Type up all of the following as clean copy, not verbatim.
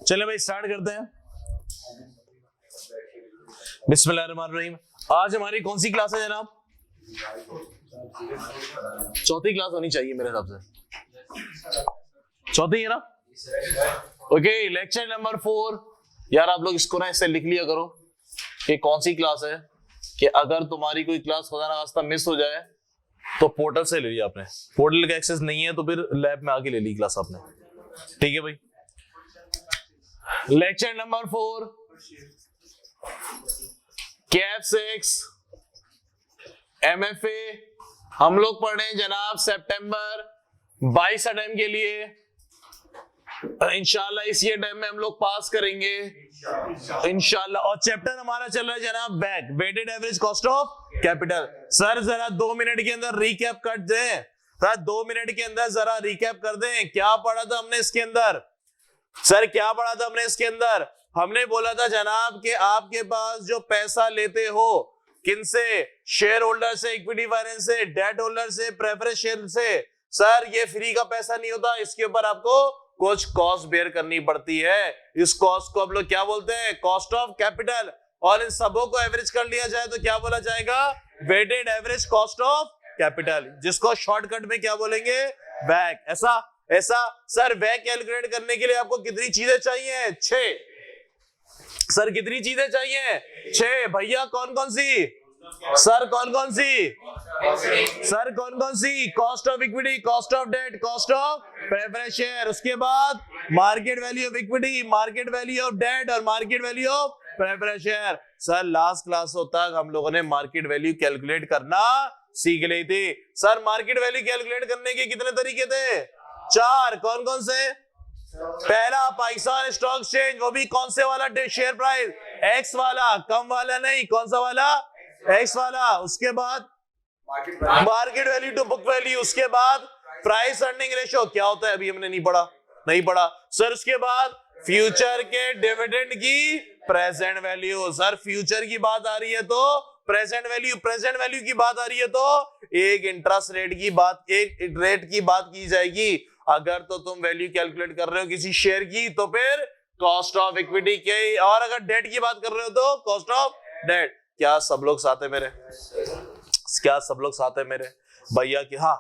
चले भाई स्टार्ट करते हैं। बिस्मिल्लाहिर्रहमानिर्रहीम। आज हमारी कौन सी क्लास है जनाब? चौथी क्लास होनी चाहिए मेरे हिसाब से, चौथी है ना? Okay, lecture number 4। यार आप लोग इसको ना ऐसे लिख लिया करो कि कौन सी क्लास है, कि अगर तुम्हारी कोई क्लास खुदा ना खास्ता मिस हो जाए तो पोर्टल से ले लिया आपने। पोर्टल का एक्सेस नहीं है तो फिर लैब में आके ले ली क्लास आपने। ठीक है भाई। लेक्चर नंबर 4 कैप 6 MFA हम लोग पढ़ रहे हैं जनाब सितंबर 22 टाइम के लिए। इंशाल्लाह इसी टाइम में हम लोग पास करेंगे इंशाल्लाह। और चैप्टर हमारा चल रहा है जनाब back weighted average cost of capital. Sir जरा 2 मिनट के अंदर रिकैप कर दें, सर 2 मिनट के अंदर जरा रिकैप कर दें। क्या पढ़ा था हमने इसके अंदर? सर क्या पढ़ा था हमने इसके अंदर? हमने बोला था जनाब कि आपके पास जो पैसा लेते हो किनसे? शेयर होल्डर से, इक्विटी फाइनेंस से, डेट होल्डर से, प्रेफरेंस शेयर से। सर ये फ्री का पैसा नहीं होता, इसके ऊपर आपको कुछ कॉस्ट बेयर करनी पड़ती है। इस कॉस्ट को हम लोग क्या बोलते हैं? Cost of capital. और इन सबों को एवरेज कर लिया जाए तो क्या बोला जाएगा? Weighted average cost of capital, जिसको शॉर्टकट में क्या बोलेंगे? वैक। ऐसा ऐसा सर वैक कैलकुलेट करने के लिए आपको कितनी चीजें चाहिए? 6। सर कितनी चीजें चाहिए? 6। भैया कौन कौन सी? सर कौन कौन सी? सर कौन कौन सी? Cost of equity, cost of debt, cost of preference share, उसके बाद market value of equity, market value of debt और market value of preference share. Sir last class तक हम लोगों ने मार्केट वैल्यू कैलकुलेट करना सीख ली थी। सर मार्केट वैल्यू कैलकुलेट करने के कितने तरीके थे? 4। कौन कौन से? पहला पाकिस्तान स्टॉक एक्सचेंज, वो भी कौन से वाला? शेयर प्राइस एक्स वाला, कम वाला नहीं। कौन सा वाला? एक्स वाला। उसके बाद market value to book value. उसके बाद प्राइस अर्निंग रेशियो क्या होता है? अभी हमने नहीं पढ़ा सर। उसके बाद फ्यूचर के डिविडेंड की प्रेजेंट वैल्यू। सर फ्यूचर की बात आ रही है तो प्रेजेंट वैल्यू, प्रेजेंट वैल्यू की बात आ रही है तो एक इंटरेस्ट रेट की बात, एक रेट की बात की जाएगी। अगर तो तुम वैल्यू कैलकुलेट कर रहे हो किसी शेयर की तो फिर कॉस्ट ऑफ इक्विटी की, और अगर डेट की बात कर रहे हो तो कॉस्ट ऑफ डेट। क्या सब लोग साथ है मेरे? क्या सब लोग साथ है मेरे भैया की? हाँ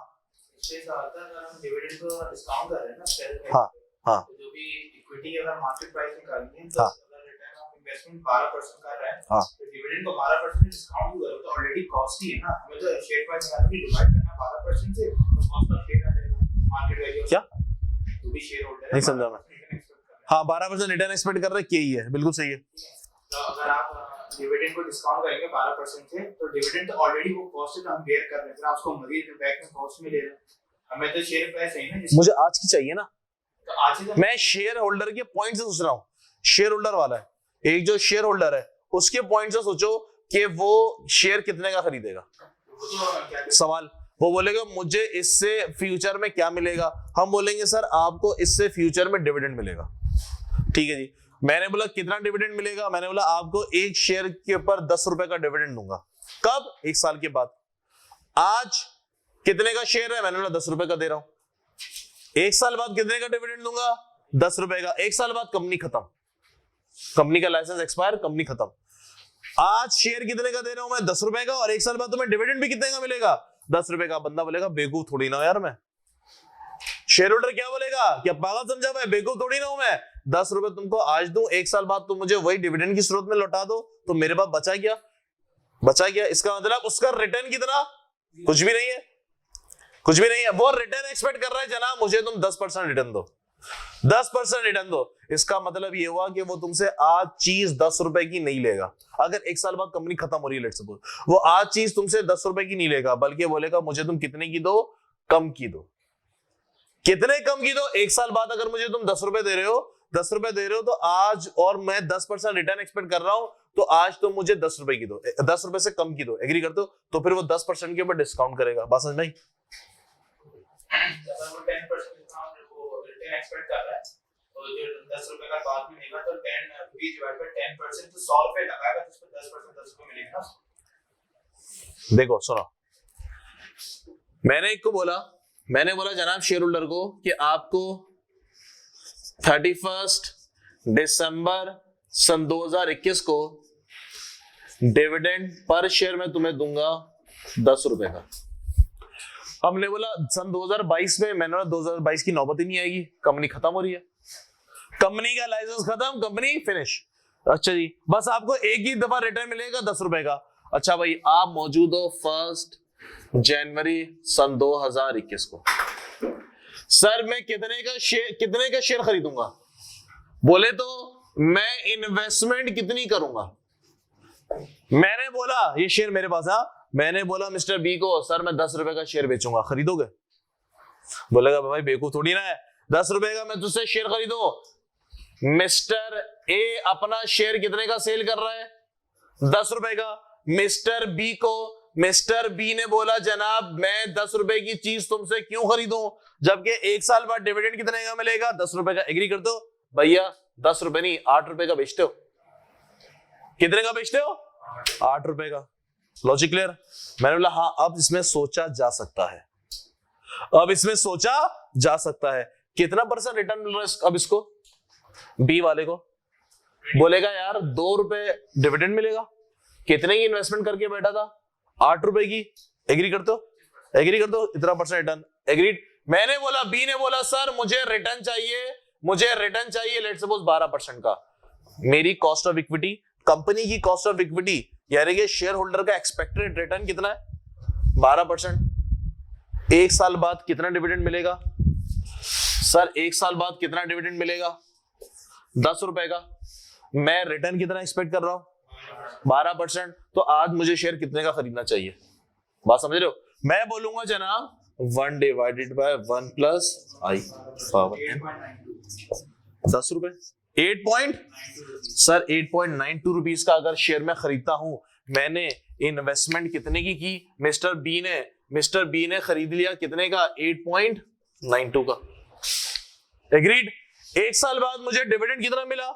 हाँ हाँ जो भी इक्विटी अगर मार्केट प्राइस निकालनी है तो अगर रिटर्न ऑफ इन्वेस्टमेंट 12% कर रहा है तो डिविडेंड को 12% डिस्काउंट भी करो तो ऑलरेडी कॉस्ट ही है ना। हमें तो शेयर प्राइस निकालने की डिवाइड करना 12% से तो कॉस्ट ऑफ शेयर आ जाएगा। मार्केट वैल्यू क्या जो भी शेयर होल्डर है नहीं समझा मैं। हाँ 12% रिटर्न एक्सपेक्ट कर रहे हैं, यही है, बिल्कुल सही है। तो अगर आप डिविडेंड को डिस्काउंट करेंगे 12% से तो डिविडेंड तो ऑलरेडी वो कॉस्ट है तो हम बेयर कर रहे हैं, फिर आप उसको मजीद बैक में कॉस्ट में ले रहे हैं। हमें तो शेयर प्राइस चाहिए ना, मुझे आज की चाहिए ना। तो आज ही मैं शेयर होल्डर के पॉइंट से सोच रहा हूँ। शेयर होल्डर वाला है, एक जो शेयर होल्डर है उसके पॉइंट से सोचो कि वो शेयर कितने का खरीदेगा। सवाल वो बोलेगा मुझे इससे फ्यूचर में क्या मिलेगा? हम बोलेंगे सर आपको इससे फ्यूचर में डिविडेंड मिलेगा। ठीक है जी। मैंने बोला कितना डिविडेंड मिलेगा? मैंने बोला आपको एक शेयर के ऊपर 10 रुपए का डिविडेंड दूंगा। कब? 1 साल के बाद। आज कितने का शेयर है? मैंने बोला 10 रुपए का दे रहा हूं। 1 साल बाद कितने का डिविडेंड दूंगा? 10 रुपए का। 1 साल बाद कंपनी खत्म, कंपनी का लाइसेंस एक्सपायर, कंपनी खत्म। आज शेयर कितने का दे रहा हूं मैं? 10 रुपए का, और 1 साल बाद तुम्हें डिविडेंड भी कितने का मिलेगा? 10 रुपए का। बंदा बोलेगा बेवकूफ थोड़ी ना हो यार मैं। शेयर होल्डर क्या बोलेगा? क्या पागल समझा मैं? बेवकूफ थोड़ी ना हूं मैं। 10 रुपए तुमको आज दूं, 1 साल बाद तुम मुझे वही डिविडेंड की सूरत में लौटा दो तो मेरे पास बचा क्या? बचा क्या? इसका मतलब उसका रिटर्न कितना? कुछ भी नहीं है, कुछ भी नहीं है। वो रिटर्न एक्सपेक्ट कर रहा है जनाब मुझे तुम 10% रिटर्न दो, 10% रिटर्न दो। इसका मतलब ये हुआ कि वो तुमसे आज चीज 10 रुपए की नहीं लेगा। अगर 1 साल बाद कंपनी खत्म हो रही है लेट्स सपोज, वो आज चीज तुमसे 10 रुपए की नहीं लेगा, बल्कि बोलेगा मुझे तुम कितने की दो? कम की दो। कितने कम की दो? 1 साल बाद अगर मुझे तुम 10 रुपए दे रहे हो, 10 रुपए दे रहे हो तो आज, और मैं 10% रिटर्न एक्सपेक्ट कर रहा हूं तो आज तुम मुझे 10 रुपए की दो, 10 रुपए से कम की दो। एग्री करते हो? तो फिर वो 10% के ऊपर डिस्काउंट करेगा। बात समझ में आई? अगर वो 10% डिस्काउंट वो रिटर्न एक्सपेक्ट कर रहा है तो जो 10 रुपए का बाद में देगा तो 10 भी डिवाइड बाय 10% तो 100 रुपए लगाएगा तो उसको 10% 10 रुपए मिलेगा ना। देखो सुनो, मैंने बोला जनाब शेयर होल्डर को कि आपको 31 दिसंबर सन 2021 को डिविडेंड पर शेयर में तुम्हें दूंगा 10 रुपए का। हमने बोला सन 2022 में, मैंने बोला 2022 की नौबत ही नहीं आएगी, कंपनी खत्म हो रही है, कंपनी का लाइसेंस खत्म, कंपनी फिनिश। अच्छा जी, बस आपको एक ही दफा रिटर्न मिलेगा 10 रुपए का। अच्छा भाई, आप मौजूद हो 1 जनवरी सन 2021 को। सर मैं कितने का शेयर खरीदूंगा? बोले तो मैं इन्वेस्टमेंट कितनी करूंगा? मैंने बोला ये शेयर मेरे पास है, मैंने बोला मिस्टर बी को, सर मैं 10 रुपए का शेयर बेचूंगा, खरीदोगे? बोलेगा भाई बेवकूफ थोड़ी ना है, 10 रुपए का मैं तुझसे शेयर खरीदूं। मिस्टर ए अपना शेयर कितने का सेल कर रहा है? 10 रुपए का। मिस्टर बी ने बोला जनाब मैं 10 रुपए की चीज तुमसे क्यों खरीदूं, जबकि 1 साल बाद डिविडेंड कितने का मिलेगा? 10 रुपए का। एग्री कर दो भैया, 10 रुपए नहीं 8 रुपए का बेचते हो। कितने का बेचते हो? 8 रुपए का। Logic clear? मैंने बोला हाँ, अब इसमें सोचा जा सकता है, अब इसमें सोचा जा सकता है। कितना % रिटर्न मिल रहा है अब इसको? बी वाले को बोलेगा यार 2 रुपए डिविडेंड मिलेगा। कितने की इन्वेस्टमेंट करके बैठा था? 8 रुपए की। एग्री करते हो? एग्री कर दो, इतना % रिटर्न। एग्रीड। मैंने बोला, बी ने बोला सर मुझे रिटर्न चाहिए लेट्स सपोज 12% का। मेरी कॉस्ट ऑफ इक्विटी, कंपनी की कॉस्ट ऑफ इक्विटी यानी कि शेयर होल्डर का एक्सपेक्टेड रिटर्न कितना है? 12%। 1 साल बाद कितना डिविडेंड मिलेगा? सर 1 साल बाद कितना डिविडेंड मिलेगा? 10 रुपए का। मैं रिटर्न कितना एक्सपेक्ट कर रहा हूं? 12%। तो आज मुझे शेयर कितने का खरीदना चाहिए? बात समझ रहे हो? मैं बोलूंगा जनाब 1 divided by 1 plus I power 10 रुपए। 8.92 रुपीज का अगर शेयर में खरीदता हूं, मैंने इन्वेस्टमेंट कितने की की? मिस्टर बी ने खरीद लिया कितने का? 8.92 का। एग्रीड। 1 साल बाद मुझे डिविडेंड कितना मिला?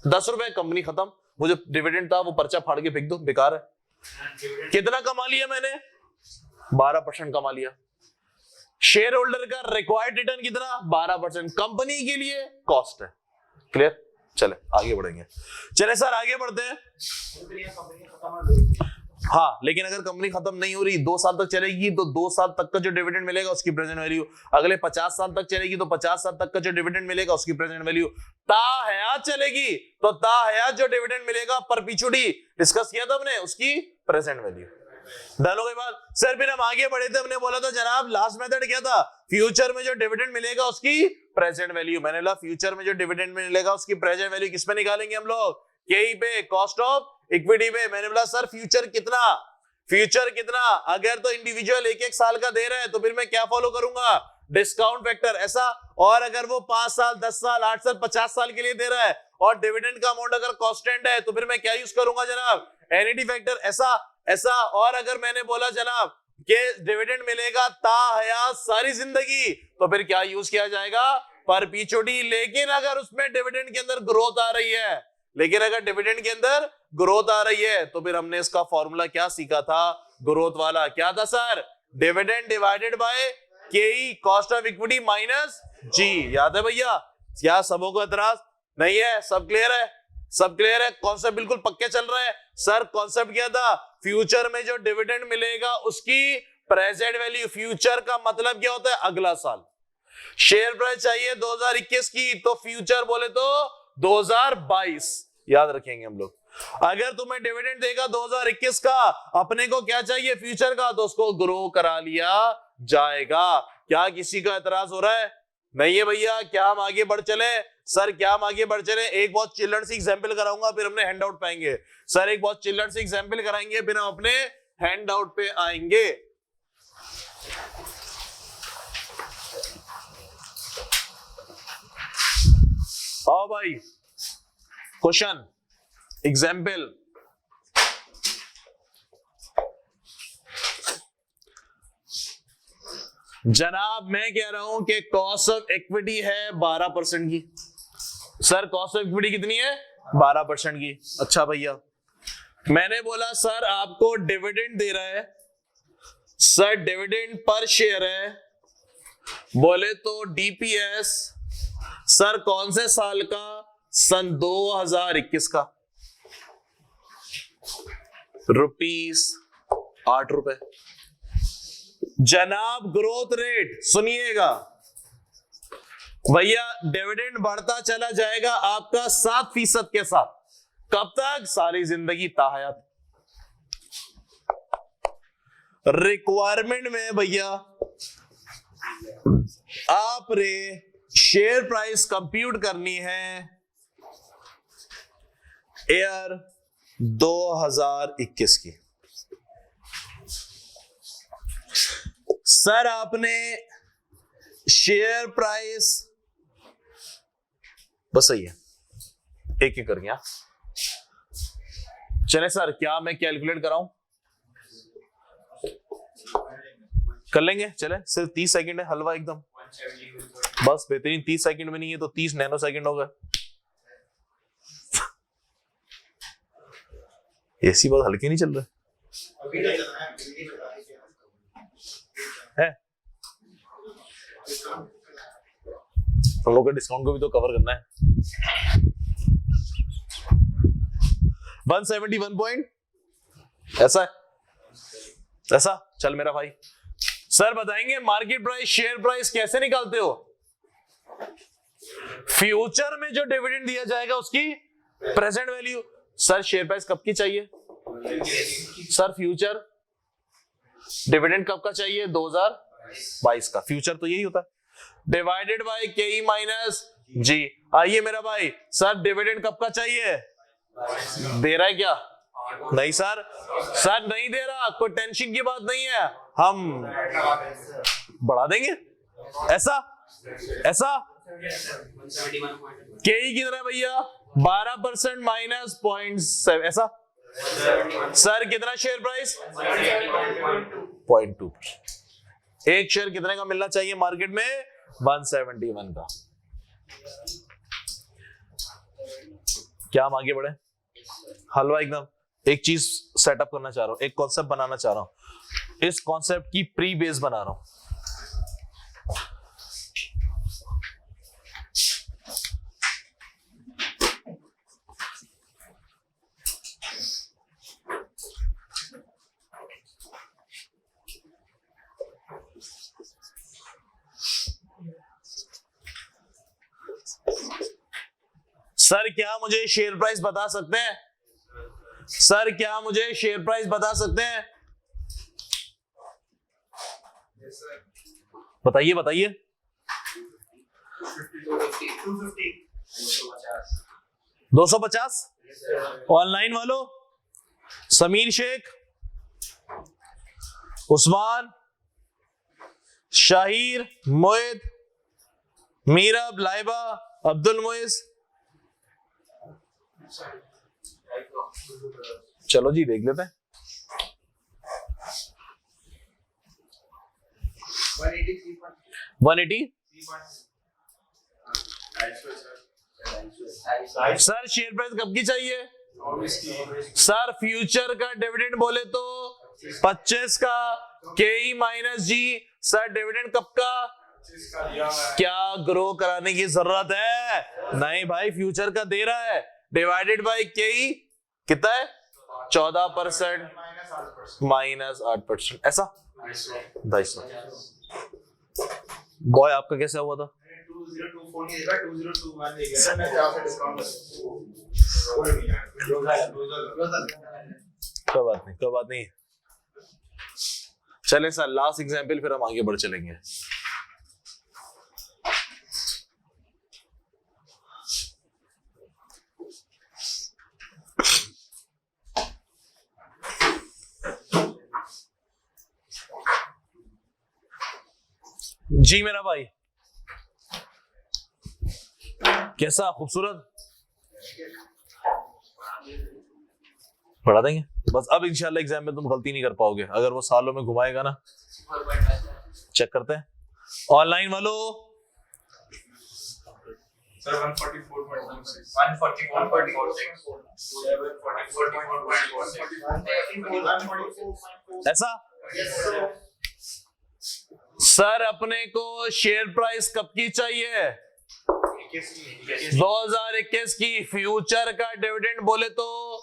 10 रुपए। कंपनी खत्म, मुझे डिविडेंड था वो पर्चा फाड़ के फेंक दो, बेकार है। कितना कमा लिया मैंने? 12% कमा लिया। शेयर होल्डर का रिक्वायर्ड रिटर्न कितना? 12%। कंपनी के लिए कॉस्ट है। क्लियर? चले आगे बढ़ेंगे। चले सर आगे बढ़ते हैं। हाँ, लेकिन अगर कंपनी खत्म नहीं हो रही, 2 साल तक चलेगी तो 2 साल तक का जो डिविडेंड मिलेगा उसकी प्रेजेंट वैल्यू, अगले 50 साल तक चलेगी तो 50 साल तक का जो डिविडेंड मिलेगा उसकी प्रेजेंट वैल्यू, ताहयात चलेगी तो ताहयात जो डिविडेंड मिलेगा परपेचुअली डिस्कस किया था हमने, उसकी प्रेजेंट वैल्यू। डन हो गई बात? सर फिर हम आगे बढ़े थे, हमने बोला था जनाब लास्ट मेथड क्या था? फ्यूचर में जो डिविडेंड मिलेगा उसकी प्रेजेंट वैल्यू। मैंने बोला फ्यूचर में जो डिविडेंड मिलेगा उसकी प्रेजेंट वैल्यू किस पे निकालेंगे हम लोग? केई पे, कॉस्ट ऑफ इक्विटी पे। मैंने बोला सर फ्यूचर कितना? अगर तो इंडिविजुअल 1-1 साल का दे रहे हैं तो फिर मैं क्या फॉलो करूंगा? Discount factor. ऐसा? और अगर वो 5 साल 10 साल 8 साल 50 साल के लिए दे रहा है और डिविडेंड का अमाउंट अगर कांस्टेंट है तो फिर मैं क्या यूज करूंगा जनाब? NET factor. ऐसा? और अगर मैंने बोला जनाब कि डिविडेंड मिलेगा ताहयात सारी जिंदगी तो फिर क्या यूज किया जाएगा? परपेचुअली। लेकिन अगर उसमें डिविडेंड के अंदर ग्रोथ आ रही है, तो फिर हमने इसका फॉर्मूला क्या सीखा था? ग्रोथ वाला। क्या था सर? डिविडेंड डिवाइडेड बाय केई, कॉस्ट ऑफ इक्विटी माइनस जी। याद है भैया? क्या सबों को एतराज नहीं है? सब क्लियर है? कॉन्सेप्ट बिल्कुल पक्के चल रहे हैं? सर कॉन्सेप्ट क्या था? फ्यूचर में जो डिविडेंड मिलेगा उसकी प्रेजेंट वैल्यू। फ्यूचर का मतलब क्या होता है? अगला साल। शेयर प्राइस चाहिए 2021 की, तो फ्यूचर बोले तो 2022 याद रखेंगे हम लोग। अगर तुम्हें डिविडेंड देगा 2021 का, अपने को क्या चाहिए? फ्यूचर का, तो उसको ग्रो करा लिया जाएगा। क्या किसी का एतराज हो रहा है? नहीं है भैया? क्या हम आगे बढ़ चले? सर क्या हम आगे बढ़ चले? एक बहुत चिल्लर सी एग्जांपल कराऊंगा फिर हमने हैंड आउट पाएंगे। सर एक बहुत चिल्लर सी एग्जांपल कराएंगे फिर हम अपने हैंड आउट पे आएंगे। आओ भाई, क्वेश्चन एग्जाम्पल। जनाब मैं कह रहा हूं कि कॉस्ट ऑफ इक्विटी है 12% की। सर कॉस्ट ऑफ इक्विटी कितनी है? 12% की। अच्छा भैया, मैंने बोला सर आपको डिविडेंड दे रहा है, सर डिविडेंड पर शेयर है, बोले तो डीपीएस। सर कौन से साल का? सन 2021 का ₹8। जनाब ग्रोथ रेट सुनिएगा भैया, डिविडेंड बढ़ता चला जाएगा आपका 7% के साथ। कब तक? सारी जिंदगी ताहयात। रिक्वायरमेंट में भैया आपने शेयर प्राइस कंप्यूट करनी है ईयर 2021 की। सर आपने शेयर प्राइस, बस सही है, एक एक करके। चले सर, क्या मैं कैलकुलेट कराऊं? कर लेंगे, चले। सिर्फ 30 सेकंड है, हलवा एकदम, बस बेहतरीन। 30 सेकंड में नहीं है तो 30 नैनो सेकंड हो गए। ऐसी बात हल्के नहीं चल रहा है। हम लोग का डिस्काउंट को भी तो कवर करना है। 171 पॉइंट, ऐसा है, ऐसा। चल मेरा भाई, सर बताएंगे मार्केट प्राइस शेयर प्राइस कैसे निकालते हो? फ्यूचर में जो डिविडेंड दिया जाएगा उसकी present value. Sir share price कब की चाहिए? सर फ्यूचर डिविडेंड कब का चाहिए? 2022 का। फ्यूचर तो यही होता है, डिवाइडेड बाय के माइनस जी। आइए मेरा भाई, सर डिविडेंड कब का चाहिए? दे रहा है क्या? नहीं सर, सर नहीं दे रहा, कोई टेंशन की बात नहीं है, हम बढ़ा देंगे। ऐसा ऐसा। के कितना है भैया? 12% माइनस 0.7, ऐसा। सर कितना शेयर प्राइस? 0.2। एक शेयर कितने का मिलना चाहिए मार्केट में? 171 का। क्या हम आगे बढ़े? हलवा एकदम। एक चीज सेटअप करना चाह रहा हूं, एक कॉन्सेप्ट बनाना चाह रहा हूं, इस कॉन्सेप्ट की प्री बेस बना रहा हूं। सर क्या मुझे शेयर प्राइस बता सकते हैं? सर क्या मुझे शेयर प्राइस बता सकते हैं? बताइए बताइए। 250। ऑनलाइन वालों, समीर शेख, उस्मान, शाहिर, मोहित, मीरब, लाइबा, अब्दुल मोइस। चलो जी देख लेते हैं। 180। सर शेयर प्राइस कब की चाहिए? सर फ्यूचर का डिविडेंड बोले तो 25 का, के माइनस जी। सर डिविडेंड कब का? क्या ग्रो कराने की जरूरत है? नहीं भाई, फ्यूचर का दे रहा है, डिवाइडेड बाय के कितना है? 14% माइनस 8%, ऐसा। 250। बॉय आपका कैसा हुआ था? 2024 नहीं देगा, 2021 देगा। मैं 4 से डिस्काउंट कोई बात नहीं। चले सर लास्ट एग्जाम्पल, फिर हम आगे बढ़ चलेंगे। जी मेरा भाई, कैसा? खूबसूरत पढ़ा देंगे बस। अब इंशाल्लाह एग्जाम में तुम गलती नहीं कर पाओगे, अगर वो सालों में घुमाएगा ना। चेक करते हैं ऑनलाइन वालों। सर 144.46 ऐसा। सर अपने को शेयर प्राइस कब की चाहिए? 2021 की फ्यूचर का डिविडेंड बोले तो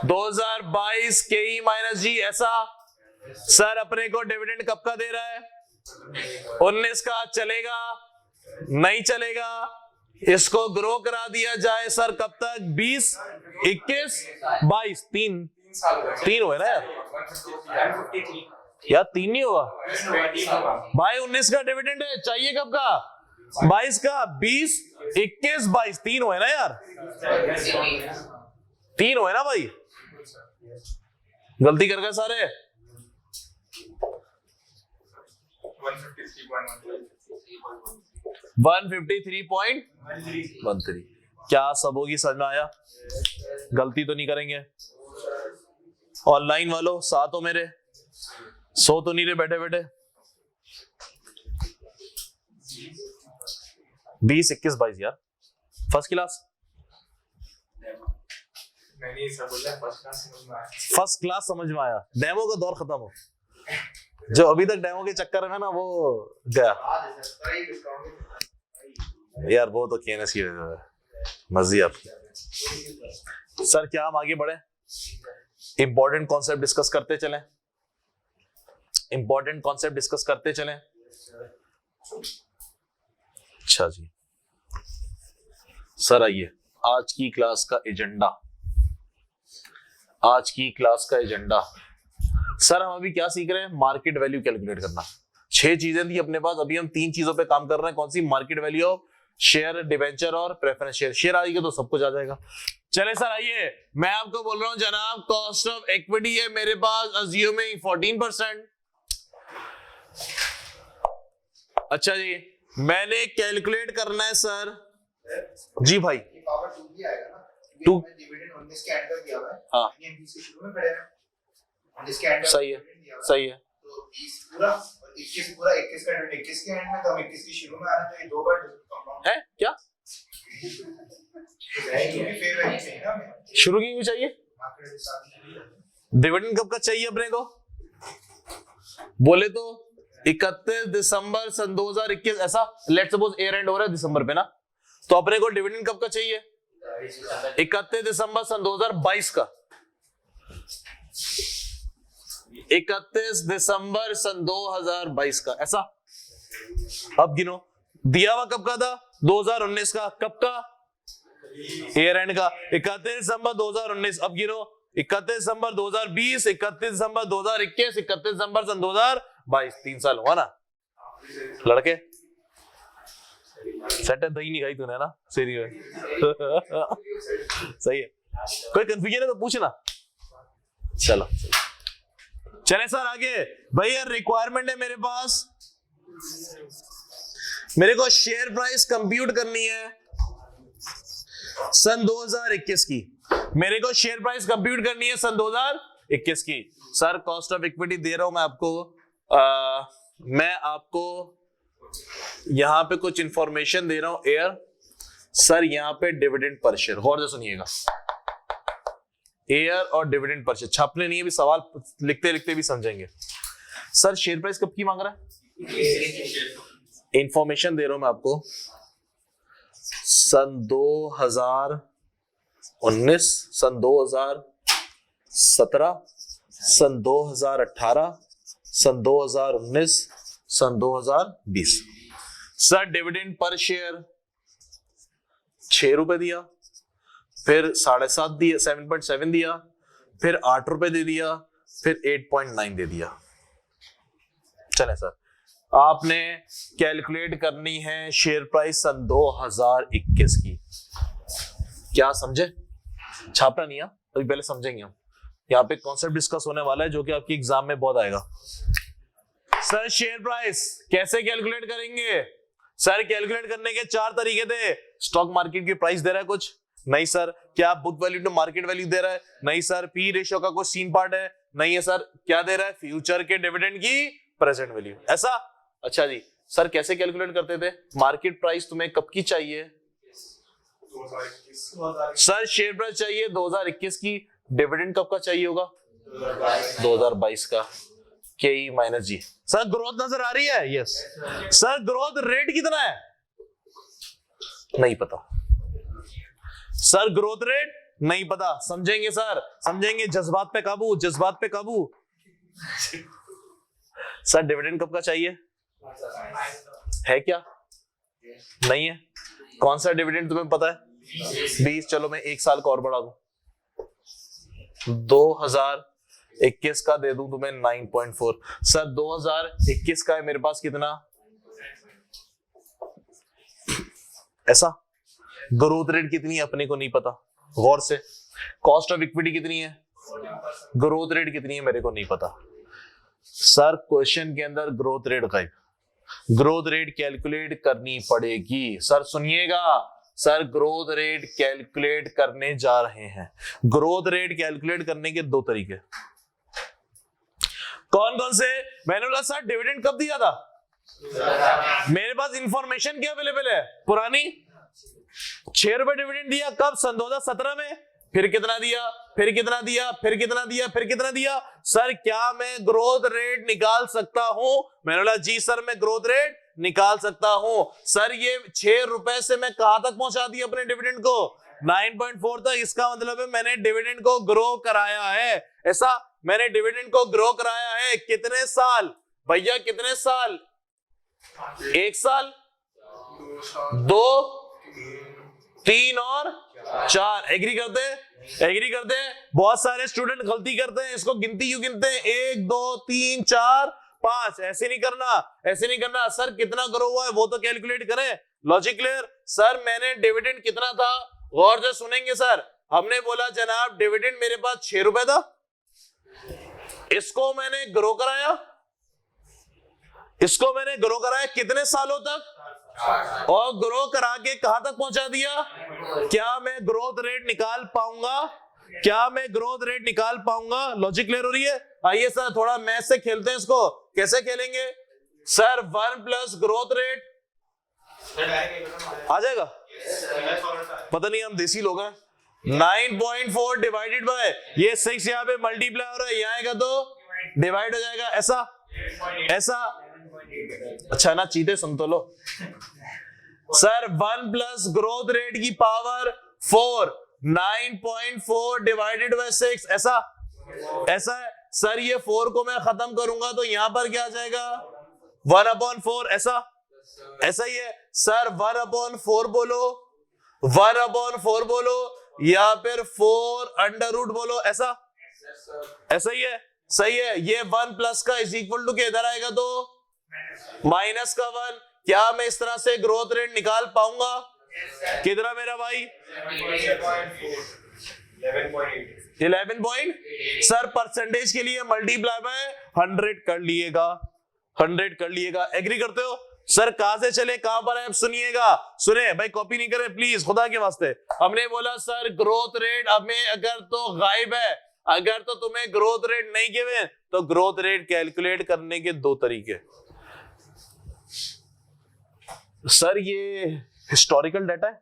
2022 के ई माइनस जी, ऐसा। सर अपने को डिविडेंड कब का दे रहा है? 19 का। चलेगा नहीं चलेगा? इसको ग्रो करा दिया जाए सर, कब तक? 20, 21, 22, 3 हुए ना यार? यार 3 नहीं हुआ भाई। 19 का डिविडेंड है, चाहिए कब का? 22 का। 20, 21, 22, 3 हुए ना यार? 3 हुए ना भाई? गलती कर गए सारे। 153.13। क्या सब होगी? समझ में आया? गलती तो नहीं करेंगे? ऑनलाइन वालों साथ हो मेरे? सो तो नहीं रहे बैठे बैठे? 20, 21, 22 यार फर्स्ट क्लास। फर्स्ट क्लास समझ में आया। डेमो का दौर खत्म हो। जो अभी तक डेमो के चक्कर में ना वो गया यार। वो तो केएनएस की मर्जी आपकी। सर क्या हम आगे बढ़े? इंपॉर्टेंट कॉन्सेप्ट डिस्कस करते चलें। इंपॉर्टेंट कॉन्सेप्ट डिस्कस करते चलें। अच्छा जी सर आइए, आज की क्लास का एजेंडा। आज की क्लास का एजेंडा सर हम अभी क्या सीख रहे हैं? मार्केट वैल्यू कैलकुलेट करना। 6 चीजें थी अपने पास, अभी हम 3 चीजों पे काम कर रहे हैं। कौन सी? Market value of share, debenture और प्रेफरेंस शेयर। शेयर आएगा तो सब कुछ आ जाएगा। चले सर आइए, मैं आपको बोल रहा हूं जनाब, कॉस्ट ऑफ इक्विटी है मेरे पास अज्यूमिंग 14%। अच्छा जी, मैंने कैलकुलेट करना है सर। जी भाई पावर 2 भी आएगा ना? 2 डिविडेंड 19 के एंड कर दिया हुआ है। हाँ के शुरू में खड़े हैं। 19 के एंड सही है, सही है। तो 20 पूरा और 21 पूरा 21 का एंड 21 के एंड में तो हम 21 के शुरू में आना चाहिए। 2 बार कंपाउंड है क्या? फेयर वैल्यू चाहिए ना हमें। शुरू क्यों चाहिए? मार्केट के साथ डिविडेंड कब का चाहिए अपने को? बोले तो 31 दिसंबर सन 2021, ऐसा लेट्स सपोज ईयर एंड हो रहा है दिसंबर पे ना, तो अपने को डिविडेंड कब का चाहिए? 31 दिसंबर सन 2022 का। 31 दिसंबर सन 2022 का, ऐसा। अब गिनो, दिया हुआ कब का था? 2019 का। कब का? ईयर एंड का। 31 दिसंबर 2019। अब गिनो, 31 दिसंबर 2020, 31 दिसंबर 2021, 31 दिसंबर सन 2022। 3 साल हुआ ना लड़के? सेट है, दही नहीं खाई तूने ना? सही है। सही है। कोई कंफ्यूजन है तो पूछना। चलो चले सर आगे। भैया रिक्वायरमेंट है मेरे पास, मेरे को शेयर प्राइस कंप्यूट करनी है सन 2021 की। मेरे को शेयर प्राइस कंप्यूट करनी है सन 2021 की। सर कॉस्ट ऑफ इक्विटी दे रहा हूं मैं आपको। मैं आपको यहां पे कुछ इंफॉर्मेशन दे रहा हूं एयर। सर यहां पे डिविडेंड पर शेयर, गौर से सुनिएगा। एयर और डिविडेंड पर शेयर छापने नहीं है, भी सवाल लिखते लिखते भी समझेंगे। सर शेयर प्राइस कब की मांग रहा है? इंफॉर्मेशन दे रहा हूं मैं आपको सन 2019, सन 2017, सन 2018, सन 2019, सन 2020। सर डिविडेंड पर शेयर 6 रुपए दिया, फिर 7.5 दिया, 7.7 दिया, फिर 8 रुपए दे दिया, फिर 8.9 दे दिया। चले सर, आपने कैलकुलेट करनी है शेयर प्राइस सन 2021 की। क्या समझे? छापना नहीं है अभी, पहले समझेंगे हम। यहाँ पे कॉन्सेप्ट डिस्कस होने वाला है जो कि आपकी एग्जाम में बहुत आएगा। सर शेयर प्राइस कैसे कैलकुलेट करेंगे? सर कैलकुलेट करने के 4 तरीके थे। स्टॉक मार्केट की प्राइस दे रहा है कुछ? नहीं सर। क्या book value to market value दे रहा है? नहीं सर। पी रेशियो का कुछ सीन पार्ट है? नहीं है सर। क्या दे रहा है? फ्यूचर के डिविडेंड की प्रेजेंट वैल्यू, ऐसा। अच्छा जी, सर कैसे कैलकुलेट करते थे? मार्केट प्राइस तुम्हें कब की चाहिए? 2021। सर शेयर प्राइस चाहिए 2021 की। डिविडेंड कब का चाहिए होगा? 2022 का। के ई माइनस जी। सर ग्रोथ नजर आ रही है? यस। सर ग्रोथ रेट कितना है? नहीं पता। सर ग्रोथ रेट नहीं पता, समझेंगे सर, समझेंगे। जज्बात पे काबू, जज्बात पे काबू। सर डिविडेंड कब का चाहिए है क्या? नहीं है। कौन सा डिविडेंड तुम्हें पता है? 20। चलो मैं 1 साल का और बढ़ा दूं, 2021 का दे दूं तुम्हें 9.4। सर 2021 का है मेरे पास कितना? ऐसा। ग्रोथ रेट कितनी है अपने को नहीं पता, गौर से। कॉस्ट ऑफ इक्विटी कितनी है, ग्रोथ रेट कितनी है मेरे को नहीं पता। सर क्वेश्चन के अंदर ग्रोथ रेट गायब, ग्रोथ रेट कैलकुलेट करनी पड़ेगी। सर सुनिएगा, सर ग्रोथ रेट कैलकुलेट करने जा रहे हैं। ग्रोथ रेट कैलकुलेट करने के 2 तरीके। कौन कौन से? मैंने बोला सर डिविडेंड कब दिया था, मेरे पास इंफॉर्मेशन क्या अवेलेबल है पुरानी। 6 रुपए डिविडेंड दिया कब? सन 2017 में। फिर कितना दिया, फिर कितना दिया, फिर कितना दिया, फिर कितना दिया? सर क्या मैं ग्रोथ रेट निकाल सकता हूं? मैंने बोला जी सर मैं ग्रोथ रेट निकाल सकता हूं। सर ये 6 रुपए से मैं कहां तक पहुंचा दिया अपने डिविडेंड को? 9.4 तक। इसका मतलब है मैंने डिविडेंड को ग्रो कराया है। ऐसा, मैंने डिविडेंड को ग्रो कराया है। कितने साल भैया, कितने साल? 1 साल, 2, 3 और 4। एग्री करते हैं? एग्री करते हैं? बहुत सारे स्टूडेंट गलती करते हैं, इसको गिनती क्यों गिनते हैं? 1 2 3 4 5। ऐसे नहीं करना, ऐसे नहीं करना। सर कितना ग्रो हुआ है वो तो कैलकुलेट करें। Logic clear? सर मैंने डिविडेंड कितना था, गौर से सुनेंगे सर। हमने बोला जनाब डिविडेंड मेरे पास 6 रुपए था, इसको मैंने ग्रो कराया, इसको मैंने ग्रो कराया कितने सालों तक, और ग्रो करा के कहां तक पहुंचा दिया? क्या मैं ग्रोथ रेट निकाल पाऊंगा? क्या मैं ग्रोथ रेट निकाल पाऊंगा? लॉजिक क्लियर हो रही है? आइए सर थोड़ा मैथ से खेलते हैं इसको। कैसे खेलेंगे सर? 1 प्लस ग्रोथ रेट आ जाएगा? पता नहीं, हम देसी लोग हैं। 9.4 डिवाइडेड बाय ये 6 यहाँ पे मल्टीप्लाई हो रहा है, यहाँ आएगा तो डिवाइड हो जाएगा। ऐसा ऐसा। अच्छा ना, चीते सुन तो लो। सर 1 प्लस ग्रोथ रेट की पावर 4, 9.4 डिवाइडेड बाय 6। ऐसा ऐसा है सर। ये 4 को मैं खत्म करूंगा तो यहां पर क्या आ जाएगा? 1/4। ऐसा ऐसा ही है सर। 1/4 बोलो, 1/4 बोलो, या फिर 4 अंडर रूट बोलो। ऐसा ऐसा ही है, सही है। ये 1 प्लस का इज इक्वल टू के इधर आएगा तो माइनस का 1। क्या मैं इस तरह से ग्रोथ रेट निकाल पाऊंगा? कितना मेरा भाई? 11 सर परसेंटेज के लिए मल्टीप्लाई बाय 100 कर लिएगा, 100 कर लिएगा। एग्री करते हो? सर कहां से चले कहां पर है? अब सुनिएगा, सुने भाई, कॉपी नहीं करे प्लीज खुदा के वास्ते। हमने बोला सर ग्रोथ रेट हमें अगर तो गायब है, अगर तो तुम्हें ग्रोथ रेट नहीं गिवे तो ग्रोथ रेट कैलकुलेट करने के 2 तरीके। सर ये हिस्टोरिकल डाटा है,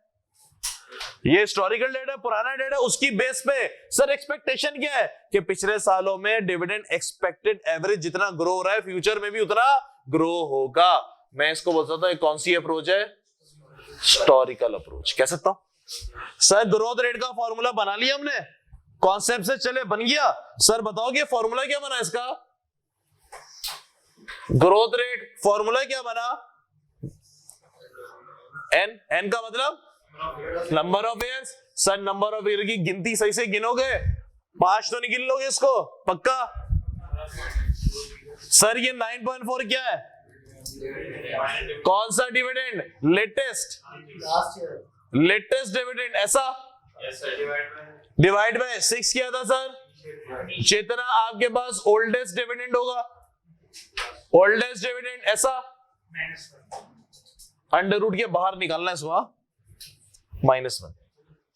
ये हिस्टोरिकल डाटा, पुराना डाटा, उसकी बेस पे सर एक्सपेक्टेशन क्या है कि पिछले सालों में डिविडेंड एक्सपेक्टेड एवरेज जितना ग्रो हो रहा है फ्यूचर में भी उतना ग्रो होगा। मैं इसको बोल सकता हूं कौन सी अप्रोच है? हिस्टोरिकल अप्रोच कह सकता हूं। सर ग्रोथ रेट का फॉर्मूला बना लिया हमने, कॉन्सेप्ट से चले बन गया। सर बताओगे फॉर्मूला क्या बना इसका? ग्रोथ रेट फॉर्मूला क्या बना? एन, एन का मतलब number of years. Sir number of year की गिनती सही से गिनोगे? 5 तो नहीं गिन लोगे इसको पक्का? सर ये 9.4 क्या है? कौन सा डिविडेंड? Latest, latest dividend. ऐसा डिवाइड बाय 6 किया था सर। जितना आपके पास ओल्डेस्ट डिविडेंड होगा, ओल्डेस्ट डिविडेंड। ऐसा अंडर रूट के बाहर निकालना है इसको, -1।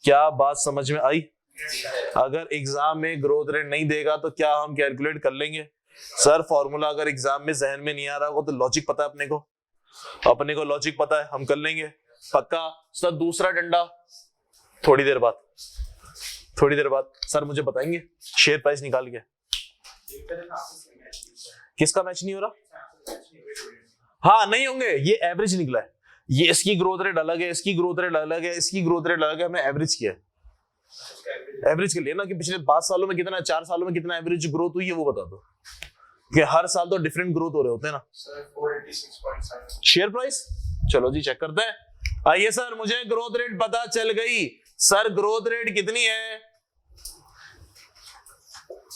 क्या बात समझ में आई? अगर एग्जाम में ग्रोथ रेट नहीं देगा तो क्या हम कैलकुलेट कर लेंगे? सर फॉर्मूला अगर एग्जाम में जहन में नहीं आ रहा हो तो लॉजिक पता है अपने को लॉजिक पता है, हम कर लेंगे पक्का। सर दूसरा डंडा थोड़ी देर बाद सर मुझे बताएंगे शेयर प्राइस निकाल के। किसका मैच नहीं हो रहा? हाँ नहीं होंगे, ये एवरेज निकला है, ये इसकी ग्रोथ रेट अलग है, इसकी ग्रोथ रेट अलग है, इसकी ग्रोथ रेट अलग है, हमने एवरेज किया है। एवरेज के लिए ना कि पिछले 5 सालों में कितना, 4 सालों में कितना एवरेज ग्रोथ हुई है वो बता दो, कि हर साल तो डिफरेंट ग्रोथ हो रहे होते हैं ना। शेयर प्राइस, चलो जी चेक करते हैं। आइए सर, मुझे ग्रोथ रेट पता चल गई। सर ग्रोथ रेट कितनी है?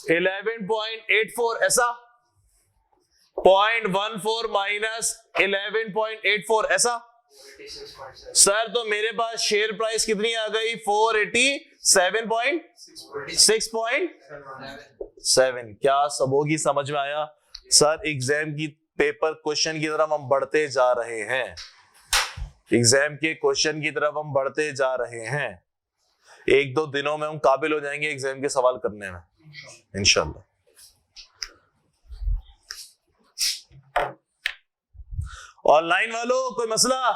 11.84, ऐसा 0.14 माइनस 11.84, ऐसा। सर तो मेरे पास शेयर प्राइस कितनी आ गई? 487.6.7। क्या सबों की समझ में आया? सर एग्जाम की पेपर क्वेश्चन की तरफ हम बढ़ते जा रहे हैं, एग्जाम के क्वेश्चन की तरफ हम बढ़ते जा रहे हैं। 1-2 दिनों में हम काबिल हो जाएंगे एग्जाम के सवाल करने में इंशाल्लाह। ऑनलाइन वालों कोई मसला?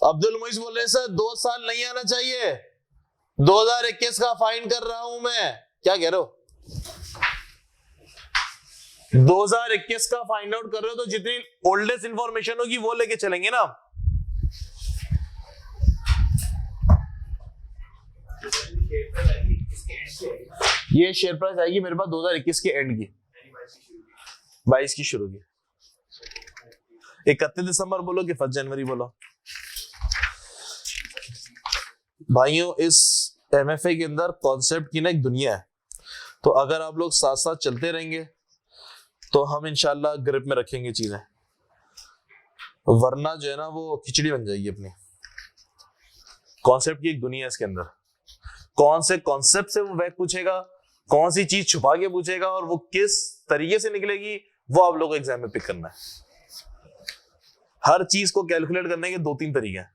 अब्दुल मुइज बोल रहे सर 2 साल नहीं आना चाहिए, 2021 का फाइन कर रहा हूं मैं। क्या कह रहे हो? 2021 का फाइंड आउट कर रहे हो तो जितनी ओल्डेस्ट इंफॉर्मेशन होगी वो लेके चलेंगे ना। ये शेयर प्राइस आएगी मेरे पास 2021 के एंड की, 22 की शुरू की। 31 दिसंबर बोलो कि 1 जनवरी बोलो। भाइयों इस एमएफए के अंदर कॉन्सेप्ट की ना एक दुनिया है, तो अगर आप लोग साथ साथ चलते रहेंगे तो हम इंशाल्लाह ग्रिप में रखेंगे चीजें, वरना जो है ना वो खिचड़ी बन जाएगी अपनी। कॉन्सेप्ट की एक दुनिया है इसके अंदर, कौन से कॉन्सेप्ट से वो वैक पूछेगा, कौन सी चीज छुपा के पूछेगा और वो किस तरीके से निकलेगी, वो आप लोगों को एग्जाम में पिक करना है। हर चीज को कैलकुलेट करने के 2-3 तरीके हैं।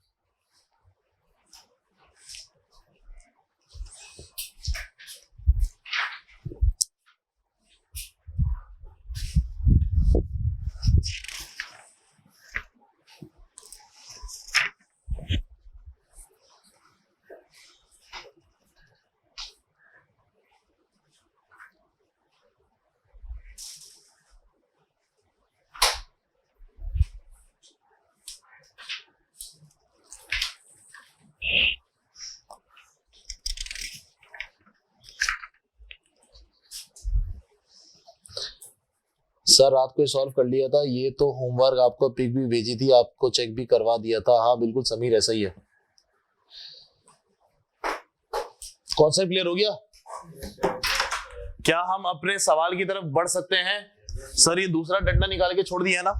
सर रात को सॉल्व कर लिया था, ये तो होमवर्क आपको पिक भी भेजी थी, आपको चेक भी करवा दिया था। हाँ बिल्कुल समीर ऐसा ही है। कॉन्सेप्ट क्लियर हो गया? क्या हम अपने सवाल की तरफ बढ़ सकते हैं? सर ये दूसरा डंडा निकाल के छोड़ दिया ना,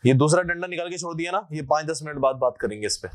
ये दूसरा डंडा निकाल के छोड़ दिया ना, ये 5-10 मिनट बाद बात करेंगे इस पे।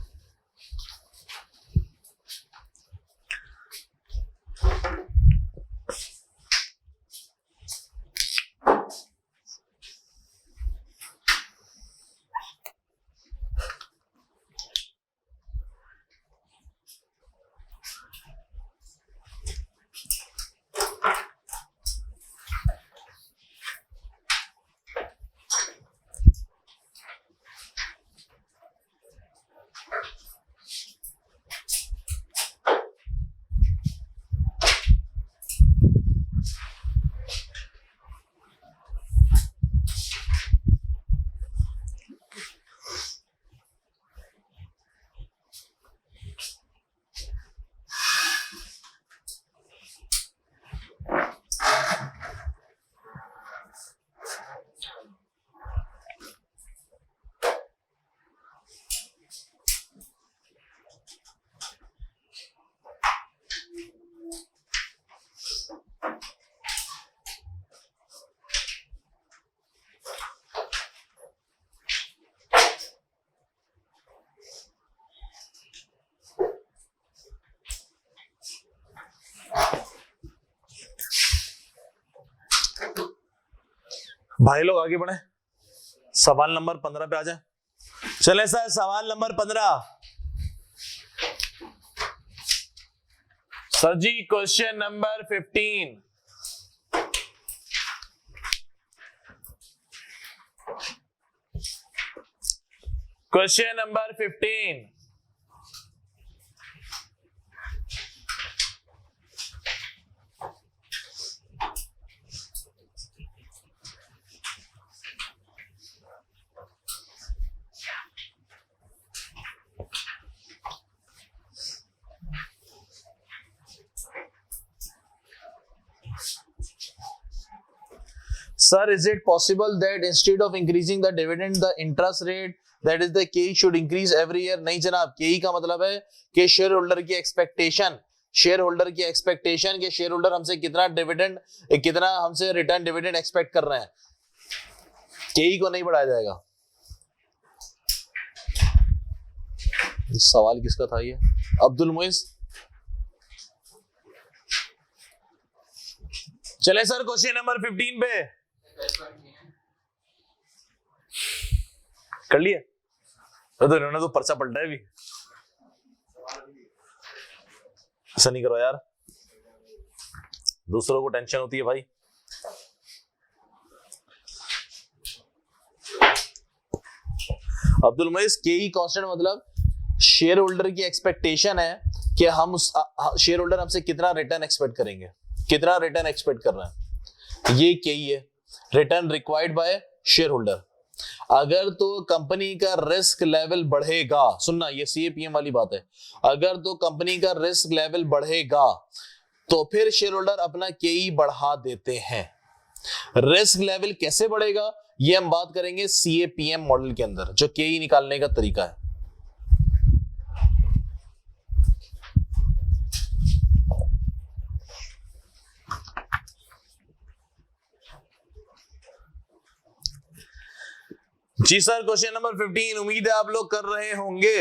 भाई लोग आगे बढ़े, सवाल नंबर 15 पे आ जाए। चले सर सवाल number 15। Sir ji question number 15। Question number 15। Sir, is it possible that instead of increasing the dividend, the interest rate, that is the KE should increase every year? नहीं जनाब, KE का मतलब है कि शेयर होल्डर की expectation, share holder की expectation के share holder हमसे कितना डिविडेंड, कितना हमसे रिटर्न डिविडेंड एक्सपेक्ट कर रहे हैं, KE को नहीं बढ़ाया जाएगा। सवाल किसका था ये? अब्दुल मुइज। चले सर क्वेश्चन नंबर 15 पे कर लिए। तो इन्होंने तो पर्चा पलटा है भी, ऐसा नहीं करो यार, दूसरों को टेंशन होती है भाई। अब्दुल मुइज, KE कांस्टेंट मतलब शेयर होल्डर की एक्सपेक्टेशन है कि हम उस शेयर होल्डर हमसे कितना रिटर्न एक्सपेक्ट करेंगे, कितना रिटर्न एक्सपेक्ट कर रहे हैं, ये KE है, return required by share holder. अगर तो कंपनी का रिस्क लेवल बढ़ेगा, सुनना ये CAPM वाली बात है, अगर तो कंपनी का रिस्क लेवल बढ़ेगा तो फिर शेयर होल्डर अपना KE बढ़ा देते हैं। रिस्क लेवल कैसे बढ़ेगा ये हम बात करेंगे CAPM मॉडल के अंदर, जो KE निकालने का तरीका है। जी सर, क्वेश्चन नंबर 15 उम्मीद है आप लोग कर रहे होंगे।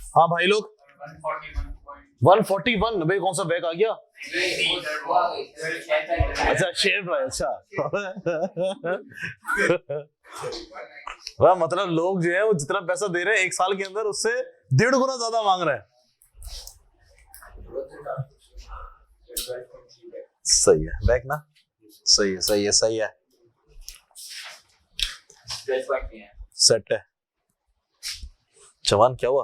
हाँ भाई लोग, 141 भाई, कौन सा बैक आ गया? अच्छा शेयर प्राइस, अच्छा वाह, मतलब लोग जो है वो जितना पैसा दे रहे हैं एक साल के अंदर उससे 1.5 गुना ज्यादा मांग रहे हैं। सही है बैक ना, सही है सही है सही है, सेट है। जवान क्या हुआ?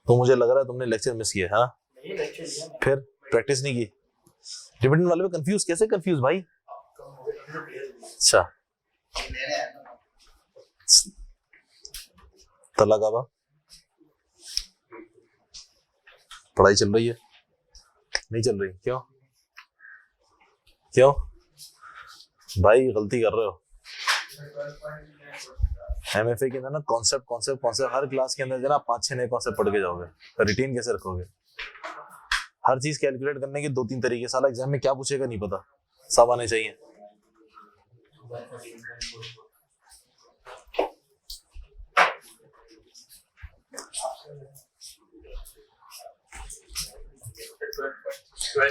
तो मुझे लग रहा है तुमने लेक्चर मिस किया। हाँ फिर प्रैक्टिस नहीं की। डिविडेंड वाले पे कंफ्यूज, कैसे कंफ्यूज भाई? अच्छा तला काबा पढ़ाई चल रही है? नहीं चल रही? क्यों क्यों भाई, गलती कर रहे हो। MFA के अंदर ना कॉन्सेप्ट हर क्लास के अंदर जो ना 5-6 नए कॉन्सेप्ट पढ़ के जाओगे, रिटेन कैसे रखोगे? हर चीज कैलकुलेट करने के 2-3 तरीके, साला एग्जाम में क्या पूछेगा नहीं पता, सब आने चाहिए।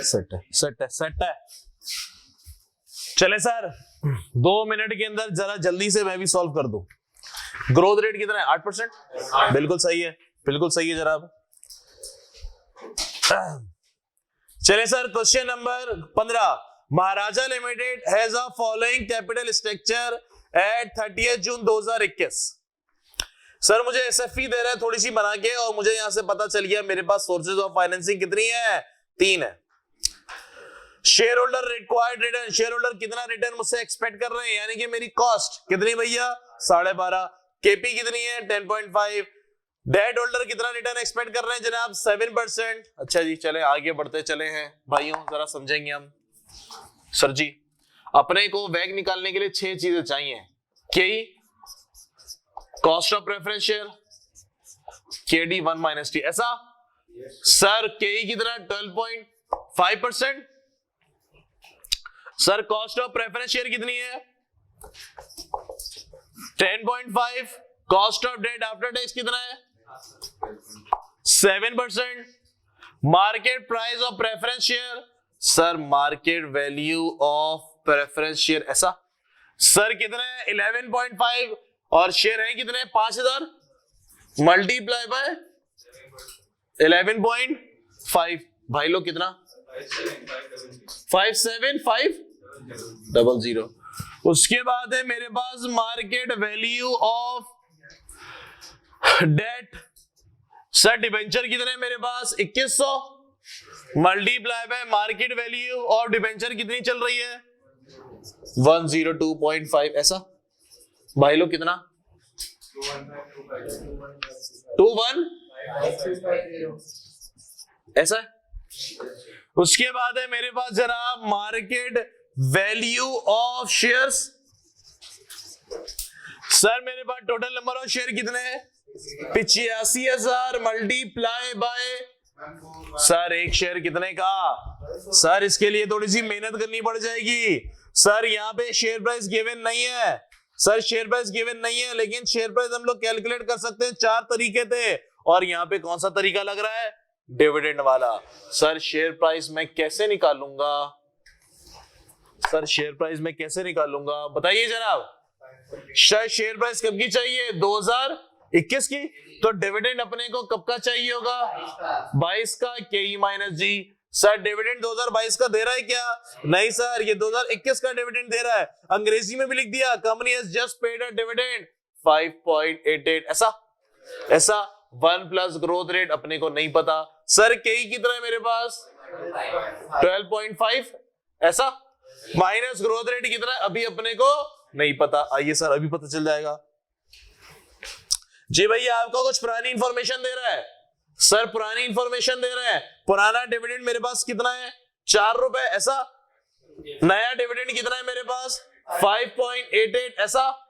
सेट है। चले सर, 2 मिनट के अंदर जरा जल्दी से मैं भी सॉल्व कर दूं। ग्रोथ रेट कितना है? 8%। बिल्कुल सही है, बिल्कुल सही है जनाब। चले sir, question number 15। Maharaja limited has a following capital structure eight 30 June 2021। Sir मुझे SFE दे रहा है थोड़ी सी बना के, और मुझे यहां से पता चल गया मेरे पास सोर्सेज ऑफ फाइनेंसिंग कितनी है? 3 है। Share holder required return, share holder कितना रिटर्न मुझसे एक्सपेक्ट कर रहे हैं, यानी कि मेरी कॉस्ट कितनी भैया? 12.5। केपी कितनी है? 10.5। डेट होल्डर कितना रिटर्न एक्सपेक्ट कर रहे हैं जनाब? 7%। अच्छा जी, चले आगे बढ़ते चले हैं भाइयों, जरा समझेंगे हम। सर जी, अपने को वैग निकालने के लिए 6 चीजें चाहिए। K cost of preference share, KD 1 minus t, ऐसा? सर के कितना? 12.5%। Sir cost of preference share कितनी है? 10.5। Cost of debt after tax कितना है? 7%। Market price of preference share, sir market value of preference share, ऐसा? Sir कितना है? 11.5 और शेयर है कितने? 5000 मल्टीप्लाई बाय 11.5। भाई लोग कितना? 57500। उसके बाद है मेरे पास market value of debt. Sir debenture कितने मेरे पास? 2100 multiply by market value of debenture कितनी चल रही है? 102.5, ऐसा? भाई लोग कितना? 21, ऐसा? उसके बाद है मेरे पास जनाब market value of shares. Sir मेरे पास टोटल नंबर ऑफ शेयर कितने हैं? 85,000 मल्टीप्लाई बाय, सर एक शेयर कितने का? सर इसके लिए थोड़ी सी मेहनत करनी पड़ जाएगी। सर यहाँ पे शेयर प्राइस गिवन नहीं है, सर शेयर प्राइस गिवन नहीं है, लेकिन शेयर प्राइस हम लोग कैलकुलेट कर सकते हैं। 4 तरीके थे और यहाँ पे कौन सा तरीका लग रहा है? डिविडेंड वाला। सर शेयर प्राइस मैं कैसे निकालूंगा? सर शेयर प्राइस मैं कैसे निकालूंगा बताइए जनाब। सर शेयर प्राइस कब की चाहिए? 2021 की। तो डिविडेंड अपने को कब का चाहिए होगा? 22 का। KE माइनस जी। सर डिविडेंड 2022 का दे रहा है क्या? नहीं सर, ये 2021 का डिविडेंड दे रहा है। अंग्रेजी में भी लिख दिया, company has just paid a dividend 5.88, ऐसा? ऐसा 1 प्लस ग्रोथ रेट अपने को नहीं पता। सर KE कितना है मेरे पास? 12.5, ऐसा? माइनस ग्रोथ रेट कितना है अभी अपने को नहीं पता। आइए सर अभी पता चल जाएगा जी। भैया आपको कुछ पुरानी इंफॉर्मेशन दे रहा है। सर पुरानी इंफॉर्मेशन दे रहे हैं। पुराना डिविडेंड मेरे पास कितना है? 4 रुपए, ऐसा? नया डिविडेंड कितना है मेरे पास? 5.88, ऐसा?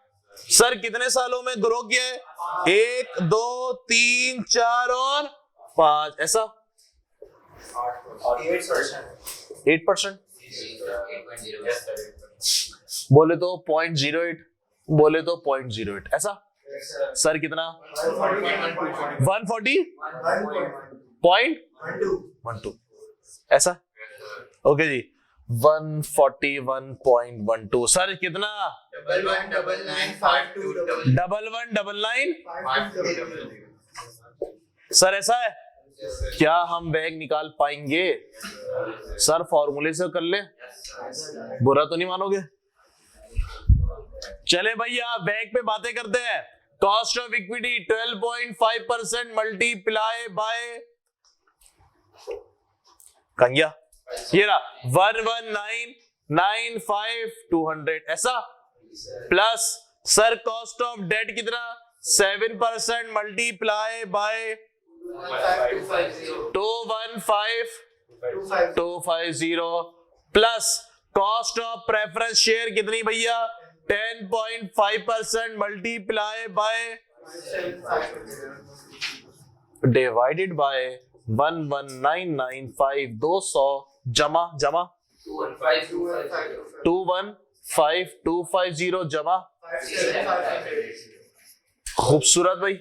सर कितने सालों में ग्रो किया है? 1, 2, 3, 4 और 5, ऐसा? 8%। बोले तो 0.08, बोले तो 0.08, ऐसा? सर कितना? 140.12, ऐसा? ओके जी, 141.12। सर कितना? 119952। सर ऐसा है? क्या हम बैग निकाल पाएंगे? सर फॉर्मूले से कर ले, बुरा तो नहीं मानोगे? चले भैया बैग पे बातें करते हैं। Cost of equity 12.5% multiply by कंगिया, ये रहा 119,95200, ऐसा? Plus sir cost of debt कितना? 7% multiply by 215,250 plus cost of preference share कितनी भैया? 10.5% मल्टीप्लाई बाय डिवाइडेड बाय 119,95200 जमा 215,250 जमा। खूबसूरत भाई,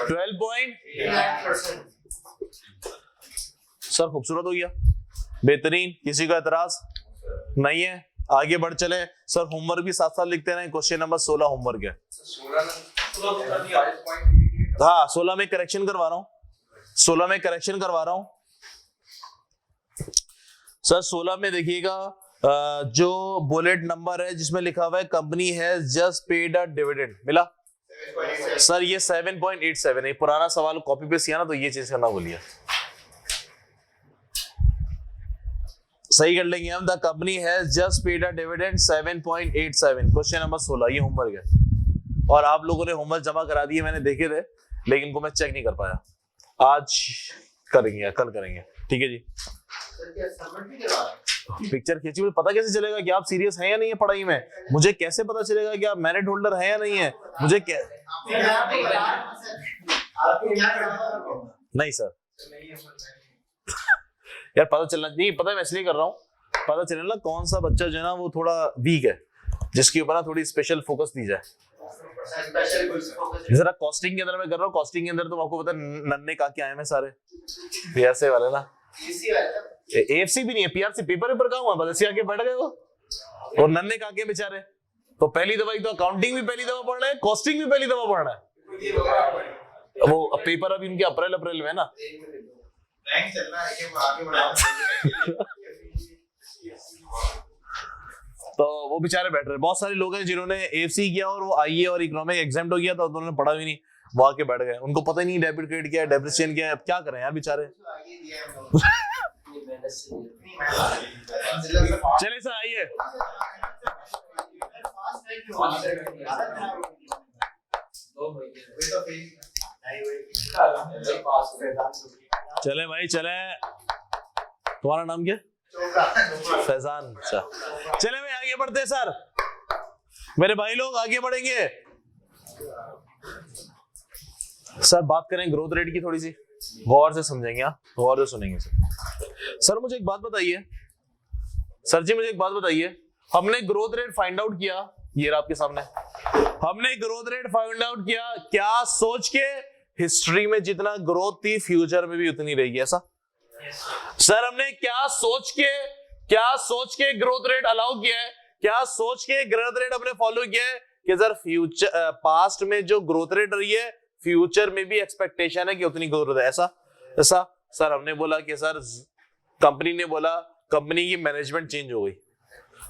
12.9%। सर खूबसूरत हो गया, बेहतरीन। किसी का एतराज नहीं है? आगे बढ़ चले। सर होमवर्क भी साथ साथ लिखते रहे। क्वेश्चन नंबर 16 होमवर्क है। हाँ 16 में करेक्शन करवा रहा हूं, 16 में करेक्शन करवा रहा हूं। सर 16 में देखिएगा जो बुलेट नंबर है जिसमें लिखा हुआ है company has just paid a dividend, मिला? सर ये 7.87 है। पुराना सवाल कॉपी पेस्ट किया ना तो ये चीज करना भूलिए, सही कर लेंगे हम। The company has just paid a dividend 7.87, question number 16, ये होमवर्क है। और आप लोगों ने होमवर्क जमा करा दिए, मैंने देखे थे, लेकिन इनको मैं चेक नहीं कर पाया। आज करेंगे, कल करेंगे, ठीक है जी। पिक्चर खींची, मुझे पता कैसे चलेगा कि आप सीरियस हैं या नहीं है पढ़ाई में? मुझे कैसे पता चलेगा कि आप मेरिट होल्डर हैं या नहीं है? मुझे क्या नहीं सर यार पता चलना नहीं, पता है मैं इसलिए कर रहा हूँ, पता चले ना कौन सा बच्चा जो है ना वो थोड़ा वीक है, जिसके ऊपर ना थोड़ी स्पेशल फोकस दी जाए। जरा कॉस्टिंग के अंदर मैं कर रहा हूँ, कॉस्टिंग के अंदर तो आपको पता नन्हे काके आए हैं सारे, पीआरसी वाले ना, एएफसी भी नहीं है, पीआरसी पेपर का हुआ, बस आके बैठ गए वो, और नन्हे काके बेचारे। तो पहली दफा तो अकाउंटिंग भी पहली दफा पढ़ रहे हैं, कॉस्टिंग भी पहली दफा पढ़ रहे हैं। वो पेपर अभी उनके अप्रैल में है ना। तो वो बेचारे बैठ रहे। बहुत सारे लोग हैं जिन्होंने एएफसी किया और वो आईए और इकोनॉमिक एग्जाम हो गया था, उन्होंने पढ़ा भी नहीं, वो आके बैठ गए, उनको पता ही नहीं डेबिट क्रेडिट क्या है, डेप्रिसिएशन क्या है। अब क्या करें यार बेचारे। चलिए सर आइए, चले भाई चले। तुम्हारा नाम क्या? फैजान। अच्छा चले भाई आगे बढ़ते हैं सर, मेरे भाई लोग आगे बढ़ेंगे। सर बात करें ग्रोथ रेट की, थोड़ी सी गौर से समझेंगे, गौर से सुनेंगे सर मुझे एक बात बताइए, सर जी मुझे एक बात बताइए, हमने ग्रोथ रेट फाइंड आउट किया, ये रहा आपके सामने, हमने ग्रोथ रेट फाइंड आउट किया, क्या सोच के हिस्ट्री में जितना ग्रोथ थी फ्यूचर में भी उतनी रहेगी, ऐसा? सर हमने क्या सोच के ग्रोथ रेट अलाउ किया है, क्या सोच के ग्रोथ रेट हमने फॉलो किया है कि सर फ्यूचर पास्ट में जो ग्रोथ रेट रही है फ्यूचर में भी एक्सपेक्टेशन है कि उतनी ग्रोथ है, ऐसा? सर हमने बोला कि सर कंपनी ने बोला, कंपनी की मैनेजमेंट चेंज हो गई,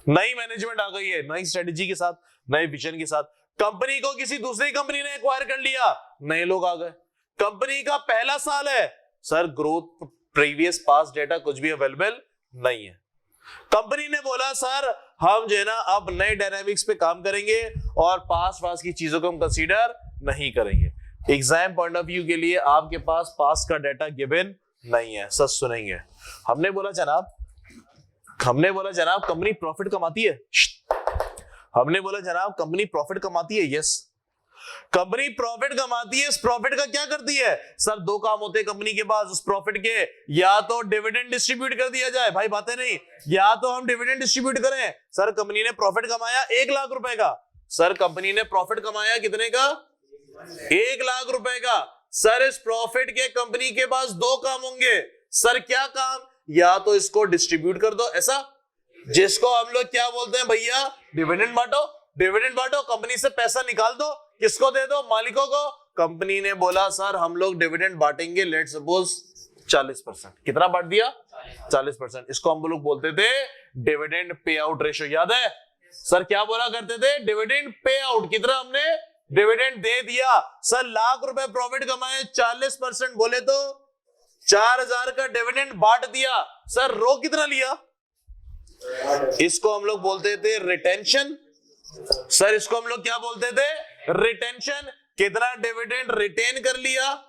नई मैनेजमेंट आ गई है, नई स्ट्रेटेजी के साथ, नए विजन के साथ, कंपनी को किसी दूसरी कंपनी ने एक्वायर कर लिया, नए लोग आ गए, कंपनी का पहला साल है, sir growth previous past data कुछ भी अवेलेबल नहीं है, कंपनी ने बोला सर हम जो है ना अब नए डायनामिक्स पे काम करेंगे और पास्ट की चीजों को हम कंसीडर नहीं करेंगे, एग्जाम पॉइंट ऑफ व्यू के लिए आपके पास पास्ट का डेटा गिवन नहीं है, सच सुनेंगे। हमने बोला जनाब कंपनी प्रॉफिट कमाती है, हमने बोला जनाब कंपनी प्रॉफिट कमाती है, यस कंपनी प्रॉफिट कमाती है, इस प्रॉफिट का क्या करती है? सर दो काम होते हैं कंपनी के पास उस प्रॉफिट के, या तो डिविडेंड डिस्ट्रीब्यूट कर दिया जाए, भाई बातें नहीं, या तो हम डिविडेंड डिस्ट्रीब्यूट करें। सर कंपनी ने प्रॉफिट कमाया 1 लाख रुपए का, सर कंपनी ने प्रॉफिट कमाया कितने का? 1 लाख रुपए का। सर इस प्रॉफिट के कंपनी के पास दो काम होंगे, सर क्या काम? या तो इसको डिस्ट्रीब्यूट कर दो, ऐसा जिसको हम लोग क्या बोलते हैं भैया, डिविडेंड बांटो, डिविडेंड बांटो, कंपनी से पैसा निकाल दो, किसको दे दो? मालिकों को। कंपनी ने बोला सर हम लोग डिविडेंड बांटेंगे, लेट्स सपोज 40%, कितना बांट दिया? 40%, इसको हम लोग बोलते थे डिविडेंड पे आउट रेशियो, याद है? सर क्या बोला करते थे? डिविडेंड पे आउट, कितना हमने डिविडेंड दे दिया। सर लाख रुपए प्रॉफिट कमाए, 40% बोले तो 4000 का डिविडेंड बांट दिया, सर रो कितना लिया? इसको हम लोग बोलते थे रिटेंशन। सर इसको हम लोग क्या बोलते थे? रिटेंशन। कितना डिविडेंड रिटेन कर लिया?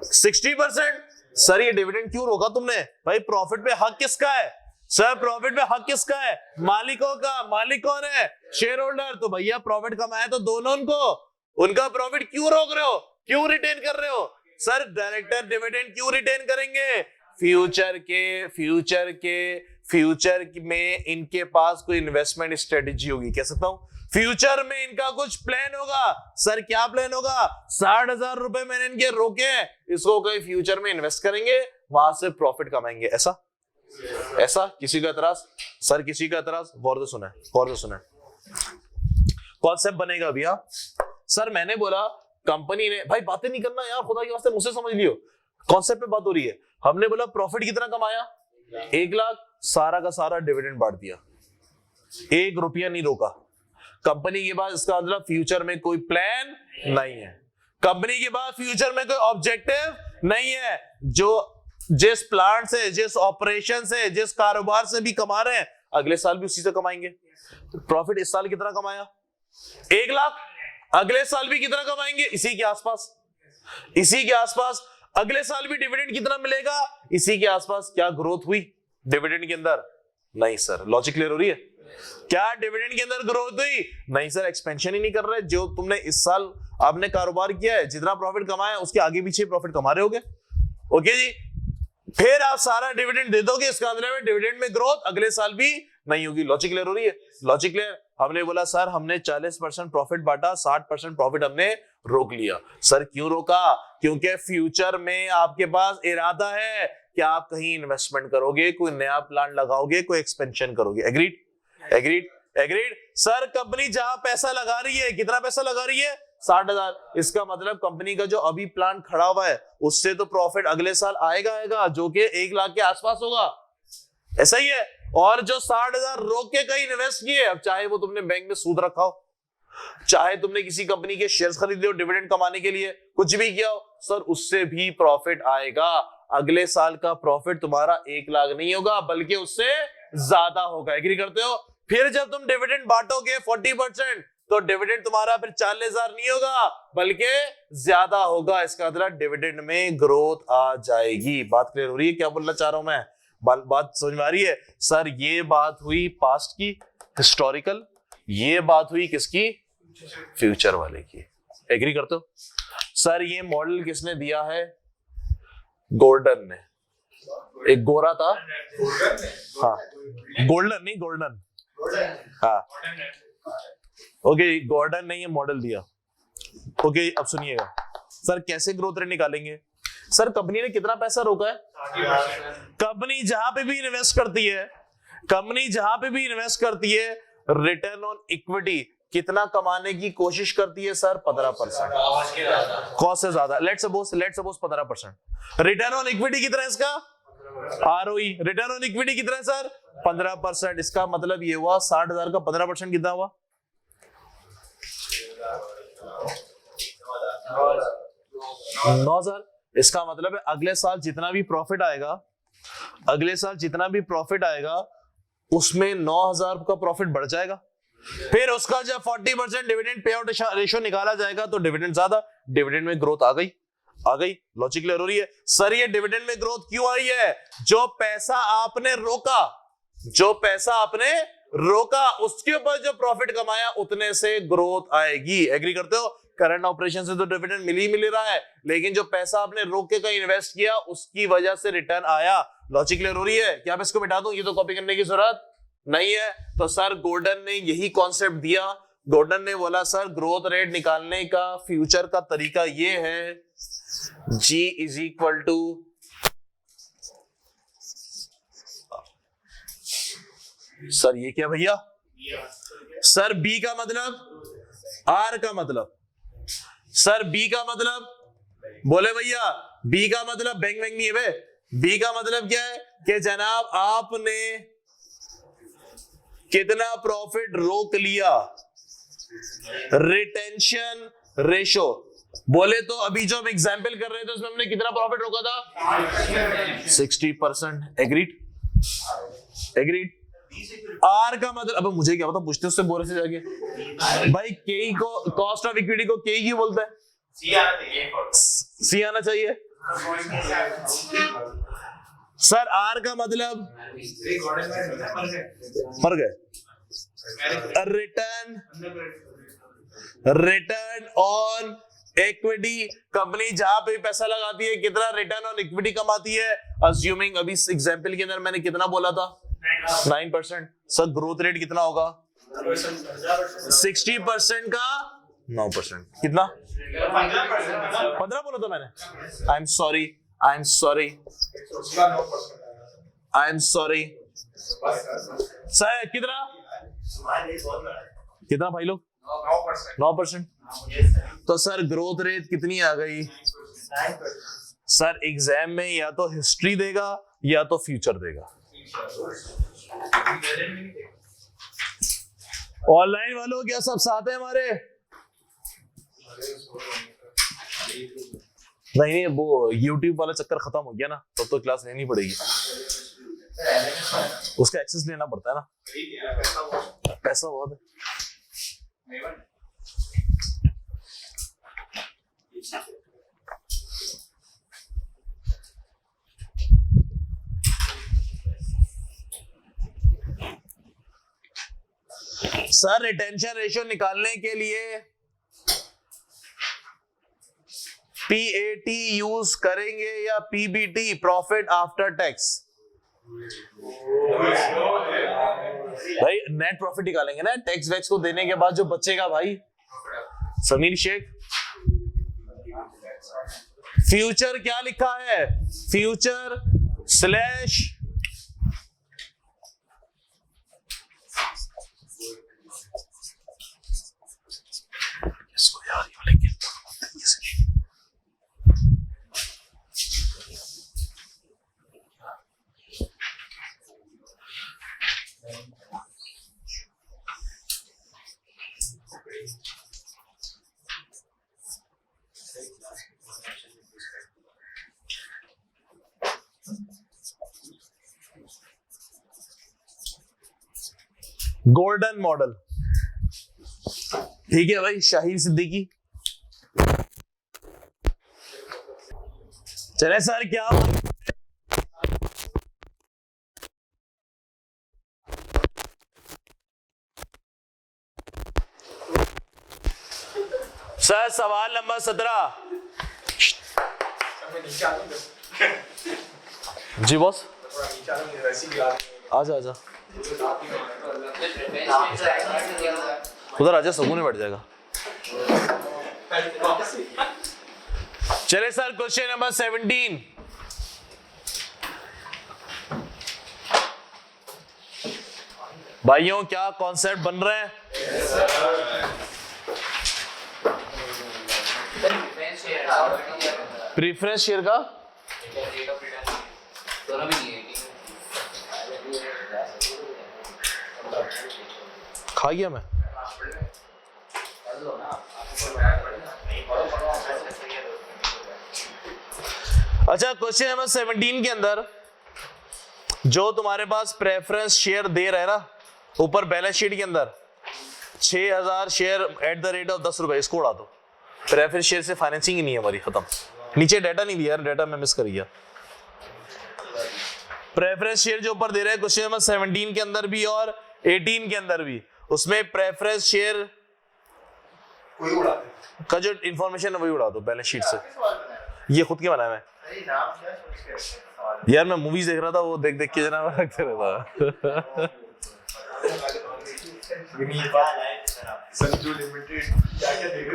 60%। सर ये डिविडेंड क्यों रोका तुमने? भाई प्रॉफिट पे हक किसका है? सर प्रॉफिट पे हक किसका है? मालिकों का। मालिक कौन है? Share holder. तो भैया प्रॉफिट कमाया तो दोनों उनका प्रॉफिट क्यों रोक रहे हो, क्यों रिटेन कर रहे हो? सर डायरेक्टर डिविडेंड क्यों रिटेन करेंगे? फ्यूचर में इनके पास कोई इन्वेस्टमेंट स्ट्रेटेजी होगी, कह सकता हूं फ्यूचर में इनका कुछ प्लान होगा। सर क्या प्लान होगा? 60,000 रुपए मैंने इनके रोके, इसको कहीं फ्यूचर में इन्वेस्ट करेंगे, वहां से प्रॉफिट कमाएंगे, ऐसा किसी का एतराज? सर किसी का एतराज? गौर से सुना कॉन्सेप्ट बनेगा भैया। सर मैंने बोला कंपनी ने, भाई बातें नहीं करना यार, खुदा के वास्ते मुझसे समझ लियो, कॉन्सेप्ट पे बात हो रही है। हमने बोला प्रॉफिट कितना कमाया? 1 लाख, सारा का सारा डिविडेंड बांट दिया, 1 रुपया नहीं रोका। कंपनी के पास इसका मतलब फ्यूचर में कोई प्लान नहीं है, कंपनी के पास फ्यूचर में कोई ऑब्जेक्टिव नहीं है। जो जिस प्लांट से, जिस ऑपरेशन से, जिस कारोबार से भी कमा रहे हैं, अगले साल भी उसी से कमाएंगे। प्रॉफिट इस साल कितना कमाया? 1 लाख। अगले साल भी कितना कमाएंगे? इसी के आसपास, इसी के आसपास। अगले साल भी डिविडेंड कितना मिलेगा? इसी के आसपास। क्या ग्रोथ हुई डिविडेंड के अंदर? नहीं सर। लॉजिक क्लियर हो रही है? क्या डिविडेंड के अंदर ग्रोथ हुई? नहीं सर, एक्सपेंशन ही नहीं कर रहे। जो तुमने इस साल आपने कारोबार किया है, जितना प्रॉफिट कमाया उसके आगे पीछे प्रॉफिट कमा रहे होगे। ओके जी, फिर आप सारा डिविडेंड दे दोगे, इसका मतलब है डिविडेंड में ग्रोथ अगले साल भी नहीं होगी। लॉजिक क्लियर हो रही है? Logic clear. हमने बोला सर हमने 40% प्रॉफिट बांटा, 60% प्रॉफिट हमने रोक लिया। सर क्यों रोका? क्योंकि फ्यूचर में आपके पास इरादा है कि आप कहीं इन्वेस्टमेंट करोगे, कोई नया प्लान लगाओगे, कोई एक्सपेंशन करोगे। Agreed? Agreed? Agreed. Sir company जहां पैसा लगा रही है, कितना पैसा लगा रही है? 60,000। इसका मतलब कंपनी का जो अभी प्लान खड़ा हुआ है उससे तो प्रॉफिट अगले साल आएगा जो कि 1 लाख के आसपास होगा। ऐसा ही है। और जो 60,000 रोक के कहीं इन्वेस्ट किए, अब चाहे वो तुमने बैंक में सूद रखा हो, चाहे तुमने किसी कंपनी के शेयर्स खरीदे हो डिविडेंड कमाने के लिए, कुछ भी किया हो, सर उससे भी प्रॉफिट आएगा। अगले साल का प्रॉफिट तुम्हारा 1 लाख नहीं होगा बल्कि उससे ज्यादा होगा। एग्री करते हो? फिर जब तुम डिविडेंड बांटोगे 40%, तो डिविडेंड तुम्हारा फिर 40,000 नहीं होगा बल्कि ज्यादा होगा। इसका मतलब डिविडेंड में ग्रोथ आ जाएगी। बात क्लियर हो रही है? क्या बोलना चाह रहा हूं मैं? बात समझ में आ रही है? सर ये बात हुई पास्ट की, हिस्टोरिकल। ये बात हुई किसकी? फ्यूचर वाले की। एग्री करते हो? सर ये मॉडल किसने दिया है? गोल्डन ने। एक गोरा था, हाँ, गोल्डन नहीं, गोल्डन, हाँ, ओके, गॉर्डन ने ये मॉडल दिया। ओके, अब सुनिएगा सर कैसे ग्रोथ रेट निकालेंगे। सर कंपनी ने कितना पैसा रोका है? कंपनी जहां पे भी इन्वेस्ट करती है, कंपनी जहां पे भी इन्वेस्ट करती है, रिटर्न ऑन इक्विटी कितना कमाने की कोशिश करती है? सर 15%। कॉस्ट से ज्यादा। Let's suppose 15%। Return on equity कितना है इसका? आरओई। रिटर्न ऑन इक्विटी कितना है सर? 15%। इसका मतलब ये हुआ 60,000 का 15% कितना हुआ? 9,000। इसका मतलब है अगले साल जितना भी प्रॉफिट आएगा, अगले साल जितना भी प्रॉफिट आएगा उसमें 9,000 का प्रॉफिट बढ़ जाएगा। फिर उसका जब 40% डिविडेंड पे आउट रेशियो निकाला जाएगा तो डिविडेंड ज्यादा, डिविडेंड में ग्रोथ आ गई। लॉजिक क्लियर हो रही है? सर ये डिविडेंड में ग्रोथ क्यों आई है? जो पैसा आपने रोका उसके ऊपर जो प्रॉफिट कमाया उतने से ग्रोथ आएगी। एग्री करते हो? करंट ऑपरेशन से तो डिविडेंड मिल ही रहा है, लेकिन जो पैसा आपने रोक के कहीं इन्वेस्ट किया उसकी वजह से रिटर्न आया। लॉजिक क्लियर हो रही है? क्या मैं इसको मिटा दूं? ये तो कॉपी करने की जरूरत नहीं है। तो सर गोल्डन ने यही कॉन्सेप्ट दिया। गोल्डन ने बोला सर ग्रोथ रेट निकालने का फ्यूचर का तरीका ये है, G is equal to sir ये क्या भैया? सर B का मतलब, R का मतलब, सर B का मतलब बोले भैया, B का मतलब बैंक नहीं है बे। B का मतलब क्या है कि जनाब आपने कितना प्रॉफिट रोक लिया, रिटेंशन रेशो। बोले तो अभी जो हम एग्जाम्पल कर रहे थे उसमें हमने कितना प्रॉफिट रोका था? 60%। एग्रीड? आर का मतलब, अब मुझे क्या पता, पूछते उससे बोरे से जाके भाई केई को, कॉस्ट ऑफ इक्विटी को केई क्यों बोलते हैं? सी आना चाहिए। सर आर का मतलब मर गए। Return on equity. कंपनी जहां पे पैसा लगाती है कितना रिटर्न ऑन इक्विटी कमाती है? अज्यूमिंग अभी एग्जांपल के अंदर मैंने कितना बोला था? 9%। सर ग्रोथ रेट कितना होगा? 60% का 9%। कितना? 15 बोला था मैंने। I am sorry. सर कितना भाई लोग? 9%। तो सर ग्रोथ रेट कितनी आ गई? सर एग्जाम में या तो हिस्ट्री देगा या तो फ्यूचर देगा। ऑनलाइन वालों क्या सब साथ है हमारे? नहीं, वो YouTube वाला चक्कर खत्म हो गया ना, तब तो क्लास लेनी पड़ेगी। उसका एक्सेस लेना पड़ता है ना, पैसा बहुत है। सर रिटेंशन रेशियो निकालने के लिए PAT यूज करेंगे या PBT, प्रॉफिट आफ्टर टैक्स? भाई नेट प्रॉफिट निकालेंगे ना, टैक्स वैक्स को देने के बाद जो बचेगा भाई। समीर शेख, फ्यूचर क्या लिखा है? फ्यूचर स्लैश इसको यार ये लेंगे गोल्डन मॉडल। ठीक है भाई, शाहिर सिद्दीकी। चले सर, क्या सर सवाल नंबर 17। जी बॉस, आजा आजा, उधर आजा, सुकून में बैठ जाएगा। चले सर, क्वेश्चन नंबर 17। भाइयों क्या कॉन्सेप्ट बन रहे हैं? प्रीफरेंस शेयर का खा गया मैं। अच्छा, क्वेश्चन नंबर 17 के अंदर जो तुम्हारे पास प्रेफरेंस शेयर दे रहा है ना, ऊपर बैलेंस शीट के अंदर 6000 share at the rate of 10 रुपए, इसको उड़ा दो। प्रेफरेंस शेयर से फाइनेंसिंग ही नहीं है हमारी, खत्म। नीचे डाटा नहीं दिया यार, डाटा मैं मिस कर गया। प्रेफरेंस शेयर जो ऊपर दे रहे हैं क्वेश्चन नंबर 17 के अंदर भी और 18 के अंदर भी, उसमें प्रेफरेंस शेयर का जो इंफॉर्मेशन है वही उड़ा दो बैलेंस शीट से। ये खुद के बनाया मैं यार, मैं मूवीज देख रहा था, वो देख देख के जना रखते रहता। संजू लिमिटेड क्या क्या देख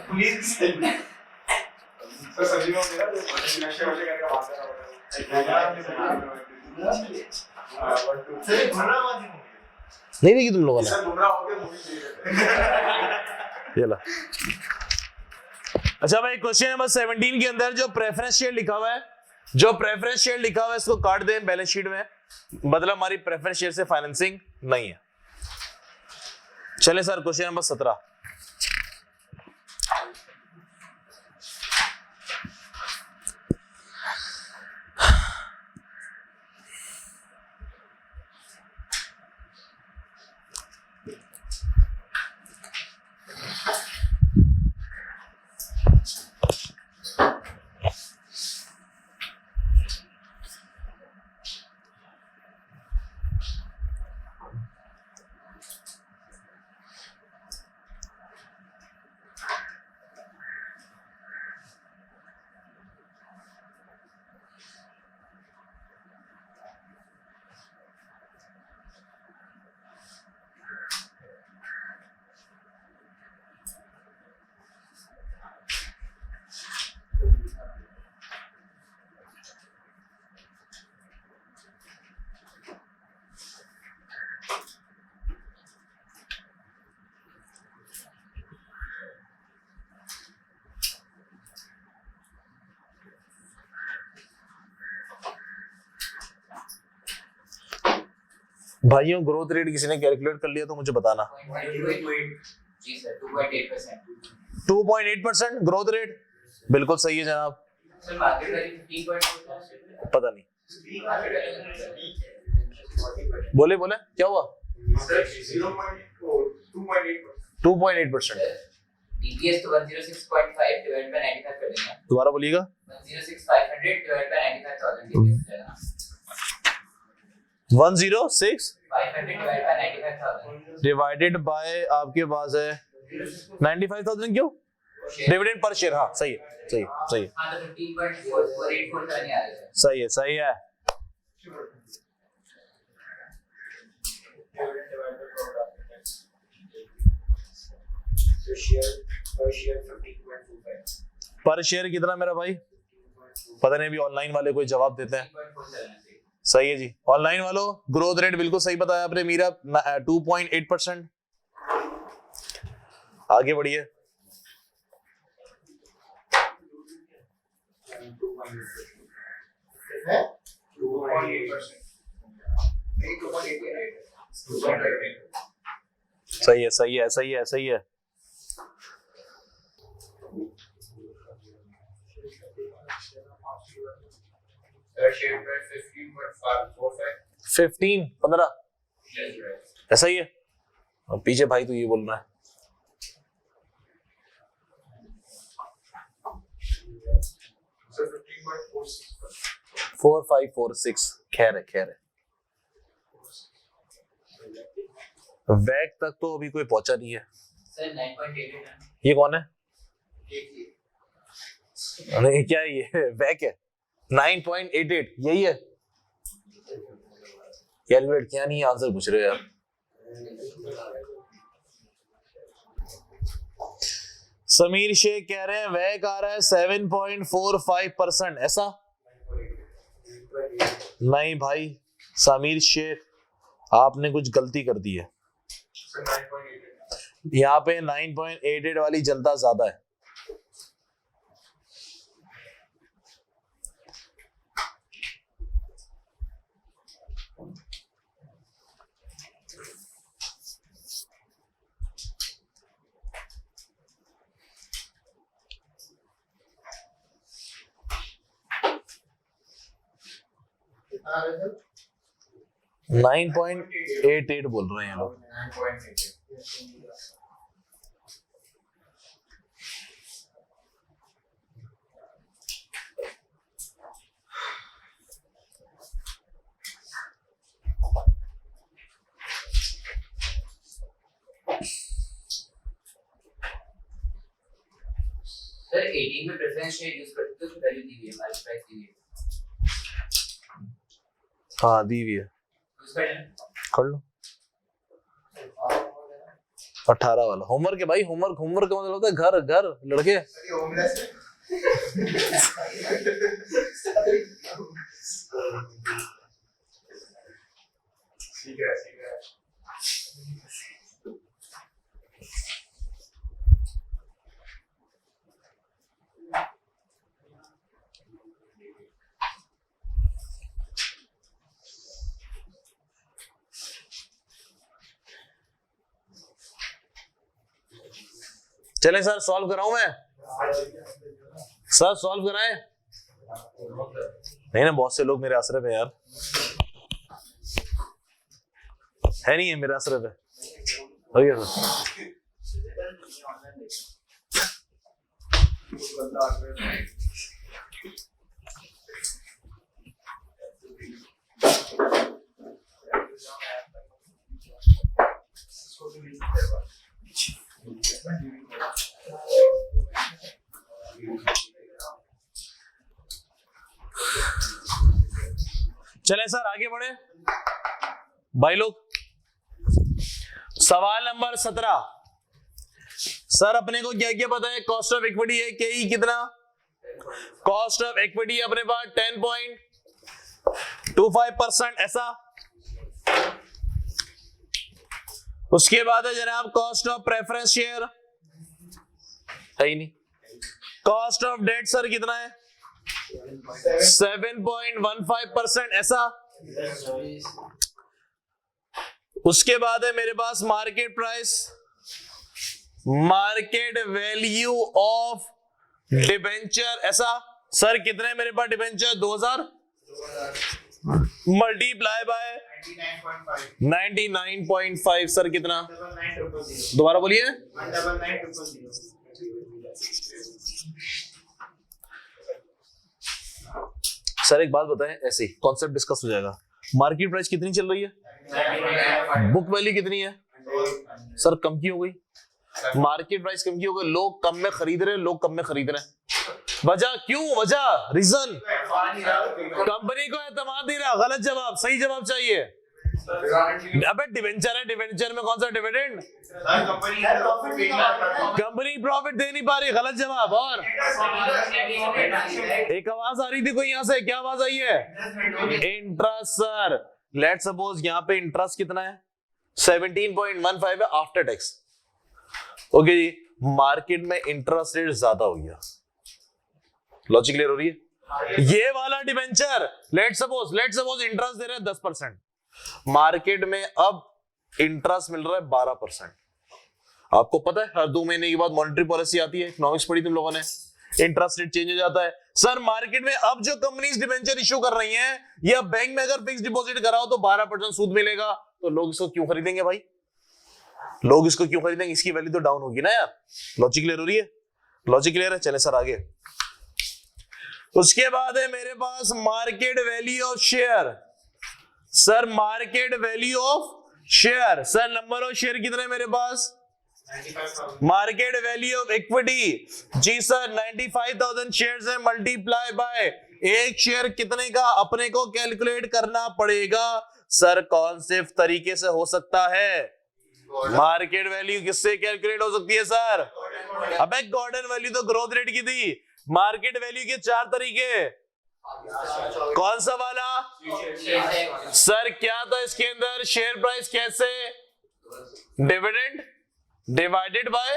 पुलिस सर संजू ने मेरा नक्शे वशे करके बात करना नहीं देखी तुम लोगों ने? सर गुमराह हो गए मूवी देख। ये ला। अच्छा भाई, क्वेश्चन नंबर 17 के अंदर जो प्रेफरेंस शेयर लिखा हुआ है, जो प्रेफरेंस शेयर लिखा हुआ है इसको काट दें बैलेंस शीट में, मतलब हमारी प्रेफरेंस शेयर से फाइनेंसिंग नहीं है। चले सर, क्वेश्चन नंबर 17। भाइयों ग्रोथ रेट किसी ने कैलकुलेट कर लिया तो मुझे बताना। जी सर 2.8%। 2.8% ग्रोथ रेट बिल्कुल सही है जनाब। Sir market value 15.4%। पता नहीं, बोले बोले क्या हुआ? 2.8%। DPS तो 106.5 डिवाइड बाय 95 कर देना। दोबारा बोलिएगा। 106,500 डिवाइड बाय 95,000 DPS लेना। 106 500 डिवाइड बाय 95,000 डिवाइडेड बाय आपके पास है 95,000 क्यों? Dividend per share. हाँ सही है, सही है, सही है, हाँ तो 15.4847 ही आ रहा है। सही है, सही है। पर शेयर कितना मेरा भाई? पता नहीं, अभी ऑनलाइन वाले कोई जवाब देते हैं। 3.47 सही है जी, ऑनलाइन वालों ग्रोथ रेट बिल्कुल सही बताया आपने मीरा, 2.8%। आगे बढ़िए। सही है, सही है, सही है, सही है। Share price 15.545. 15 Yes, right. ऐसा ही है। और पीछे भाई तो ये बोल रहा है। So 15.46. 4546। खैर है, खैर है। वैक तक तो अभी कोई पहुंचा नहीं है। सर 9.88 है। ये कौन है? अरे क्या है ये? वैक है। 9.88 यही है। कैलकुलेट क्या नहीं, आंसर पूछ रहे हो यार। समीर शेख कह रहे हैं वैक आ रहा है 7.45%। ऐसा नहीं भाई, समीर शेख आपने कुछ गलती कर दी है। So 9.88. यहाँ पे 9.88 वाली जनता ज्यादा है। कितना आ रहा है? 9.88 बोल रहे हैं लोग। 9.88. सर 18 में प्रेफरेंस शेयर यूज करते हो तो वैल्यू दी हुई है, हमारी प्राइस दी हुई है। हाँ दी हुई है, यूज कर लेना। कर लो। 18 वाला होमवर्क है भाई। होमवर्क, होमवर्क का मतलब होता है घर घर लड़के। ठीक है, ठीक है। चले सर सॉल्व कराऊं मैं? सर सॉल्व कराएं? नहीं ना, बहुत से लोग मेरे आसरे पे यार है, नहीं है मेरे आसरे पे। हो गया सर। चले सर आगे बढ़े भाई लोग। सवाल नंबर 17। सर अपने को क्या क्या पता है? कॉस्ट ऑफ इक्विटी है के कितना? कॉस्ट ऑफ इक्विटी अपने पास 10.25%। ऐसा उसके बाद है जनाब कॉस्ट ऑफ प्रेफरेंस शेयर है ही नहीं। कॉस्ट ऑफ डेट सर कितना है? 7.15%। ऐसा उसके बाद है मेरे पास market price, market value of debenture. ऐसा सर कितने है मेरे पास डिबेंचर? 2000 multiply by 99.5। सर कितना? 199,000. दोबारा बोलिए। 199,000. सर एक बात बताएं, ऐसे कॉन्सेप्ट डिस्कस हो जाएगा। मार्केट प्राइस कितनी चल रही है? बुक वैल्यू कितनी है? सर कम की हो गई। मार्केट प्राइस कम की हो गई, लोग कम में खरीद रहे हैं, लोग कम में खरीद रहे हैं। वजह क्यों? वजह रीजन कंपनी को एतमाद नहीं रहा। गलत जवाब, सही जवाब चाहिए। अबे डिवेंचर है, डिवेंचर में कौन सा डिविडेंड? कंपनी प्रॉफिट दे नहीं पा रही। गलत जवाब। और एक आवाज आ रही थी कोई यहाँ से, क्या आवाज आई है? Interest sir. लेट सपोज यहाँ पे इंटरेस्ट कितना है? 17.15 है आफ्टर टैक्स। ओके जी, मार्केट में इंटरेस्ट रेट ज्यादा हो गया। लॉजिक क्लियर हो रही है? ये वाला डिवेंचर लेट सपोज इंटरेस्ट दे रहे हैं 10%, मार्केट में अब इंटरेस्ट मिल रहा है 12%। आपको पता है हर 2 महीने के बाद मॉनेटरी पॉलिसी आती है, इकोनॉमिक्स पढ़ी तुम लोगों ने, इंटरेस्ट रेट चेंज हो जाता है। सर मार्केट में अब जो कंपनीज डिवेंचर इशू कर रही हैं, या बैंक में अगर फिक्स डिपॉजिट कराओ तो 12% सूद मिलेगा, तो लोग इसको क्यों खरीदेंगे भाई? लोग इसको क्यों खरीदेंगे? इसकी वैल्यू तो डाउन होगी ना यार। लॉजिक क्लियर हो रही है? लॉजिक क्लियर है? चले सर आगे। उसके बाद है मेरे पास market value of share. Sir market value of share, sir number of share कितने मेरे पास? 95,000। मार्केट वैल्यू ऑफ इक्विटी जी सर 95,000 शेयर्स है, मल्टीप्लाई बाय एक शेयर कितने का अपने को कैलकुलेट करना पड़ेगा। सर कौन से तरीके से हो सकता है? मार्केट वैल्यू किससे कैलकुलेट हो सकती है सर? अबे गॉर्डन वैल्यू तो ग्रोथ रेट की थी। मार्केट वैल्यू के 4 तरीके, कौन सा वाला? सर क्या था इसके अंदर? शेयर प्राइस कैसे? डिविडेंड डिवाइडेड बाय,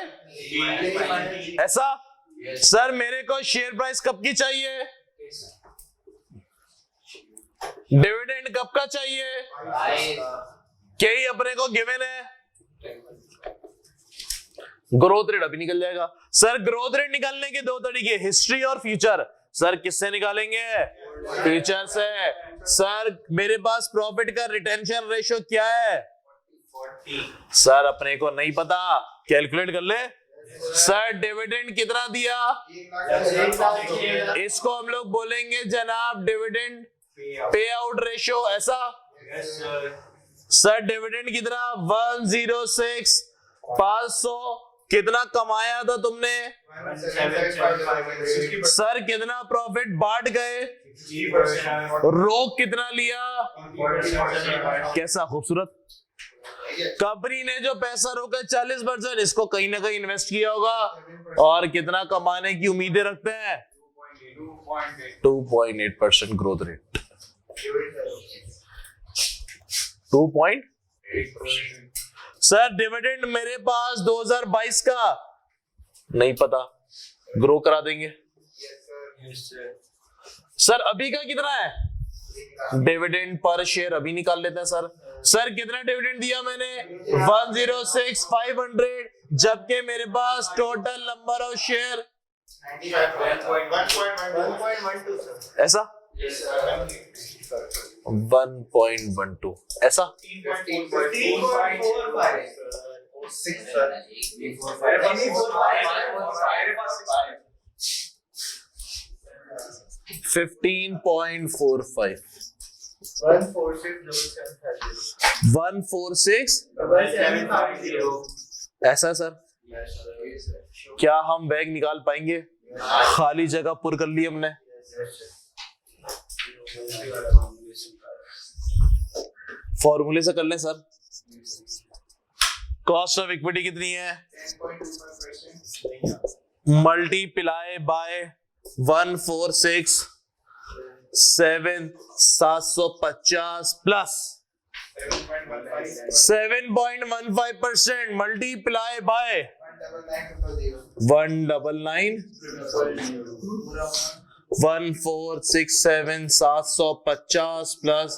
ऐसा? सर मेरे को शेयर प्राइस कब की चाहिए? डिविडेंड कब का चाहिए? क्या ही अपने को गिवन है? ग्रोथ रेट अभी निकल जाएगा। सर ग्रोथ रेट निकालने के 2 तरीके, हिस्ट्री और फ्यूचर। सर किससे निकालेंगे? फ्यूचर से। सर मेरे पास प्रॉफिट का रिटेंशन रेशियो क्या है? 40। सर अपने को नहीं पता, कैलकुलेट कर ले। सर डिविडेंड कितना दिया? इसको हम लोग बोलेंगे जनाब डिविडेंड पे आउट रेशियो, ऐसा? सर डिविडेंड कितना? 106, 500। कितना कमाया था तुमने? सर कितना प्रॉफिट बांट गए? रोक कितना लिया? कैसा खूबसूरत। कंपनी ने जो पैसा रोका 40%, इसको कहीं ना कहीं इन्वेस्ट किया होगा। और कितना कमाने की उम्मीदें रखते हैं? 2.8% ग्रोथ रेट। 2.8%। सर डिविडेंड मेरे पास 2022 का नहीं पता, ग्रो करा देंगे। सर अभी का कितना है? डिविडेंड पर शेयर अभी निकाल लेते हैं सर। सर कितना डिविडेंड दिया मैंने? 106,500, जबकि मेरे पास टोटल नंबर ऑफ शेयर 1.12 ऐसा 1.12 ऐसा 15.45 146 ऐसा सर। क्या हम बैग निकाल पाएंगे? खाली जगह पुर कर ली हमने। फॉर्मूले से कर लें सर। कॉस्ट ऑफ इक्विटी कितनी है? 10.25%। Multiply by 146,750 plus 7.15% multiply by 199 146,750 plus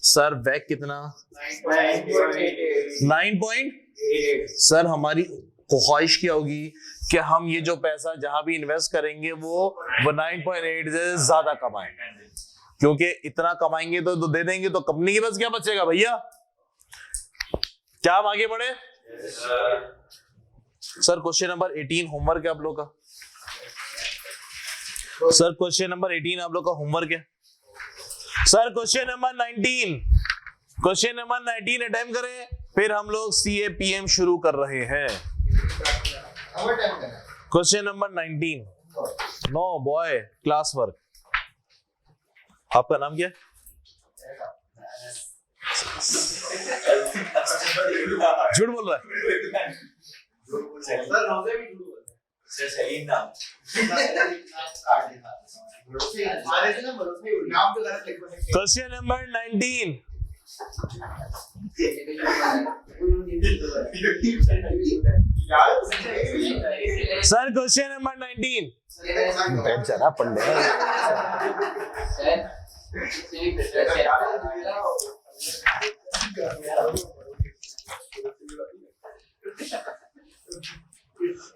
sir back कितना? 9. सर हमारी ख्वाहिश क्या होगी कि हम ये जो पैसा जहां भी इन्वेस्ट करेंगे वो 9.8 से ज्यादा कमाएं, क्योंकि इतना कमाएंगे तो दे देंगे तो कंपनी के पास क्या बचेगा भैया? क्या हम आगे बढ़े? सर क्वेश्चन नंबर 18 होमवर्क है आप लोग का। सर क्वेश्चन नंबर 18 आप लोग का होमवर्क है। सर क्वेश्चन नंबर 19 अटेम्प्ट करें, फिर हम लोग CAPM शुरू कर रहे हैं। Question number 19। No boy, class work. आपका नाम क्या है? झूठ बोल रहा है। Question number 19। Sir question number 19। बैठ जाना पंडित।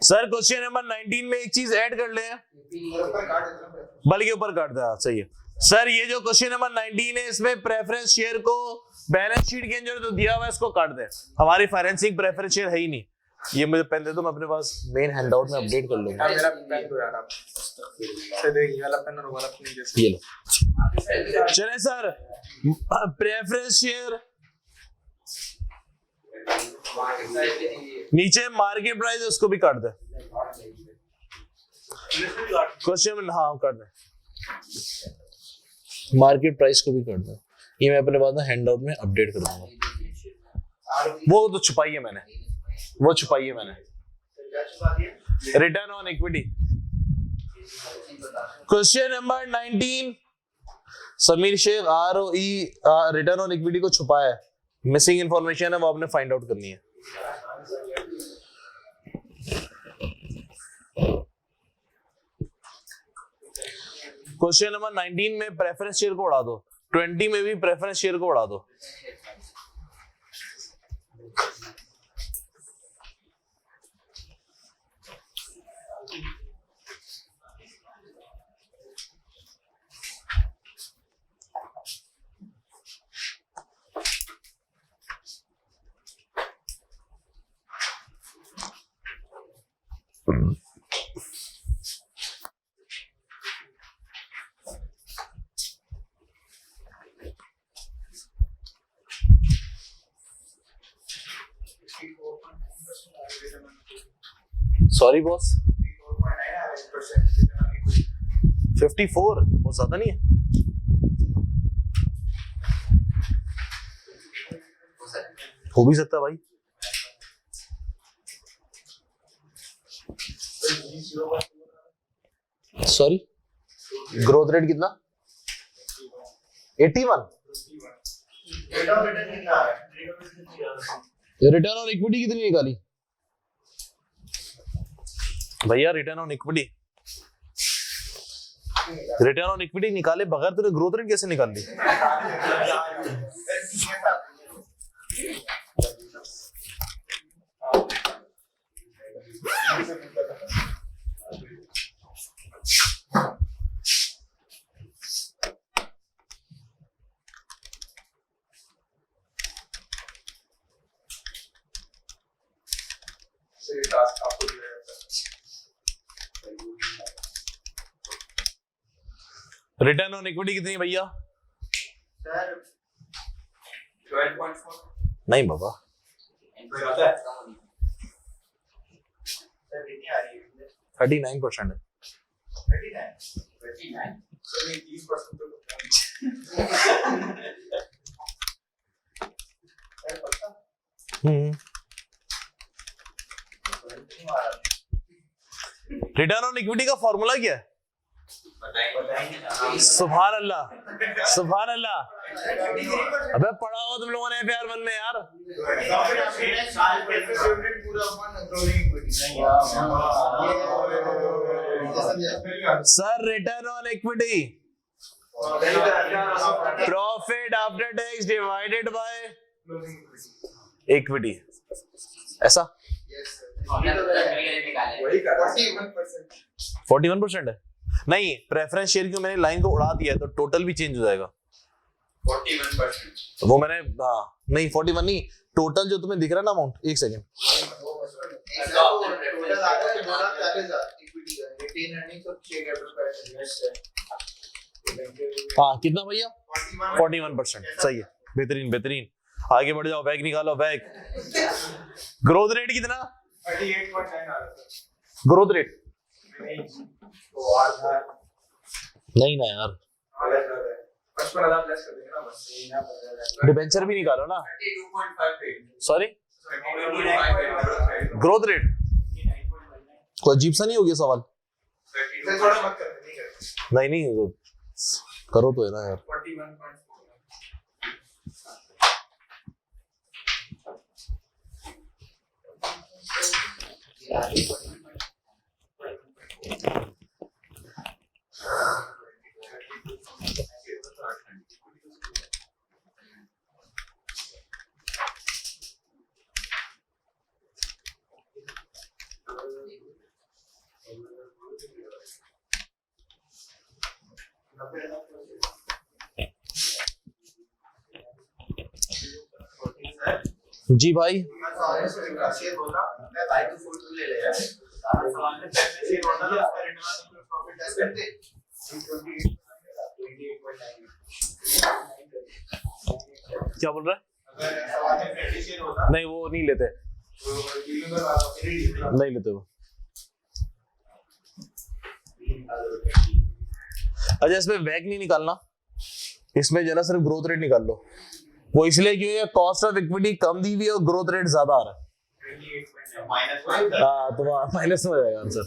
सर क्वेश्चन नंबर 19 में एक चीज ऐड कर ले, बल्कि ऊपर काट दे। सही है सर। ये जो क्वेश्चन नंबर 19 है, इसमें प्रेफरेंस शेयर को बैलेंस शीट के अंदर तो दिया हुआ है, इसको काट दे। हमारी फाइनेंसिंग प्रेफरेंस शेयर है ही नहीं। ये मुझे पेन दे दो, मैं अपने पास मेन हैंडआउट में अपडेट कर लूंगा। मेरा पेन दो यार, आप ये वाला पेन और वाला पेन जैसे। ये लो। चले सर, प्रेफरेंस शेयर नीचे मार्केट प्राइस, उसको भी काट दे। क्वेश्चन, हाँ काट दे। मार्केट प्राइस को भी काट दे। ये मैं अपने बाद में हैंडआउट में अपडेट कर दूंगा। वो तो छुपाई है मैंने, वो छुपाई है मैंने। Return on equity. Question number 19। Sameer Shaikh ROE return on equity को छुपाया है। मिसिंग इंफॉर्मेशन है, वो आपने फाइंड आउट करनी है। क्वेश्चन नंबर 19 में प्रेफरेंस शेयर को उड़ा दो, 20 में भी प्रेफरेंस शेयर को उड़ा दो। सॉरी बॉस, 54 बहुत ज्यादा नहीं है। हो भी सकता है भाई। सॉरी, ग्रोथ रेट कितना? 81। रिटर्न ऑन इक्विटी कितनी निकाली भैया? रिटर्न ऑन इक्विटी निकाले बगैर तूने ग्रोथ रेट कैसे निकाल ली? रिटर्न ऑन इक्विटी कितनी भैया? सर 12.4। नहीं बाबा, सर कितनी आ रही है? 39% है। 39 सर 30% तो सर पक्का? रिटर्न ऑन इक्विटी का फॉर्मूला क्या है? सुभान अल्लाह, सुभान अल्लाह। अबे पढ़ा हो तुम लोगों ने FAR 1 में यार। Sir return on equity profit after tax divided by equity, ऐसा 41% है। नहीं, प्रेफरेंस शेयर की मैंने लाइन को उड़ा दिया है तो टोटल भी चेंज हो जाएगा। 41% वो मैंने, हाँ नहीं 41 नहीं, टोटल जो तुम्हें दिख रहा है ना अमाउंट, एक सेकेंड टोटल आ रहा है 2,40,000 इक्विटी का, रिटेन अर्निंग्स और शेयर कैपिटल का इन्वेस्ट है। हाँ कितना भैया? 41%। सही है, बेहतरीन बेहतरीन। आगे बढ़ जाओ, बैग निकालो बैग। ग्रोथ रेट कितना? 38.9 आ रहा था। ग्रोथ रेट तो आधा नहीं ना यार, 55,000 प्लस कर देंगे ना बस। डिबेंचर भी निकालो ना। 32.58 सॉरी, 29.9 ग्रोथ रेट कोई अजीब सा नहीं हो गया सवाल? थोड़ा मत कर, नहीं कर। नहीं नहीं करो तो है ना यार। 41.4 जी भाई, शेयर होता मैं भाई को फुल ले ले यार। सवाल में शेयर होता तो उसका रिटर्न प्रॉफिट लेस करते 28.9। क्या बोल रहा है? अगर सवाल में शेयर होता नहीं वो नहीं लेते, तो डीलिंग में वाला नहीं लेते वो। अच्छा इसमें वैग नहीं निकालना, इसमें जरा सिर्फ ग्रोथ रेट निकाल लो। वो इसलिए क्योंकि कॉस्ट ऑफ इक्विटी कम दी हुई है और ग्रोथ रेट ज्यादा आ रहा है। हाँ तो माइनस में जाएगा आंसर।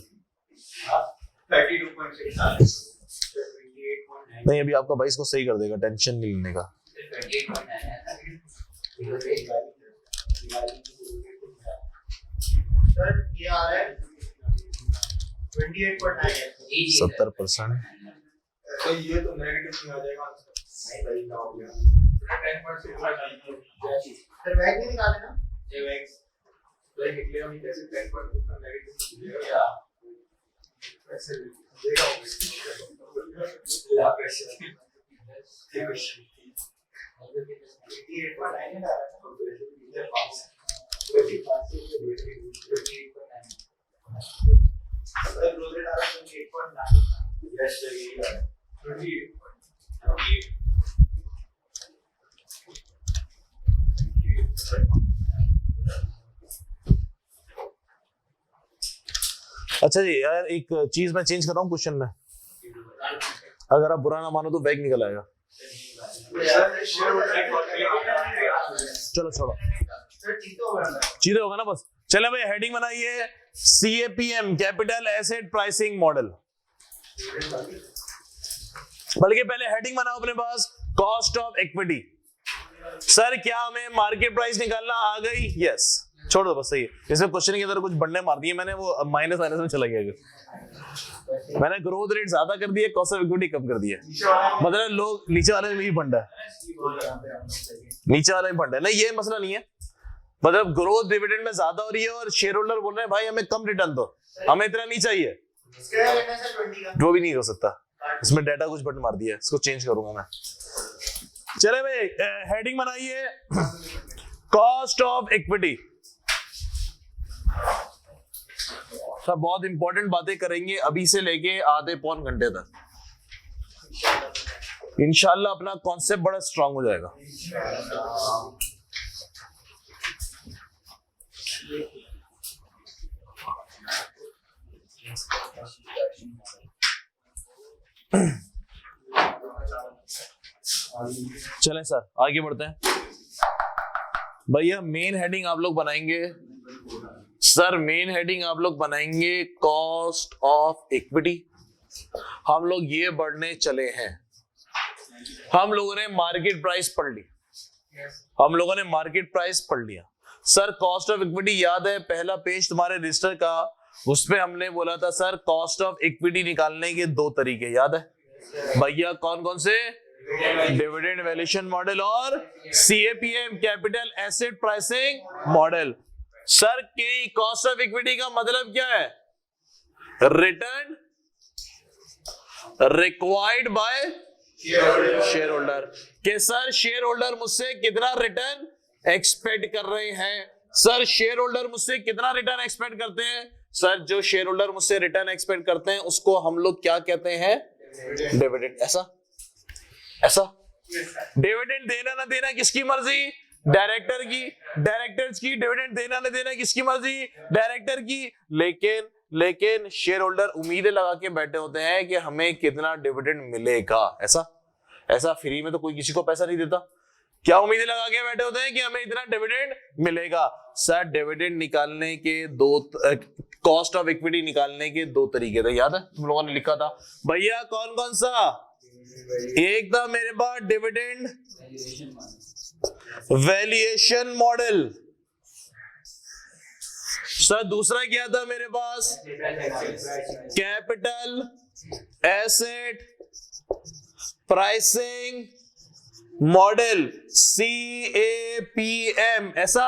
32.6 नहीं अभी आपका भाई इसको सही कर देगा, टेंशन नहीं लेने का। 28.9 सर ये आ रहा है 28.9 है। 70%। तो ये तो नेगेटिव में आ जाएगा आंसर। नहीं भाई ना हो गया 10.6 सर वैग नहीं निकाले ना ये वैग वैग निकले हम कैसे 10.6 का नेगेटिव या ऐसे देखा ला प्रेशर ये क्वेश्चन 88.9 है ना कंपैरिजन पास 28.9 सर ग्रोथ रेट आ रहा है 28.9 यस सर ये आ रहा है 28 अच्छा जी यार एक चीज मैं चेंज कर रहा हूँ क्वेश्चन में, अगर आप बुरा ना मानो तो बैग निकल आएगा। चलो छोड़ो, चीजें होगा ना बस। चले भाई हेडिंग बनाइए, CAPM capital asset pricing model. बल्कि पहले हेडिंग बनाओ अपने पास, कॉस्ट ऑफ इक्विटी। सर क्या हमें मार्केट प्राइस निकालना आ गई? यस, छोड़ दो बस। सही है, इसमें क्वेश्चन के अंदर कुछ बढ़ने मार दिए मैंने, वो माइनस माइनस में चला गया। मैंने ग्रोथ रेट ज्यादा कर दिया, कॉस्ट ऑफ इक्विटी कम कर दिया। मतलब लोग नीचे वाले में ही फंड है, नीचे वाले में फंड है। नहीं ये मसला नहीं है, मतलब ग्रोथ डिविडेंड में ज्यादा हो रही है और शेयर होल्डर बोल रहे हैं भाई हमें कम रिटर्न दो, हमें इतना नहीं चाहिए। वो भी नहीं हो सकता, इसमें डाटा कुछ बटन मार दिया है, इसको चेंज करूंगा मैं। चले भाई हेडिंग बनाइए, कॉस्ट ऑफ इक्विटी। सब बहुत इंपॉर्टेंट बातें करेंगे अभी से लेके आधे पौन घंटे तक। इंशाल्लाह अपना कॉन्सेप्ट बड़ा स्ट्रांग हो जाएगा। चलें सर आगे बढ़ते हैं। भैया मेन हेडिंग आप लोग बनाएंगे, सर मेन हेडिंग आप लोग बनाएंगे कॉस्ट ऑफ इक्विटी। हम लोग ये बढ़ने चले हैं, हम लोगों ने मार्केट प्राइस पढ़ ली, हम लोगों ने मार्केट प्राइस पढ़ लिया। सर कॉस्ट ऑफ इक्विटी याद है, पहला पेज तुम्हारे रजिस्टर का, उसमें हमने बोला था सर कॉस्ट ऑफ इक्विटी निकालने के दो तरीके याद है भैया, कौन कौन से? डिविडेंड वैल्यूएशन मॉडल और CAPM capital asset pricing model. Sir के कॉस्ट ऑफ इक्विटी का मतलब क्या है? Return required by share holder. कि सर शेयर होल्डर मुझसे कितना रिटर्न एक्सपेक्ट कर रहे हैं, सर शेयर होल्डर मुझसे कितना रिटर्न एक्सपेक्ट करते हैं? सर जो शेयर होल्डर मुझसे रिटर्न एक्सपेक्ट करते हैं उसको हम लोग क्या कहते हैं? डिविडेंड। ऐसा ऐसा डिविडेंड देना ना देना किसकी मर्जी? डायरेक्टर की। डायरेक्टर्स की। डिविडेंड देना ना देना किसकी मर्जी? डायरेक्टर की। लेकिन शेयर होल्डर उम्मीदें लगा के बैठे होते हैं कि हमें कितना डिविडेंड मिलेगा। ऐसा फ्री में तो कोई किसी को पैसा नहीं देता। क्या उम्मीदें लगा के बैठे होते हैं कि हमें इतना डिविडेंड मिलेगा? सर डिविडेंड निकालने के कॉस्ट ऑफ इक्विटी निकालने के 2 तरीके थे, याद है तुम लोगों ने लिखा था भैया? कौन कौन सा? एक था मेरे पास डिविडेंड वैल्यूएशन मॉडल। सर दूसरा क्या था मेरे पास? Capital asset pricing model, CAPM। ऐसा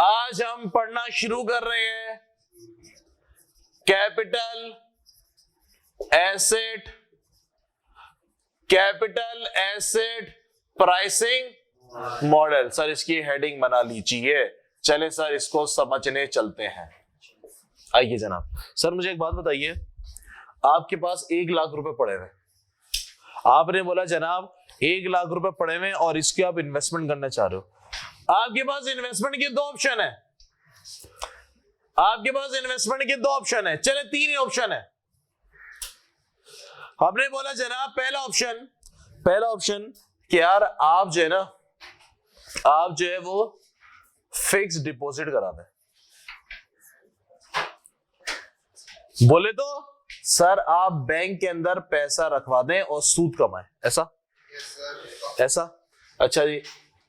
आज हम पढ़ना शुरू कर रहे हैं capital asset pricing model. Sir इसकी हेडिंग बना लीजिए। चले सर इसको समझने चलते हैं। आइए जनाब। सर मुझे एक बात बताइए, आपके पास 1 लाख रुपए पड़े हुए, आपने बोला जनाब 1 लाख रुपए पड़े हुए और इसके आप इन्वेस्टमेंट करना चाह रहे हो। आपके पास इन्वेस्टमेंट के 2 ऑप्शन है। आपके पास इन्वेस्टमेंट के 2 ऑप्शन है, चले 3 ही ऑप्शन है। हमने बोला जनाब पहला ऑप्शन कि यार आप जो है ना, आप जो है वो फिक्स डिपॉजिट करा दें। बोले तो सर आप बैंक के अंदर पैसा रखवा दें और सूद कमाएं। ऐसा अच्छा जी।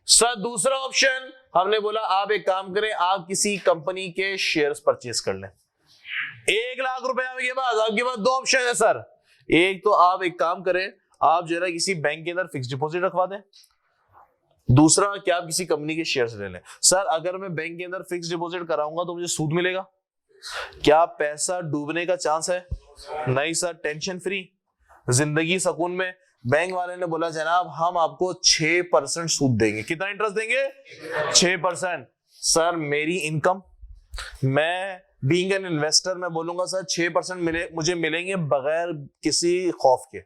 सर दूसरा ऑप्शन हमने बोला आप एक काम करें, आप किसी कंपनी के शेयर्स परचेज कर लें। 1 लाख रुपए आपके पास 2 ऑप्शन है सर। एक तो आप एक काम करें, आप जो है ना किसी बैंक के अंदर फिक्स डिपॉजिट रखवा दें। दूसरा क्या आप किसी कंपनी के शेयर्स ले लें। सर अगर मैं बैंक के अंदर फिक्स डिपॉजिट कराऊंगा तो मुझे सूद मिलेगा? क्या पैसा डूबने का चांस है? नहीं सर, टेंशन फ्री, जिंदगी सुकून में। बैंक वाले ने बोला जनाब हम आपको 6% सूद देंगे। कितना इंटरेस्ट देंगे? 6%। सर मेरी इनकम, मैं बीइंग एन इन्वेस्टर मैं बोलूंगा सर 6% मुझे मिलेंगे बगैर किसी खौफ के।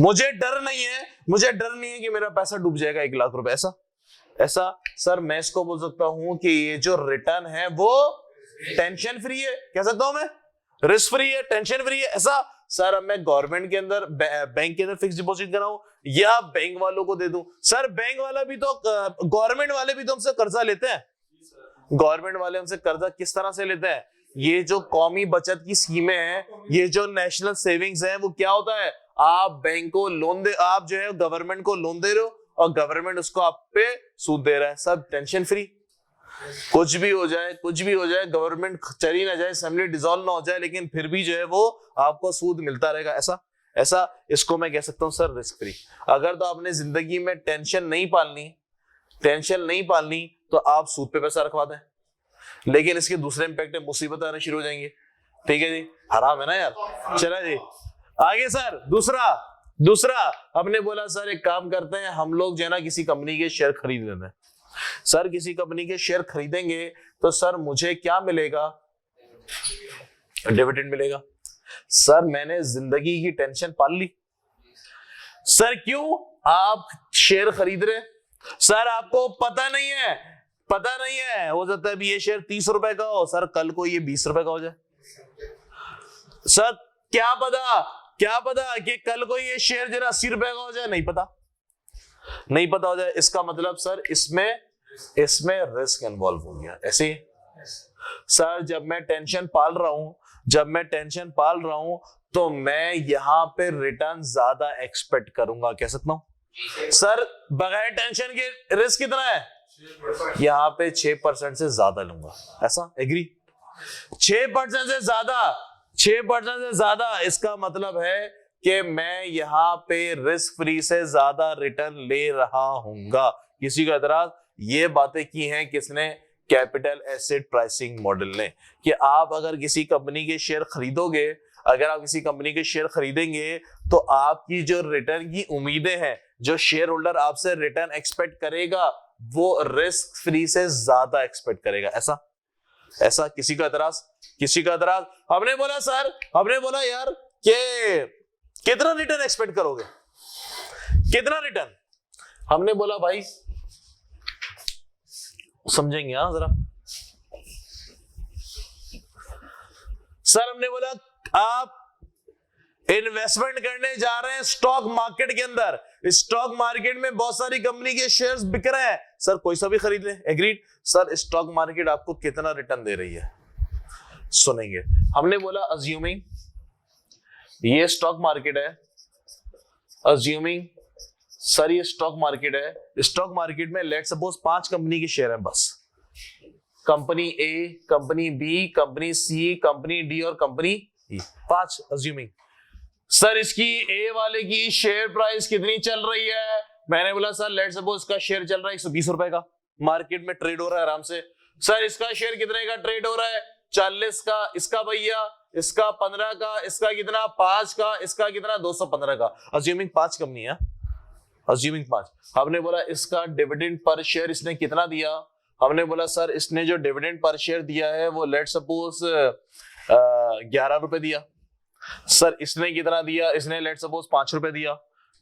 मुझे डर नहीं है कि मेरा पैसा डूब जाएगा 1 लाख रुपए। ऐसा सर मैं इसको बोल सकता हूं कि ये जो रिटर्न है वो टेंशन फ्री है। कह सकता हूं मैं रिस्क फ्री है, टेंशन फ्री है। ऐसा सर अब मैं गवर्नमेंट के अंदर बैंक के अंदर फिक्स डिपॉजिट कराऊं या बैंक वालों को दे दूं? सर बैंक वाला भी तो, गवर्नमेंट वाले भी तो हमसे कर्जा लेते हैं। गवर्नमेंट वाले हमसे कर्जा किस तरह से लेते हैं? ये जो कौमी बचत की स्कीमें हैं, ये जो नेशनल सेविंग्स हैं, वो क्या होता है? आप बैंक को लोन दे, आप जो है गवर्नमेंट को लोन दे रहे हो और गवर्नमेंट उसको आप पे सूद दे रहा है। सब टेंशन फ्री। कुछ भी हो जाए, गवर्नमेंट चली ना जाए, असेंबली डिसॉल्व ना हो जाए, लेकिन फिर भी जो है वो आपको सूद मिलता रहेगा। ऐसा इसको मैं कह सकता हूं सर रिस्क फ्री। अगर तो आपने जिंदगी में टेंशन नहीं पालनी तो आप सूद पे पैसा रखवा दें, लेकिन इसके दूसरे इंपैक्ट है, मुसीबत आने शुरू हो जाएंगे। ठीक है जी, हराम है ना यार। चला जी आगे। सर दूसरा हमने बोला सर एक काम करते हैं, हम लोग जो है ना किसी कंपनी के शेयर खरीद लेते हैं। सर किसी कंपनी के शेयर खरीदेंगे तो सर मुझे क्या मिलेगा? डिविडेंड मिलेगा। सर मैंने जिंदगी की टेंशन पाल ली। सर क्यों? आप शेयर खरीद रहे, सर आपको पता नहीं है, हो सकता है अभी ये शेयर 30 रुपए का हो, सर कल को ये 20 रुपए का हो जाए। सर क्या पता कि कल को ये शेयर जो है 80 रुपए का हो जाए, नहीं पता हो जाए। इसका मतलब सर इसमें रिस्क इन्वॉल्व हो गया। ऐसे ही सर जब मैं टेंशन पाल रहा हूं तो मैं यहां पे रिटर्न ज्यादा एक्सपेक्ट करूंगा। कह सकता हूं सर बगैर टेंशन के रिस्क कितना है? यहां पे 6% से ज्यादा लूंगा। ऐसा एग्री? 6% से ज्यादा इसका मतलब है कि मैं यहां पे रिस्क फ्री से ज्यादा रिटर्न ले रहा हूंगा। किसी का एतराज? ये बातें की हैं किसने? कैपिटल एसेट प्राइसिंग मॉडल ने। कि आप अगर किसी कंपनी के शेयर खरीदोगे, अगर आप किसी कंपनी के शेयर खरीदेंगे तो आपकी जो रिटर्न की उम्मीदें हैं, जो शेयर होल्डर आपसे रिटर्न एक्सपेक्ट करेगा, वो रिस्क फ्री से ज्यादा एक्सपेक्ट करेगा। ऐसा ऐसा किसी का एतराज? किसी का एतराज? हमने बोला सर, हमने बोला यार कि कितना रिटर्न एक्सपेक्ट करोगे, कितना रिटर्न? हमने बोला भाई समझेंगे हाँ जरा सर, हमने बोला आप इन्वेस्टमेंट करने जा रहे हैं स्टॉक मार्केट के अंदर, स्टॉक मार्केट में बहुत सारी कंपनी के शेयर्स बिक रहे हैं सर, कोई सा भी खरीद ले। एग्रीड सर, स्टॉक मार्केट आपको कितना रिटर्न दे रही है? सुनेंगे। हमने बोला अज्यूमिंग ये स्टॉक मार्केट है, अज्यूमिंग सर ये स्टॉक मार्केट है, स्टॉक मार्केट में लेट सपोज 5 कंपनी के शेयर हैं बस, कंपनी ए, कंपनी बी, कंपनी सी, कंपनी डी और कंपनी ई, 5 अज्यूमिंग। सर इसकी ए वाले की शेयर प्राइस कितनी चल रही है? मैंने बोला सर लेट सपोज इसका शेयर चल रहा है 120 रुपए का, मार्केट में ट्रेड हो रहा है आराम से। सर इसका शेयर कितने का ट्रेड हो रहा है? 40 का। इसका भैया, इसका 15 का, इसका कितना 5 का, इसका कितना 215 का। अज्यूमिंग 5 कंपनी है, अज्यूमिंग 5। हमने बोला इसका डिविडेंड पर शेयर इसने कितना दिया? हमने बोला सर इसने जो डिविडेंड पर शेयर दिया है वो लेट सपोज 11 रुपए दिया। सर इसने कितना दिया? इसने लेट सपोज 5 रुपए दिया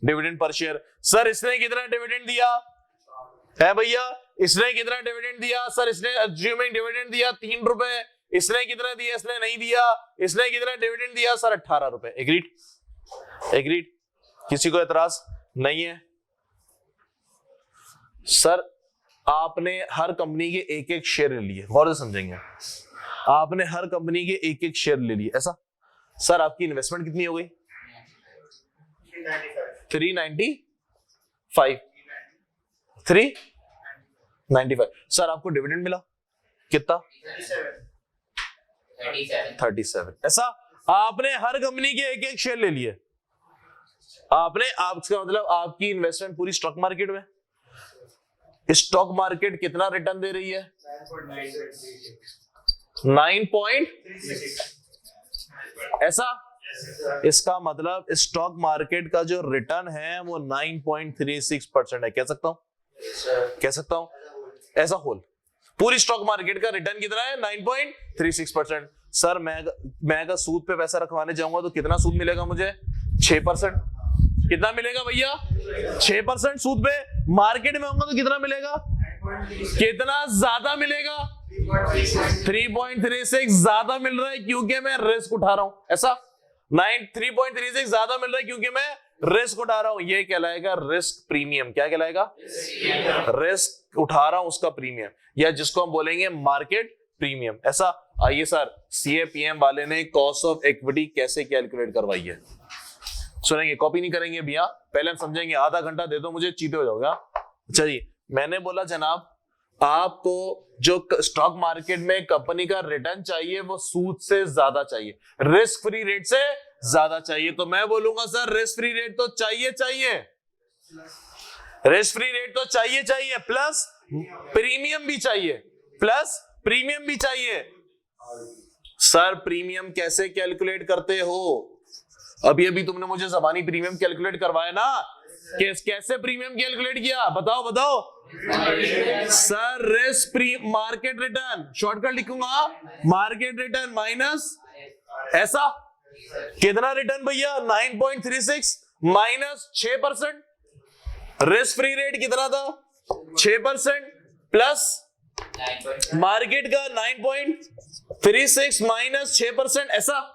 डिविडेंड पर शेयर। सर इसने कितना डिविडेंड दिया है भैया? इसने कितना डिविडेंड दिया? सर इसने अज्यूमिंग डिविडेंड दिया 3 रुपए। इसने कितना दिया? इसने नहीं दिया। इसने कितना डिविडेंड दिया? सर 18 रुपए। एग्रीड? एग्रीड? किसी को एतराज नहीं है? सर आपने हर कंपनी के एक एक शेयर ले लिए, गौर से समझेंगे, आपने हर कंपनी के एक एक शेयर ले लिए। ऐसा सर आपकी इन्वेस्टमेंट कितनी हो गई? 395। 395। सर आपको डिविडेंड मिला कितना? 37। ऐसा आपने हर कंपनी के एक एक शेयर ले लिए, आपने, आपका मतलब आपकी इन्वेस्टमेंट पूरी स्टॉक मार्केट में। स्टॉक मार्केट कितना रिटर्न दे रही है? 9.36। ऐसा इसका मतलब स्टॉक मार्केट का जो रिटर्न है वो 9.36% है। कह सकता हूं, कह सकता हूं ऐसा होल पूरी स्टॉक मार्केट का रिटर्न कितना है? 9.36%। सर मैं अगर सूद पे पैसा रखवाने जाऊंगा तो कितना सूद मिलेगा मुझे? 6%। कितना मिलेगा भैया? 6% सूद पे। मार्केट में होगा तो कितना मिलेगा? कितना ज्यादा मिलेगा? 3.36 ज्यादा मिल रहा है क्योंकि मैं रिस्क उठा रहा हूं। ऐसा 3.36 ज्यादा मिल रहा है क्योंकि मैं रिस्क उठा रहा हूं। ये कहलाएगा रिस्क प्रीमियम। क्या कहलाएगा? रिस्क उठा रहा हूं उसका प्रीमियम, या जिसको हम बोलेंगे मार्केट प्रीमियम। ऐसा आइए सर, सीएपीएम वाले ने कॉस्ट ऑफ इक्विटी कैसे कैलकुलेट करवाई है सुनेंगे, कॉपी नहीं करेंगे भैया, पहले हम समझेंगे। आधा घंटा दे दो मुझे, चीते हो जाओगे। अच्छा जी, मैंने बोला जनाब आपको जो स्टॉक मार्केट में कंपनी का रिटर्न चाहिए वो सूद से ज्यादा चाहिए, रिस्क फ्री रेट से ज्यादा चाहिए। तो मैं बोलूंगा सर रिस्क फ्री रेट तो चाहिए चाहिए, रिस्क फ्री रेट तो चाहिए चाहिए, प्लस प्रीमियम भी चाहिए, प्लस प्रीमियम भी चाहिए। सर प्रीमियम कैसे कैलकुलेट करते हो? अभी तुमने मुझे ज़बानी प्रीमियम कैलकुलेट करवाया ना, कैसे प्रीमियम कैलकुलेट किया? बताओ बताओ sir. Risk market return, shortcut लिखूंगा, मार्केट रिटर्न माइनस ऐसा कितना रिटर्न भैया? 9.36 माइनस 6%। रिस्क फ्री रेट कितना था? 6% प्लस मार्केट का 9.36 माइनस 6%। ऐसा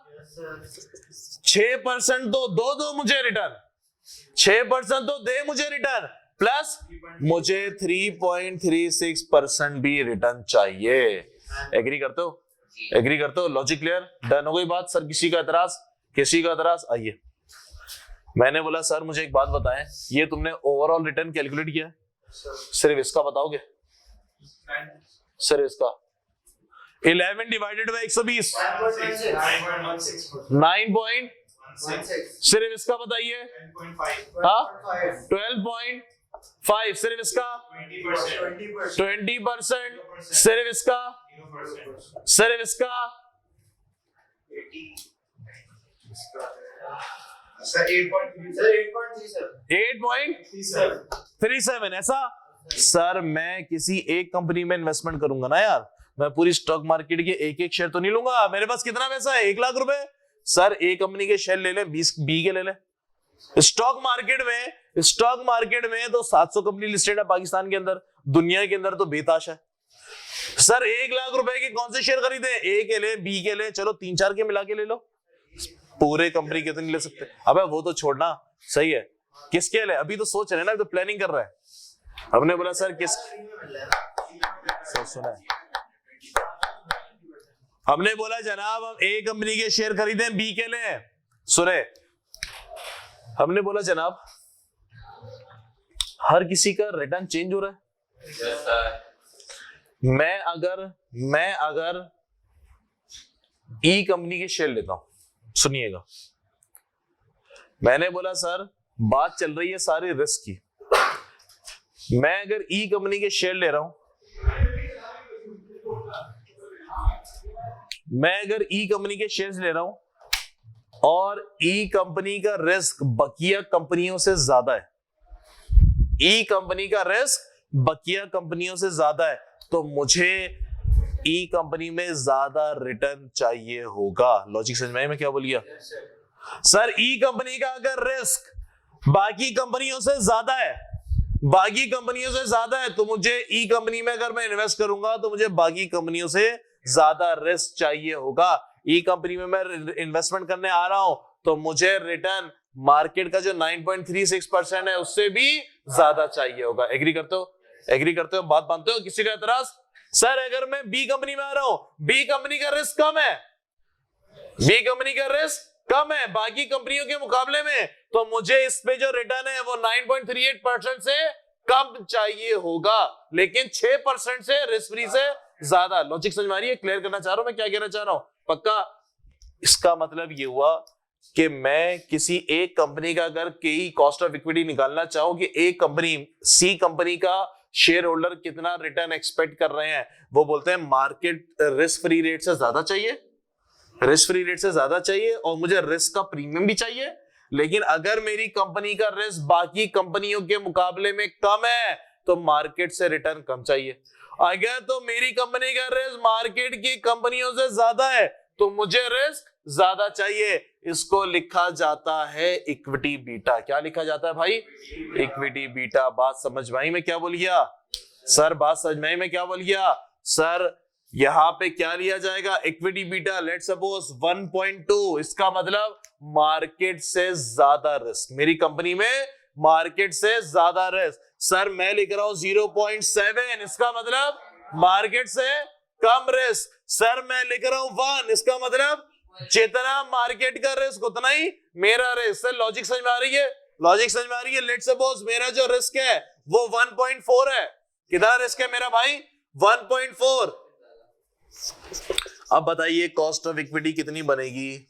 6% तो दो मुझे रिटर्न, 6% तो दे मुझे रिटर्न, प्लस मुझे 3.36% भी रिटर्न चाहिए। एग्री करते हो? एग्री करते हो? Logic clear? डन हो गई बात? सर किसी का एतराज? किसी का एतराज? आइए, मैंने बोला सर मुझे एक बात बताएं, ये तुमने ओवरऑल रिटर्न कैलकुलेट किया, सिर्फ इसका बताओगे? सिर्फ इसका 11 डिवाइडेड बाय 120 9.16। सिर्फ इसका बताइए। हाँ 12.5। सिर्फ इसका 20%। सिर्फ इसका, सिर्फ इसका 8.37। ऐसा सर मैं किसी एक कंपनी में इन्वेस्टमेंट करूंगा ना यार, मैं पूरी स्टॉक मार्केट के एक एक शेयर तो नहीं लूंगा। मेरे पास कितना पैसा है, 1 लाख रुपए। सर एक कंपनी के शेयर ले ले, 20 बी के ले ले। स्टॉक मार्केट में तो 700 कंपनी लिस्टेड है पाकिस्तान के अंदर, दुनिया के अंदर तो बेताश है। सर 1 लाख रुपए के कौन से शेयर खरीदे, ए के ले, बी के ले, चलो 3-4 के मिला के ले लो, पूरे कंपनी के तो नहीं ले सकते। अबे वो तो छोड़ना, सही है, किसके ले अभी तो सोच रहे ना, अभी तो प्लानिंग कर रहा है। हमने बोला सर किस, सर सुना है, हमने बोला जनाब हम ए कंपनी के शेयर खरीदे, बी के ले, सुने, हमने बोला जनाब हर किसी का रिटर्न चेंज हो रहा है। मैं अगर ई कंपनी के शेयर लेता हूं, सुनिएगा, मैंने बोला सर बात चल रही है सारी रिस्क की, मैं अगर ई कंपनी के शेयर ले रहा हूं, मैं अगर ई कंपनी के शेयर्स ले रहा हूं और ई कंपनी का रिस्क बकिया कंपनियों से ज्यादा है, ई कंपनी का रिस्क बकिया कंपनियों से ज्यादा है, तो मुझे ई कंपनी में ज्यादा रिटर्न चाहिए होगा। लॉजिक समझ में आया मैं क्या बोल गया? सर ई कंपनी का अगर रिस्क बाकी कंपनियों से ज्यादा है, बाकी कंपनियों से ज्यादा है, तो मुझे ई कंपनी में अगर मैं इन्वेस्ट करूंगा तो मुझे बाकी कंपनियों से ज्यादा रिस्क चाहिए होगा। ई कंपनी में मैं इन्वेस्टमेंट करने आ रहा हूं तो मुझे रिटर्न मार्केट का जो 9.36% है उससे भी ज्यादा चाहिए होगा। एग्री करते हो? एग्री करते हो? बात मानते हो? किसी का एतराज? सर अगर मैं बी कंपनी में आ रहा हूं, बी कंपनी का रिस्क कम है, बी कंपनी का रिस्क कम है बाकी कंपनियों के मुकाबले में, तो मुझे इस पे जो रिटर्न है वो 9.38% से कम चाहिए होगा, लेकिन 6% से रिस्क फ्री से ज्यादा। लॉजिक समझ में आ रही है? क्लियर करना चाह रहा हूं मैं क्या कहना चाह रहा हूं, पक्का? इसका मतलब ये हुआ कि मैं किसी एक कंपनी का अगर की कॉस्ट ऑफ इक्विटी निकालना चाहूं कि एक कंपनी सी कंपनी का शेयर होल्डर कितना रिटर्न एक्सपेक्ट कर रहे हैं, वो बोलते हैं मार्केट रिस्क फ्री रेट से ज्यादा चाहिए, रिस्क फ्री रेट से ज्यादा चाहिए और मुझे रिस्क का प्रीमियम भी चाहिए। लेकिन अगर मेरी कंपनी का रिस्क बाकी कंपनियों के मुकाबले में कम है तो मार्केट से रिटर्न कम चाहिए। अगर तो मेरी कंपनी का रिस्क मार्केट की कंपनियों से ज्यादा है तो मुझे रिस्क ज्यादा चाहिए। इसको लिखा जाता है इक्विटी बीटा। क्या लिखा जाता है भाई? Equity beta. बात समझ में आई मैं क्या बोल गया? सर बात समझ में आई मैं क्या बोल गया? सर यहां पे क्या लिया जाएगा? इक्विटी बीटा लेट्स सपोज 1.2, इसका मतलब मार्केट से ज्यादा रिस्क, मेरी कंपनी में मार्केट से ज्यादा रिस्क। सर मैं लिख रहा हूं 0.7, इसका मतलब मार्केट से कम रिस्क। सर मैं लिख रहा हूं 1, इसका मतलब जितना मार्केट का रिस्क उतना ही मेरा रिस्क। सर लॉजिक समझ में आ रही है? लॉजिक समझ में आ रही है? लेट्स सपोज मेरा जो रिस्क है वो 1.4 है। कितना रिस्क है मेरा भाई? 1.4। अब बताइए कॉस्ट ऑफ इक्विटी कितनी बनेगी?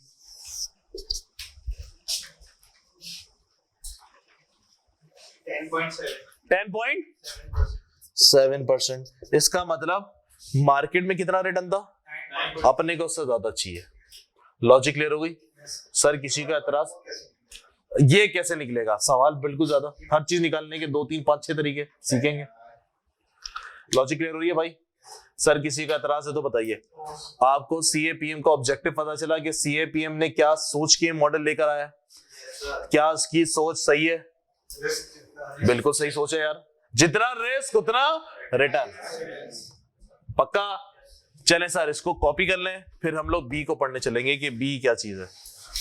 10.7%। इसका मतलब मार्केट में कितना रिटर्न था? अपने को उससे ज्यादा चाहिए। लॉजिक क्लियर हो गई? सर किसी का एतराज? ये कैसे निकलेगा? सवाल बिल्कुल ज्यादा, हर चीज निकालने के 2, 3, 5, 6 तरीके सीखेंगे। लॉजिक क्लियर हो रही है भाई? सर किसी का एतराज है तो बताइए। आपको सीएपीएम का ऑब्जेक्टिव पता चला कि सीएपीएम ने क्या सोच के मॉडल लेकर आया? क्या उसकी सोच सही है? बिल्कुल सही सोच है यार। जितना रिस्क उतना रिटर्न। पक्का? चले सर इसको कॉपी कर लें, फिर हम लोग बी को पढ़ने चलेंगे कि बी क्या चीज है।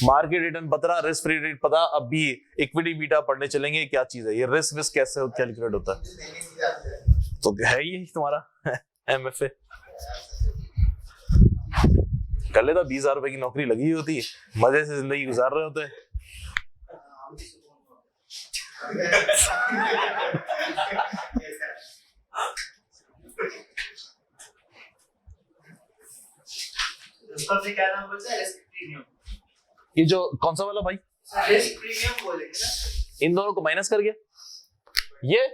मार्केट रिटर्न पता, रिस्क फ्री रेट पता, अब बी इक्विटी बीटा पढ़ने चलेंगे क्या चीज है, ये रिस्क कैसे कैलकुलेट होता है। तो है ये तुम्हारा एमएफए कर लेता। 20,000 रुपए की नौकरी लगी होती है, मजे से जिंदगी गुजार रहे होते हैं। क्या नाम बोलते हैं? Risk premium. ये जो कौन सा वाला भाई? रिस्क प्रीमियम बोलेंगे ना। इन दोनों को माइनस करके ये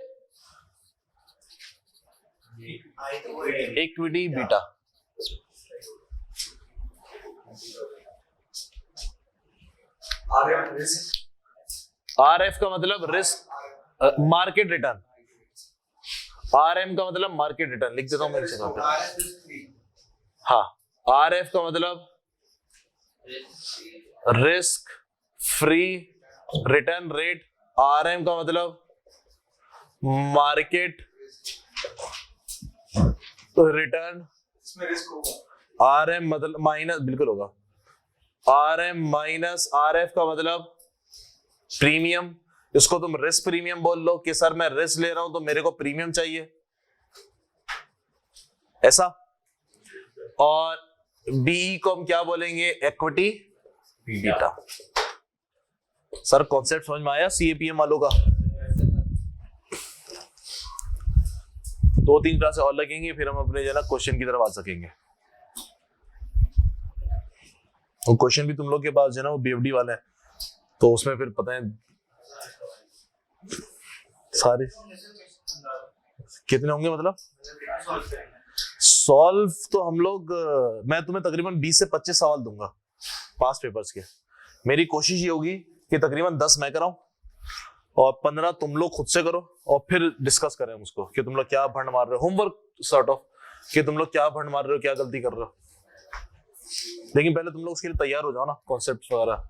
इक्विटी बीटा। आरएफ का मतलब रिस्क मार्केट रिटर्न। RM का मतलब मार्केट रिटर्न, लिख देता हूँ मैं इसे। RF is free. हाँ, RF का मतलब risk free return rate, RM का मतलब मार्केट रिटर्न, इसमें रिस्क होगा। RM मतलब माइनस, बिल्कुल होगा, RM माइनस RF का मतलब प्रीमियम। इसको तुम रिस्क प्रीमियम बोल लो कि सर मैं रिस्क ले रहा हूं तो मेरे को प्रीमियम चाहिए, ऐसा। और बीई को हम क्या बोलेंगे, इक्विटी बीटा। सर कॉन्सेप्ट समझ में आया सीएपीएम वालों का? 2-3 क्लासें और लगेंगी, फिर हम अपने जो ना क्वेश्चन की तरफ आ सकेंगे। और क्वेश्चन भी तुम लोग के पास जो ना वो बीएफडी वाला है, तो उसमें फिर पता है सारे कितने होंगे, मतलब सॉल्व तो हम लोग, मैं तुम्हें तकरीबन 20 से 25 सवाल दूंगा पास पेपर्स के। मेरी कोशिश ये होगी कि तकरीबन 10 मैं कराऊं और 15 तुम लोग खुद से करो, और फिर डिस्कस करें उसको कि तुम लोग क्या भंड मार रहे हो, होमवर्क सॉर्ट ऑफ, कि तुम लोग क्या भंड मार रहे हो, क्या गलती कर रहे हो। लेकिन पहले तुम लोग उसके लिए तैयार हो जाओ ना, कॉन्सेप्ट वगैरह।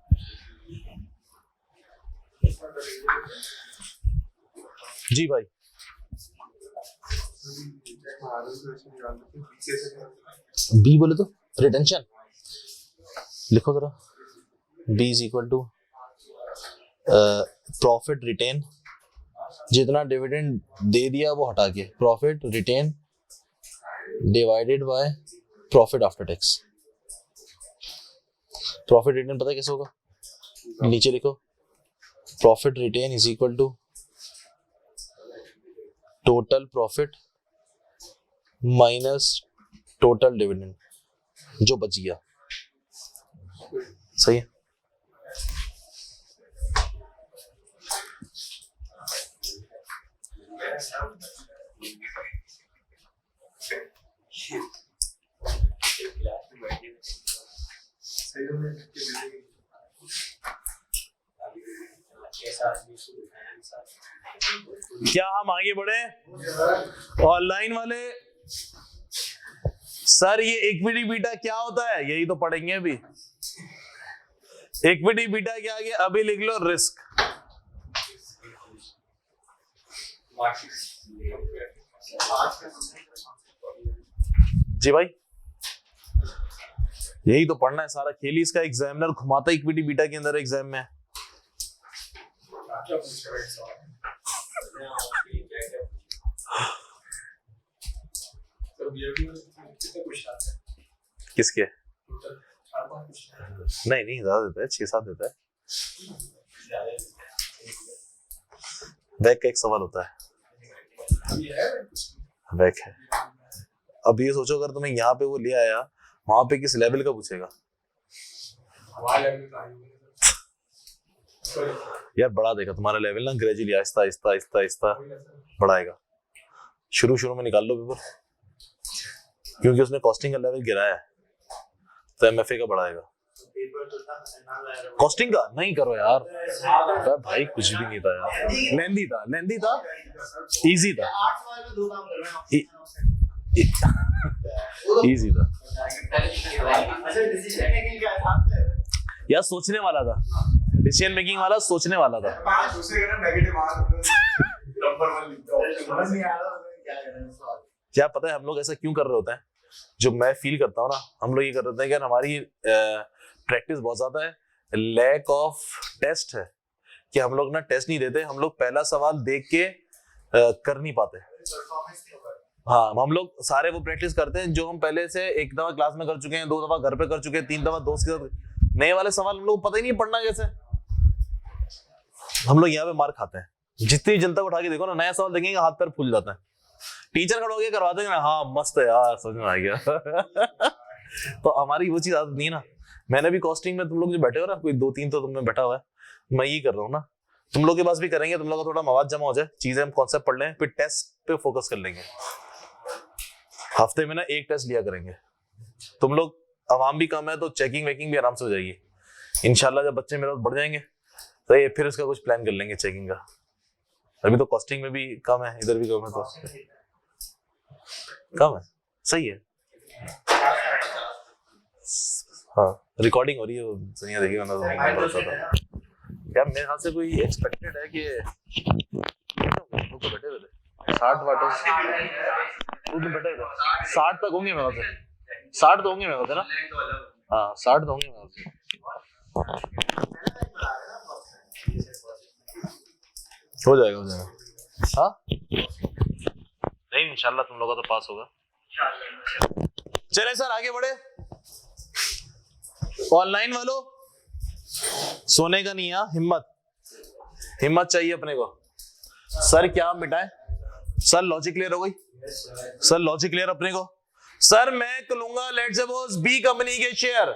जी भाई, बी बोले तो रिटेंशन लिखो जरा। B is equal to profit retained, जितना डिविडेंड दे दिया वो हटा के profit retained divided by profit after tax. Profit retained पता है कैसे होगा, नीचे लिखो, profit retained is equal to total profit minus total dividend जो बच गया। सही है। क्या हम आगे बढ़े? ऑनलाइन वाले सर ये इक्विटी बीटा क्या होता है, यही तो पढ़ेंगे अभी। इक्विटी बीटा के आगे अभी लिख लो रिस्क। जी भाई, यही तो पढ़ना है सारा खेल ही इसका। एग्जामिनर घुमाता इक्विटी बीटा के अंदर एग्जाम में। किसके? नहीं ज्यादा देता है, 6-7 देता है। बैक का एक सवाल होता है, बैक है। अब ये सोचो अगर तुम्हें यहाँ पे वो ले आया, वहां पे किस लेवल का पूछेगा यार। बढ़ा देगा तुम्हारा लेवल ना, ग्रेजुअली आहिस्ता आहिस्ता आहिस्ता आहिस्ता बढ़ाएगा। शुरू में निकाल लो पेपर, क्योंकि उसने कॉस्टिंग का लेवल गिराया है, तो एमएफए का बढ़ाएगा। कॉस्टिंग का नहीं करो यार भाई, कुछ भी नहीं था यार। लेंदी था इजी था, इजी था यार, सोचने वाला था, डिसीजन मेकिंग वाला सोचने वाला था। क्या पता है हम लोग ऐसा क्यों कर रहे होते हैं? जो मैं फील करता हूँ ना, हम लोग ये कर रहे हैं कि हमारी प्रैक्टिस बहुत ज्यादा है, लैक ऑफ टेस्ट है, कि हम लोग ना टेस्ट नहीं देते। हम लोग पहला सवाल देख के कर नहीं पाते। हाँ, हम लोग सारे वो प्रैक्टिस करते हैं जो हम पहले से 1 दफा क्लास में कर चुके हैं, 2 दफा घर पे कर चुके हैं, 3 दफा दोस्त के साथ। नए वाले सवाल हम लोग पता ही नहीं पढ़ना कैसे। हम लोग यहाँ पे मार खाते हैं। जितनी जनता को उठा के देखो ना, नया सवाल देखेंगे हाथ पैर फूल जाता है। टीचर खड़े होके करवा देंगे ना, हाँ मस्त है यार, समझ में आ गया। तो हमारी वो चीज आदत नहीं है ना। मैंने भी कॉस्टिंग में, तुम लोग जो बैठे हो ना, कोई 2-3 तो तुमने बैठा हुआ है, मैं ये कर रहा हूँ ना, तुम लोग के पास भी करेंगे। तुम लोग का थोड़ा मवाद जमा हो जाए, चीजें हम कॉन्सेप्ट पढ़ लें, फिर टेस्ट पे फोकस कर लेंगे। हफ्ते में ना 1 टेस्ट लिया करेंगे। तुम लोग आवाम भी कम है, तो चेकिंग वेकिंग भी आराम से हो जाएगी इंशाल्लाह। जब बच्चे मेरे बढ़ जाएंगे तो ये फिर इसका कुछ प्लान कर लेंगे चेकिंग का। अभी तो कॉस्टिंग में भी कम है, इधर भी कम है, तो कम है, सही है। हाँ रिकॉर्डिंग हो रही है, सुनिए देखिए मैंने तो यार मेरे ख्याल से कोई एक्सपेक्टेड है कि तो बैठे हुए 60 वाटों तो बैठे हुए 60 तक होंगे मेरे ख्याल से, 60 तो होंगे मेरे ख्याल से ना, हाँ 60 तो होंगे मेरे ख्याल से। हो जाएगा हाँ नहीं इंशाल्लाह तुम लोगों का तो पास होगा। चले सर आगे बढ़े। ऑनलाइन वालों सोने का नहीं है, हिम्मत चाहिए अपने को। सर क्या मिटाए सर, लॉजिक क्लियर हो गई सर, लॉजिक क्लियर अपने को। सर मैं लूंगा लेट्स सपोज बी कंपनी के शेयर,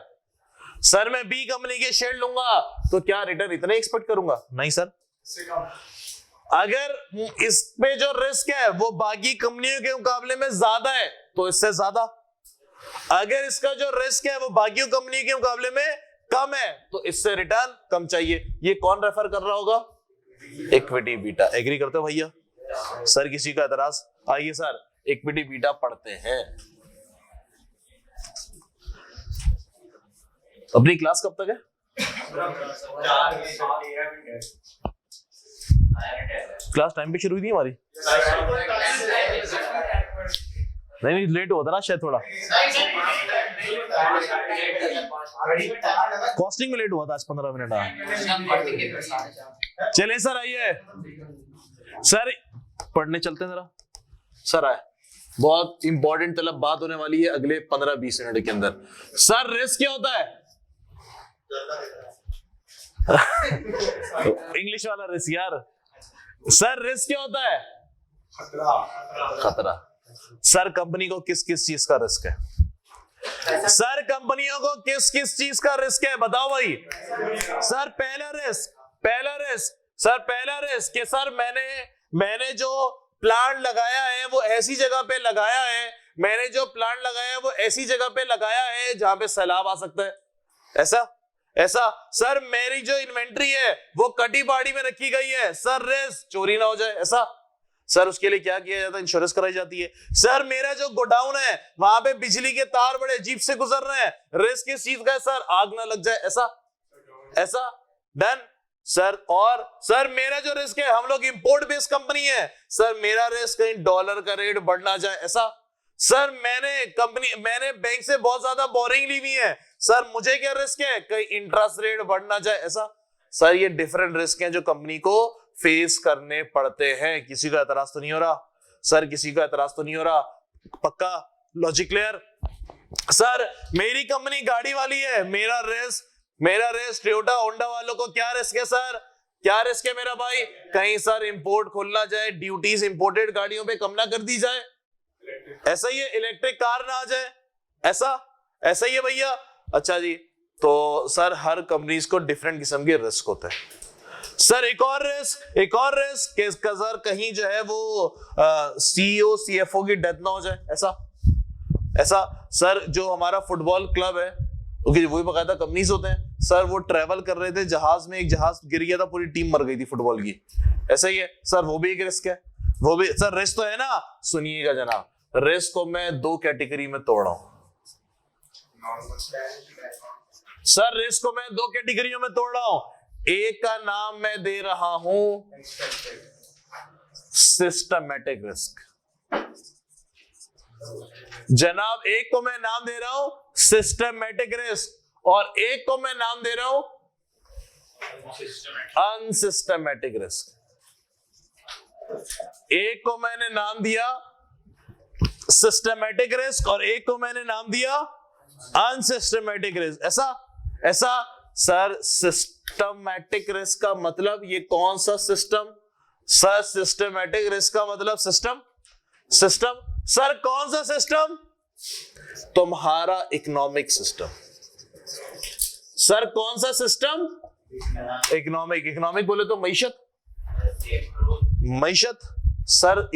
सर मैं बी कंपनी के शेयर लूंगा तो क्या रिटर्न इतने एक्सपेक्ट करूंगा? नहीं सर, अगर इस पे जो रिस्क है वो बाकी कंपनियों के मुकाबले में ज्यादा है तो इससे ज्यादा, अगर इसका जो रिस्क है वो बाकी कंपनी के मुकाबले में कम है तो इससे रिटर्न कम चाहिए। ये कौन रेफर कर रहा होगा? Equity beta. एग्री करते हो भैया? सर किसी का एतराज? आइए सर इक्विटी बीटा पढ़ते हैं। अपनी क्लास कब तक है? क्लास टाइम पे शुरू हुई थी हमारी? नहीं लेट हुआ था ना शायद थोड़ा, कॉस्टिंग में लेट हुआ था आज 15 मिनट। चले सर आइए सर पढ़ने चलते हैं जरा। सर आए, बहुत इंपॉर्टेंट तलब बात होने वाली है अगले 15-20 मिनट के अंदर। सर रिस्क क्या होता है? इंग्लिश वाला रिस्क यार। सर रिस्क क्या होता है? खतरा। सर कंपनी को किस किस चीज का रिस्क है? सर कंपनियों को किस किस चीज का रिस्क है बताओ भाई। सर पहला रिस्क सर पहला रिस्क कि सर मैंने जो प्लांट लगाया है वो ऐसी जगह पे लगाया है, मैंने जो प्लांट लगाया है वो ऐसी जगह पे लगाया है जहां पे सैलाब आ सकता है। ऐसा सर मेरी जो इन्वेंट्री है वो कटी बाड़ी में रखी गई है, सर रिस्क चोरी ना हो जाए। ऐसा सर उसके लिए क्या किया जाता है? इंश्योरेंस कराई जाती है। सर मेरा जो गोडाउन है वहां पे बिजली के तार बड़े अजीब से गुजर रहे हैं, रिस्क किस चीज का है? सर आग ना लग जाए। ऐसा डन सर। और सर मेरा जो रिस्क है, हम लोग इंपोर्ट बेस्ड कंपनी है, सर मेरा रिस्क कहीं डॉलर का रेट बढ़ ना जाए। ऐसा सर मैंने बैंक से बहुत ज्यादा बोरिंग ली हुई है, सर मुझे क्या रिस्क है? कहीं इंटरेस्ट रेट बढ़ ना जाए। ऐसा सर ये डिफरेंट रिस्क हैं जो कंपनी को फेस करने पड़ते हैं। किसी का एतराज तो नहीं हो रहा? सर किसी का एतराज तो नहीं हो रहा? पक्का लॉजिक क्लियर? सर मेरी कंपनी गाड़ी वाली है, मेरा रिस्क टोयोटा होंडा वालों को क्या रिस्क है? सर क्या रिस्क है मेरा भाई? कहीं सर इंपोर्ट खोलना जाए, ड्यूटीज इंपोर्टेड गाड़ियों पे कम ना कर दी जाए। ऐसा ही है, इलेक्ट्रिक कार ना आ जाए। ऐसा ही है भैया। अच्छा जी, तो सर हर कंपनीज को डिफरेंट किस्म के रिस्क होते हैं। सर एक और रिस्क कि सर कहीं जो है वो सीईओ सीएफओ की डेथ ना हो जाए। ऐसा सर जो हमारा फुटबॉल क्लब है क्योंकि वही बकायदा कंपनीज होते हैं, सर वो ट्रेवल कर रहे थे जहाज में, एक जहाज गिर गया था, पूरी टीम मर गई थी फुटबॉल की। ऐसा ही है सर, वो भी एक रिस्क है। वो भी सर रिस्क तो है ना। सुनिएगा जनाब, रिस्क को मैं 2 कैटेगरी में तोड़ रहा हूं। सर रिस्क को मैं 2 कैटेगरियों में तोड़ रहा हूं। एक का नाम मैं दे रहा हूं सिस्टमैटिक रिस्क। जनाब एक को मैं नाम दे रहा हूं सिस्टमैटिक रिस्क और एक को मैं नाम दे रहा हूं अनसिस्टमैटिक रिस्क। एक को मैंने नाम दिया सिस्टमैटिक रिस्क और एक को मैंने नाम दिया अनसिस्टमैटिक रिस्क। ऐसा सर सिस्टमैटिक रिस्क का मतलब ये कौन सा सिस्टम? सर सिस्टमैटिक रिस्क का मतलब सिस्टम। सर कौन सा सिस्टम? तुम्हारा इकोनॉमिक सिस्टम। सर कौन सा सिस्टम? इकोनॉमिक बोले तो मईशत। सर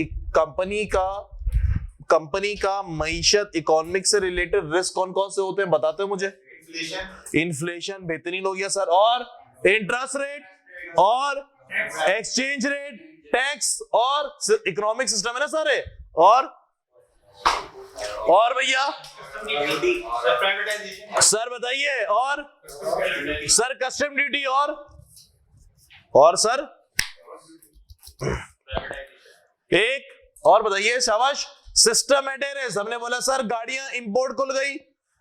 कंपनी का मईशत इकोनॉमिक से रिलेटेड रिस्क कौन कौन से होते हैं बताते हो मुझे? इन्फ्लेशन बेहतरीन हो गया सर, और इंटरेस्ट रेट और एक्सचेंज रेट, टैक्स और इकोनॉमिक सिस्टम है ना सारे। और और भैया प्राइवेटाइजेशन, सर बताइए, और सर कस्टम ड्यूटी, और सर एक और बताइए, शाबाश, सिस्टमैटिक रिस्क। हमने बोला सर गाड़ियां इंपोर्ट खुल गई,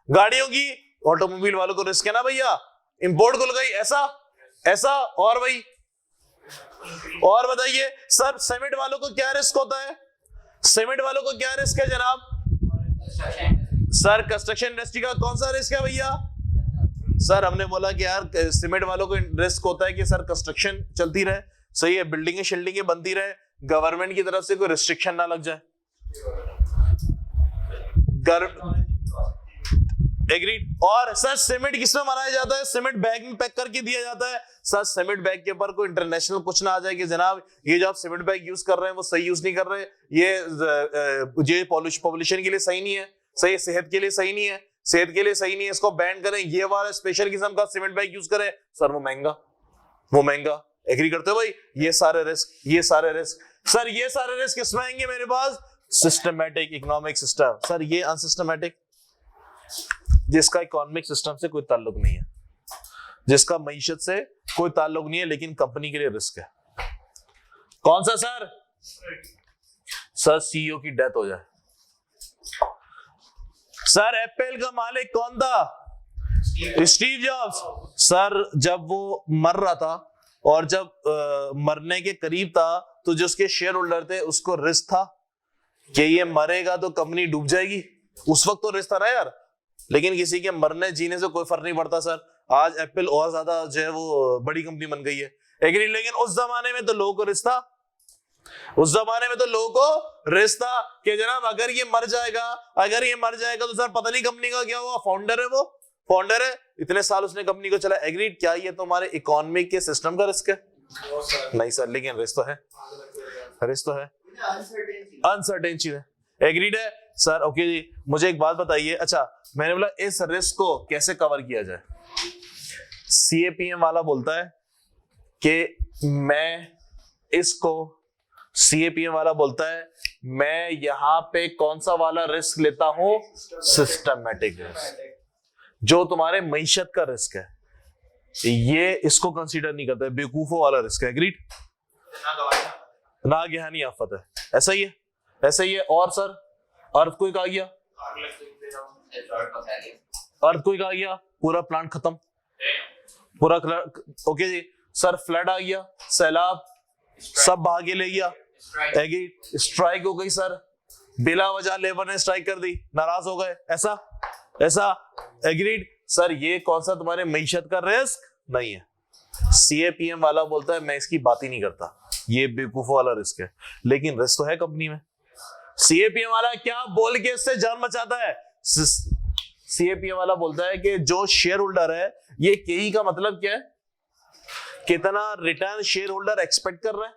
गाड़ियों की, ऑटोमोबाइल वालों को रिस्क है ना भैया, इंपोर्ट खुल गई, ऐसा और भाई, और बताइए सर सीमेंट वालों को क्या रिस्क होता है, सीमेंट वालों को क्या रिस्क है जनाब? सर कंस्ट्रक्शन इंडस्ट्री का कौन सा रिस्क है भैया? सर हमने बोला कि यार सीमेंट वालों को रिस्क होता है कि सर कंस्ट्रक्शन चलती रहे, सही है, बिल्डिंगें शिल्डिंगें बनती रहे, गवर्नमेंट की तरफ से कोई रिस्ट्रिक्शन ना लग जाए। एग्रीड। और सर सीमेंट किसमें बनाया जाता है? सीमेंट बैग में पैक करके दिया जाता है। सर सीमेंट बैग के ऊपर कोई इंटरनेशनल कुछ ना आ जाए कि जनाब ये जो आप सीमेंट बैग यूज कर रहे हैं वो सही यूज नहीं कर रहे, ये पॉल्यूशन के लिए सही नहीं है, सही सेहत के लिए सही नहीं है, सेहत के लिए सही नहीं है, इसको बैन करें, ये वाला स्पेशल किस्म का सीमेंट बैग यूज करें, सर वो महंगा। एग्री करते हो भाई? ये सारे रिस्क सर, ये सारे रिस्क किसमें आएंगे मेरे पास? Systematic economic system. सर ये अनसिस्टमैटिक, जिसका इकोनॉमिक सिस्टम से कोई ताल्लुक नहीं है, जिसका मईशत से कोई ताल्लुक नहीं है, लेकिन कंपनी के लिए रिस्क है। कौन सा सर? सर सीईओ की डेथ हो जाए। सर एप्पल का मालिक कौन था? Steve jobs. सर जब वो मर रहा था और जब मरने के करीब था तो जो उसके शेयर होल्डर थे उसको रिस्क था कि ये मरेगा तो कंपनी डूब जाएगी। उस वक्त तो रिस्क था ना यार, लेकिन किसी के मरने जीने से कोई फर्क नहीं पड़ता सर। आज एप्पल और ज्यादा जो है वो बड़ी कंपनी बन गई है, एग्री। लेकिन उस जमाने में तो लोगों को रिस्क था, उस जमाने में तो लोगों को रिस्क था कि जनाब अगर ये मर जाएगा तो सर पता नहीं कंपनी का क्या हुआ। फाउंडर है, इतने साल उसने कंपनी को चला, एग्री। क्या ये तुम्हारे इकोनॉमी के सिस्टम का रिस्क है? नहीं सर, लेकिन रिस्क तो है, अनसर्टेन चीज है, एग्रीड है सर। ओके जी, मुझे एक बात बताइए, अच्छा मैंने बोला इस रिस्क को कैसे कवर किया जाए? सीएपीएम वाला बोलता है कि सीएपीएम वाला बोलता है मैं यहां पे कौन सा वाला रिस्क लेता हूं? सिस्टमैटिक रिस्क, जो तुम्हारे मईशत का रिस्क है, ये इसको कंसीडर नहीं करता है, बेवकूफों वाला रिस्क है, एग्रीड। नागहानी आफत है, ऐसा ही है। और सर अर्थक्वेक आ गया, पूरा प्लांट खत्म, पूरा। ओके जी सर, फ्लड आ गया, सैलाब, सब भागे ले गया, स्ट्राइक हो गई सर, बिला वजह लेबर ने स्ट्राइक कर दी, नाराज हो गए, ऐसा एग्रीड। सर ये कौन सा तुम्हारे मईशत का रिस्क नहीं है? सीएपीएम वाला बोलता है मैं इसकी बात ही नहीं करता, ये बेवकूफों वाला रिस्क है, लेकिन रिस्क तो है कंपनी में। सीएपीएम वाला क्या बोल के इससे जान बचाता है? सीएपीएम वाला बोलता है कि जो शेयर होल्डर है, ये केई का मतलब क्या है? कितना रिटर्न शेयर होल्डर एक्सपेक्ट कर रहा है।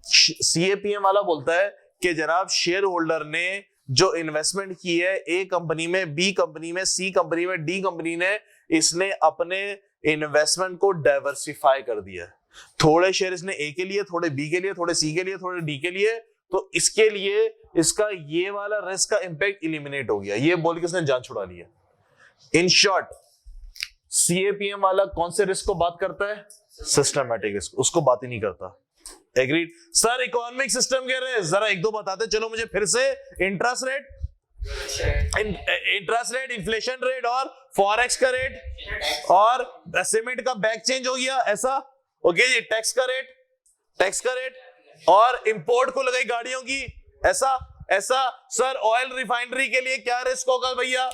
सीएपीएम वाला बोलता है कि जनाब शेयर होल्डर ने जो इन्वेस्टमेंट की है ए कंपनी में, बी कंपनी में, सी कंपनी में, डी कंपनी ने, इसने अपने इन्वेस्टमेंट को डाइवर्सिफाई कर दिया। थोड़े शेयर इसने ए के लिए, थोड़े बी के लिए, थोड़े सी के लिए, थोड़े डी के लिए, तो इसके लिए इसका ये वाला रिस्क का इंपैक्ट एलिमिनेट हो गया, ये बोल के उसने जान छुड़ा लिया। इन शॉर्ट सीएपीएम वाला कौन से रिस्क को बात करता है? सिस्टमैटिक रिस्क, उसको बात ही नहीं करता, एग्रीड। सर इकोनॉमिक सिस्टम कह रहे हैं, जरा एक दो बताते चलो मुझे फिर से। इंटरेस्ट रेट, इन्फ्लेशन रेट और फॉरेक्स का रेट, और सीमेंट का बैग चेंज हो गया, ऐसा। ओके जी, टैक्स का रेट, और इंपोर्ट को लगाई गाड़ियों की, ऐसा। सर ऑयल रिफाइनरी के लिए क्या रिस्क होगा भैया?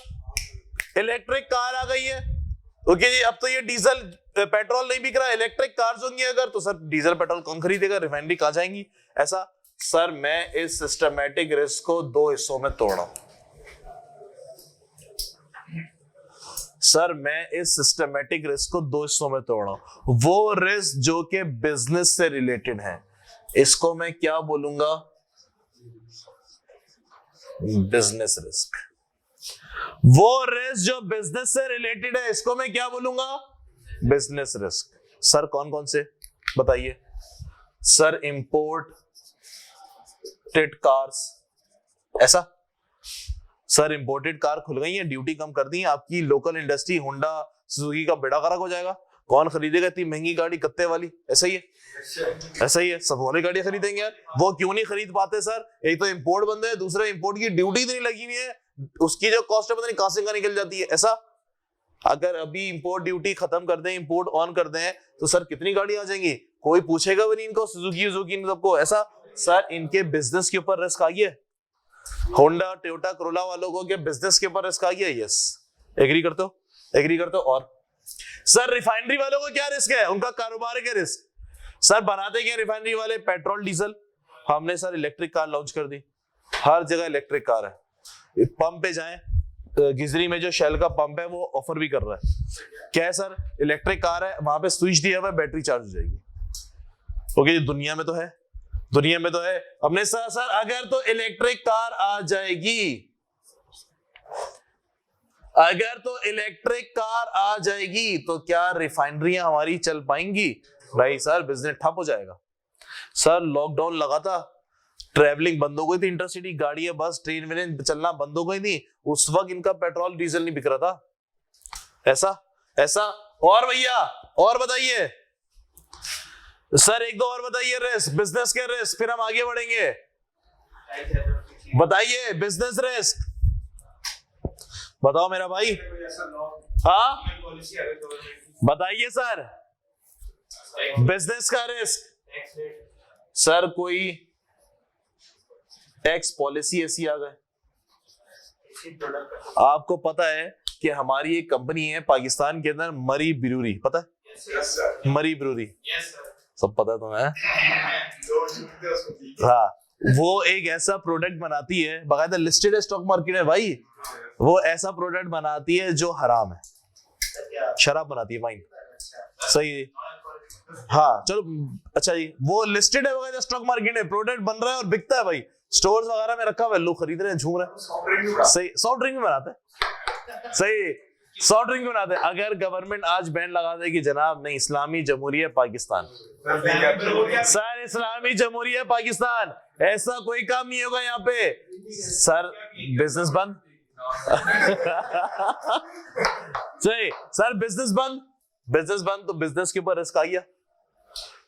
इलेक्ट्रिक कार आ गई है, ओके जी। अब तो ये डीजल पेट्रोल नहीं बिक रहा, इलेक्ट्रिक कार्स होंगी अगर, तो सर डीजल पेट्रोल कौन खरीदेगा? रिफाइनरी कहां जाएंगी, ऐसा। सर मैं इस सिस्टमैटिक रिस्क को दो हिस्सों में तोड़ा हूं। वो रिस्क जो कि बिजनेस से रिलेटेड है, इसको मैं क्या बोलूंगा? Business risk. वो रिस्क जो बिजनेस से रिलेटेड है, इसको मैं क्या बोलूंगा? Business risk. सर कौन कौन से बताइए? सर इंपोर्टेड कार्स, ऐसा। सर इंपोर्टेड कार खुल गई है, ड्यूटी कम कर दी है, आपकी लोकल इंडस्ट्री होंडा सुजुकी का बेड़ा गर्क हो जाएगा। कौन खरीदेगा इतनी महंगी गाड़ी कत्ते वाली? ऐसा ही है, ऐसा ही है, सब वाली गाड़ी खरीदेंगे यार। वो क्यों नहीं खरीद पाते सर? एक तो इंपोर्ट बंद है, दूसरा इंपोर्ट की ड्यूटी इतनी लगी हुई है, उसकी जो कॉस्ट है पता नहीं कहां से कहां निकल जाती है। ऐसा अगर अभी इंपोर्ट ड्यूटी खत्म कर दें, इंपोर्ट ऑन कर दें, तो सर कितनी गाड़ी आ जाएंगी, कोई पूछेगा भी नहीं इनको, सुजुकी इन सबको। ऐसा सर इनके बिजनेस के ऊपर रिस्क आई है, होंडा टोयोटा कोरोला वालों को क्या बिजनेस के ऊपर रिस्क आई है? यस, एग्री करते हो? एग्री करते हो? और सर रिफाइनरी वालों को क्या रिस्क है? उनका कारोबार का रिस्क। सर बनाते क्या रिफाइनरी वाले? Petrol diesel. हमने सर इलेक्ट्रिक कार लॉन्च कर दी, हर जगह इलेक्ट्रिक कार है। पंप पे जाएं, गिजरी में जो शेल का पंप है वो ऑफर भी कर रहा है। क्या है सर? इलेक्ट्रिक कार है, वहां पे स्विच दिया हुआ है, बैटरी चार्ज हो जाएगी। ओके, दुनिया में तो है, दुनिया में तो है। हमने सर अगर तो इलेक्ट्रिक कार आ जाएगी, अगर तो इलेक्ट्रिक कार आ जाएगी तो क्या रिफाइनरियां हमारी चल पाएंगी? भाई सर बिजनेस ठप हो जाएगा। सर लॉकडाउन लगा था, ट्रैवलिंग बंद हो गई थी, इंटरसिटी गाड़ियां बस ट्रेन में चलना बंद हो गई थी, उस वक्त इनका पेट्रोल डीजल नहीं बिक रहा था। ऐसा ऐसा और भैया और बताइए सर, एक दो और बताइए रिस्क, बिजनेस के रिस्क, फिर हम आगे बढ़ेंगे। बताइए बिजनेस रिस्क बताओ मेरा भाई। हाँ बताइए सर, बिजनेस का रिस्क। सर कोई टैक्स पॉलिसी ऐसी आ गए, आपको पता है कि हमारी एक कंपनी है पाकिस्तान के अंदर, मरी ब्रूरी, पता है? मरी ब्रूरी सब पता है तुम्हें? हाँ, वो एक ऐसा प्रोडक्ट बनाती है, बाकायदा लिस्टेड स्टॉक मार्केट है भाई, वो ऐसा प्रोडक्ट बनाती है जो हराम है, शराब बनाती है, वाइन। सही है, हाँ चलो अच्छा जी, वो लिस्टेड है बाकायदा स्टॉक मार्केट में, प्रोडक्ट बन रहा है और बिकता है भाई, स्टोर्स वगैरह में रखा हुआ है, लोग खरीद रहे हैं, झूम रहे हैं। सही, सॉफ्ट ड्रिंक भी बनाते हैं, सही सॉफ्ट ड्रिंक भी बनाते हैं। अगर गवर्नमेंट आज बैन लगा दे कि जनाब नहीं, इस्लामी जमहूरिया पाकिस्तान, सर इस्लामी जमहूरिया पाकिस्तान, ऐसा कोई काम नहीं होगा यहाँ पे, सर बिजनेस बंद। सही सर, बिजनेस बंद, बिजनेस बंद, तो बिजनेस के ऊपर रिस्क आ गया,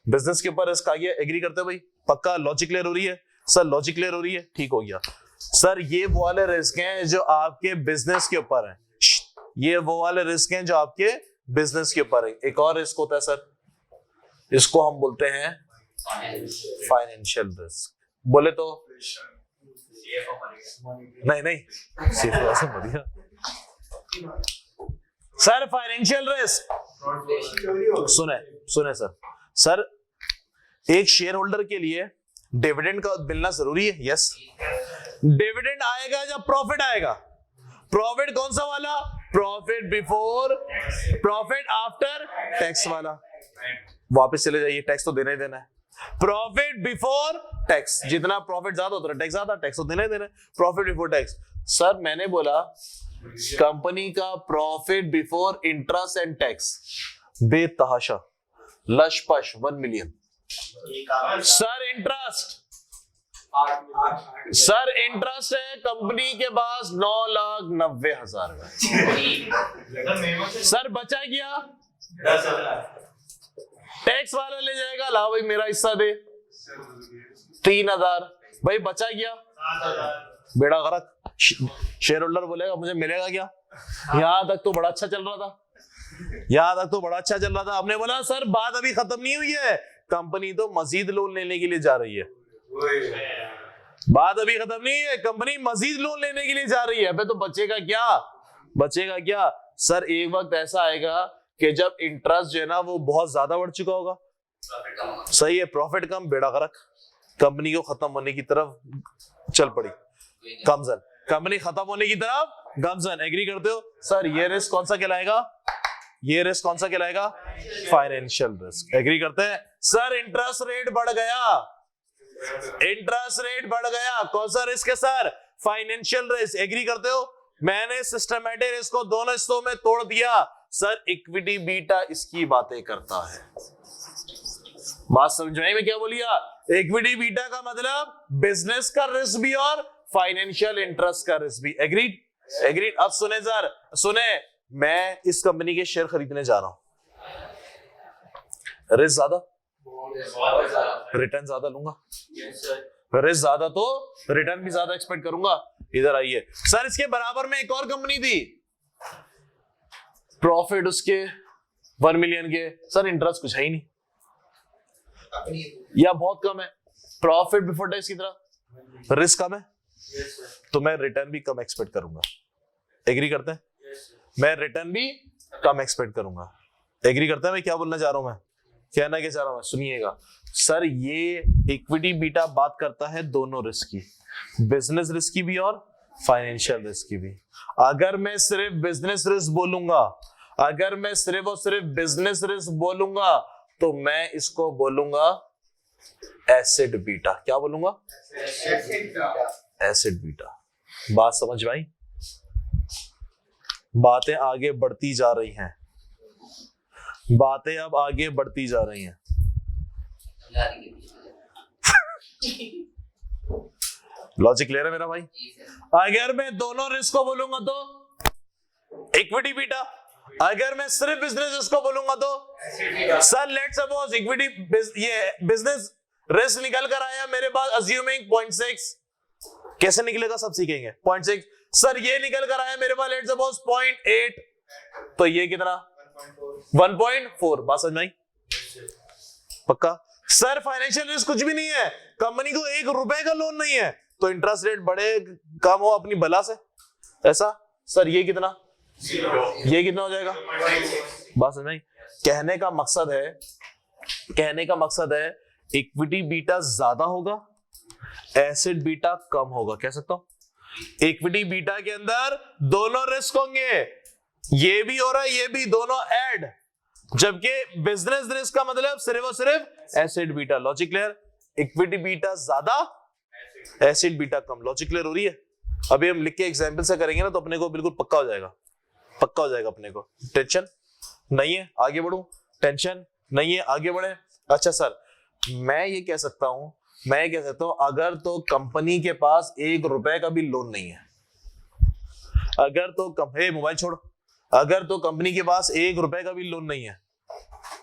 बिजनेस के ऊपर रिस्क आ गया। एग्री करते हो भाई? पक्का लॉजिक क्लियर हो रही है? सर लॉजिक क्लियर हो रही है, ठीक हो गया। सर ये वो वाले रिस्क हैं जो आपके बिजनेस के ऊपर हैं, ये वो वाले रिस्क हैं जो आपके बिजनेस के ऊपर है। एक और रिस्क होता है सर, इसको हम बोलते हैं फाइनेंशियल रिस्क। बोले तो नहीं नहीं, सर फाइनेंशियल रिस्क सुने सुने सर, सर एक शेयर होल्डर के लिए डिविडेंड का मिलना जरूरी है। यस, डिविडेंड आएगा जब प्रॉफिट आएगा। प्रॉफिट कौन सा वाला? Profit before, profit after tax वाला। वापस चले जाइए, टैक्स तो देना ही देना है। प्रॉफिट बिफोर टैक्स, जितना प्रॉफिट ज्यादा होता है टैक्स ज्यादा, टैक्स तो देना ही देना है। प्रॉफिट बिफोर टैक्स, सर मैंने बोला कंपनी का profit before interest and tax बेतहाशा लशपश 1 million. Sir interest, sir interest है कंपनी के पास 9,90,000 का, सर बचा गया टैक्स वाला ले जाएगा, ला भाई मेरा हिस्सा दे 3,000, भाई बचा गया बेड़ा गर्क। शेयर होल्डर बोलेगा मुझे मिलेगा क्या? यहां तक तो बड़ा अच्छा चल रहा था, यहां तक तो बड़ा अच्छा चल रहा था। हमने बोला सर बात अभी खत्म नहीं हुई है, कंपनी तो मजीद लोन लेने के लिए जा रही है। बात अभी खत्म नहीं है, कंपनी मजीद लोन लेने के लिए जा रही है। तो बचेगा क्या? बचेगा क्या? सर एक वक्त ऐसा आएगा कि जब इंटरेस्ट जो है ना वो बहुत ज्यादा बढ़ चुका होगा। सही है, प्रॉफिट कम, बेड़ा गर्क, कंपनी को खत्म होने की तरफ चल पड़ी, गमजन, कंपनी खत्म होने की तरफ गमजन। एग्री करते हो? सर ये रिस्क कौन सा कहलाएगा? ये रिस्क कौन सा कहलाएगा? Financial risk. एग्री करते हैं? सर इंटरेस्ट रेट बढ़ गया, इंटरेस्ट रेट बढ़ गया, कौन सा रिस्क है सर? Financial risk. एग्री करते हो? मैंने सिस्टमैटिक रिस्क को दोनों हिस्सों में तोड़ दिया। सर इक्विटी बीटा इसकी बातें करता है। बात समझ में क्या बोलिया? इक्विटी बीटा का मतलब बिजनेस का रिस्क भी और फाइनेंशियल इंटरेस्ट का रिस्क भी। एग्रीड? एग्रीड। अब सुने सर, सुने, मैं इस कंपनी के शेयर खरीदने जा रहा हूं, रिस्क ज्यादा, रिटर्न ज्यादा लूंगा, रिस्क ज्यादा तो रिटर्न भी ज्यादा एक्सपेक्ट करूंगा। इधर आइए सर, इसके बराबर में एक और कंपनी थी, प्रॉफिट उसके 1 मिलियन के, सर इंटरेस्ट कुछ है ही नहीं या बहुत कम है, प्रॉफिट बिफोर टैक्स की तरह, रिस्क कम है, तो मैं रिटर्न भी कम एक्सपेक्ट करूंगा। एग्री करते हैं? मैं रिटर्न भी कम एक्सपेक्ट करूंगा। एग्री करते हैं? मैं क्या बोलना चाह रहा हूं, मैं कहना क्या चाह रहा हूं, सुनिएगा सर। ये इक्विटी बीटा बात करता है दोनों रिस्क की, बिजनेस रिस्क की भी और फाइनेंशियल रिस्क की भी। अगर मैं सिर्फ बिजनेस रिस्क बोलूंगा, अगर मैं सिर्फ और सिर्फ बिजनेस रिस्क बोलूंगा, तो मैं इसको बोलूंगा एसेट बीटा। क्या बोलूंगा? Asset beta. बात समझ में आई? बातें आगे बढ़ती जा रही हैं, बातें अब आगे बढ़ती जा रही हैं। लॉजिक क्लियर है मेरा भाई? अगर मैं दोनों रिस्क को बोलूंगा तो इक्विटी बीटा, अगर मैं सिर्फ बिजनेस रिस्क को बोलूंगा तो सर लेट्स सपोज इक्विटी, ये बिजनेस रिस्क निकल कर आया मेरे पास, अज्यूमिंग 0.6, कैसे निकलेगा सब सीखेंगे। 0.6 सर ये निकल कर आया मेरे पास, लेट्स सपोज 0.8, तो ये कितना? 1.4। बात समझ में आई? पक्का? सर फाइनेंशियल रिस्क कुछ भी नहीं है, कंपनी को 1 रुपए का लोन नहीं है, तो इंटरेस्ट रेट बढ़े कम हो अपनी भला से, ऐसा। सर ये कितना? ये कितना हो जाएगा? बात समझ में आई? कहने का मकसद है, कहने का मकसद है इक्विटी बीटा ज्यादा होगा, एसेट बीटा कम होगा। कह सकता हूं इक्विटी बीटा के अंदर दोनों रिस्क होंगे, ये भी हो रहा है, ये भी, दोनों ऐड, जबकि बिजनेस रिस्क का मतलब सिर्फ और सिर्फ asset beta. Logic clear? Equity beta ज्यादा, एसेट बीटा कम। लॉजिक क्लियर हो रही है? अभी हम लिख के एग्जांपल से करेंगे ना, तो अपने को बिल्कुल पक्का हो जाएगा, पक्का हो जाएगा अपने को। टेंशन नहीं है, आगे बढ़ू, टेंशन नहीं है, आगे बढ़े। अच्छा सर, मैं ये कह सकता हूं, मैं कह सकता हूं अगर तो कंपनी के पास 1 रुपए का भी लोन नहीं है, अगर तो मोबाइल छोड़, अगर तो कंपनी के पास 1 रुपए का भी लोन नहीं है,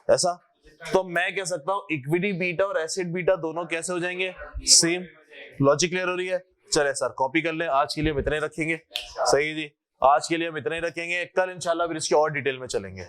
ऐसा, तो मैं कह सकता हूं इक्विटी बीटा और एसेट बीटा दोनों कैसे हो जाएंगे? सेम। लॉजिक क्लियर हो रही है? चले सर कॉपी कर ले, आज के लिए हम इतने रखेंगे। सही जी, आज के लिए हम इतने रखेंगे, कल इंशाल्लाह फिर इसकी और डिटेल में चलेंगे।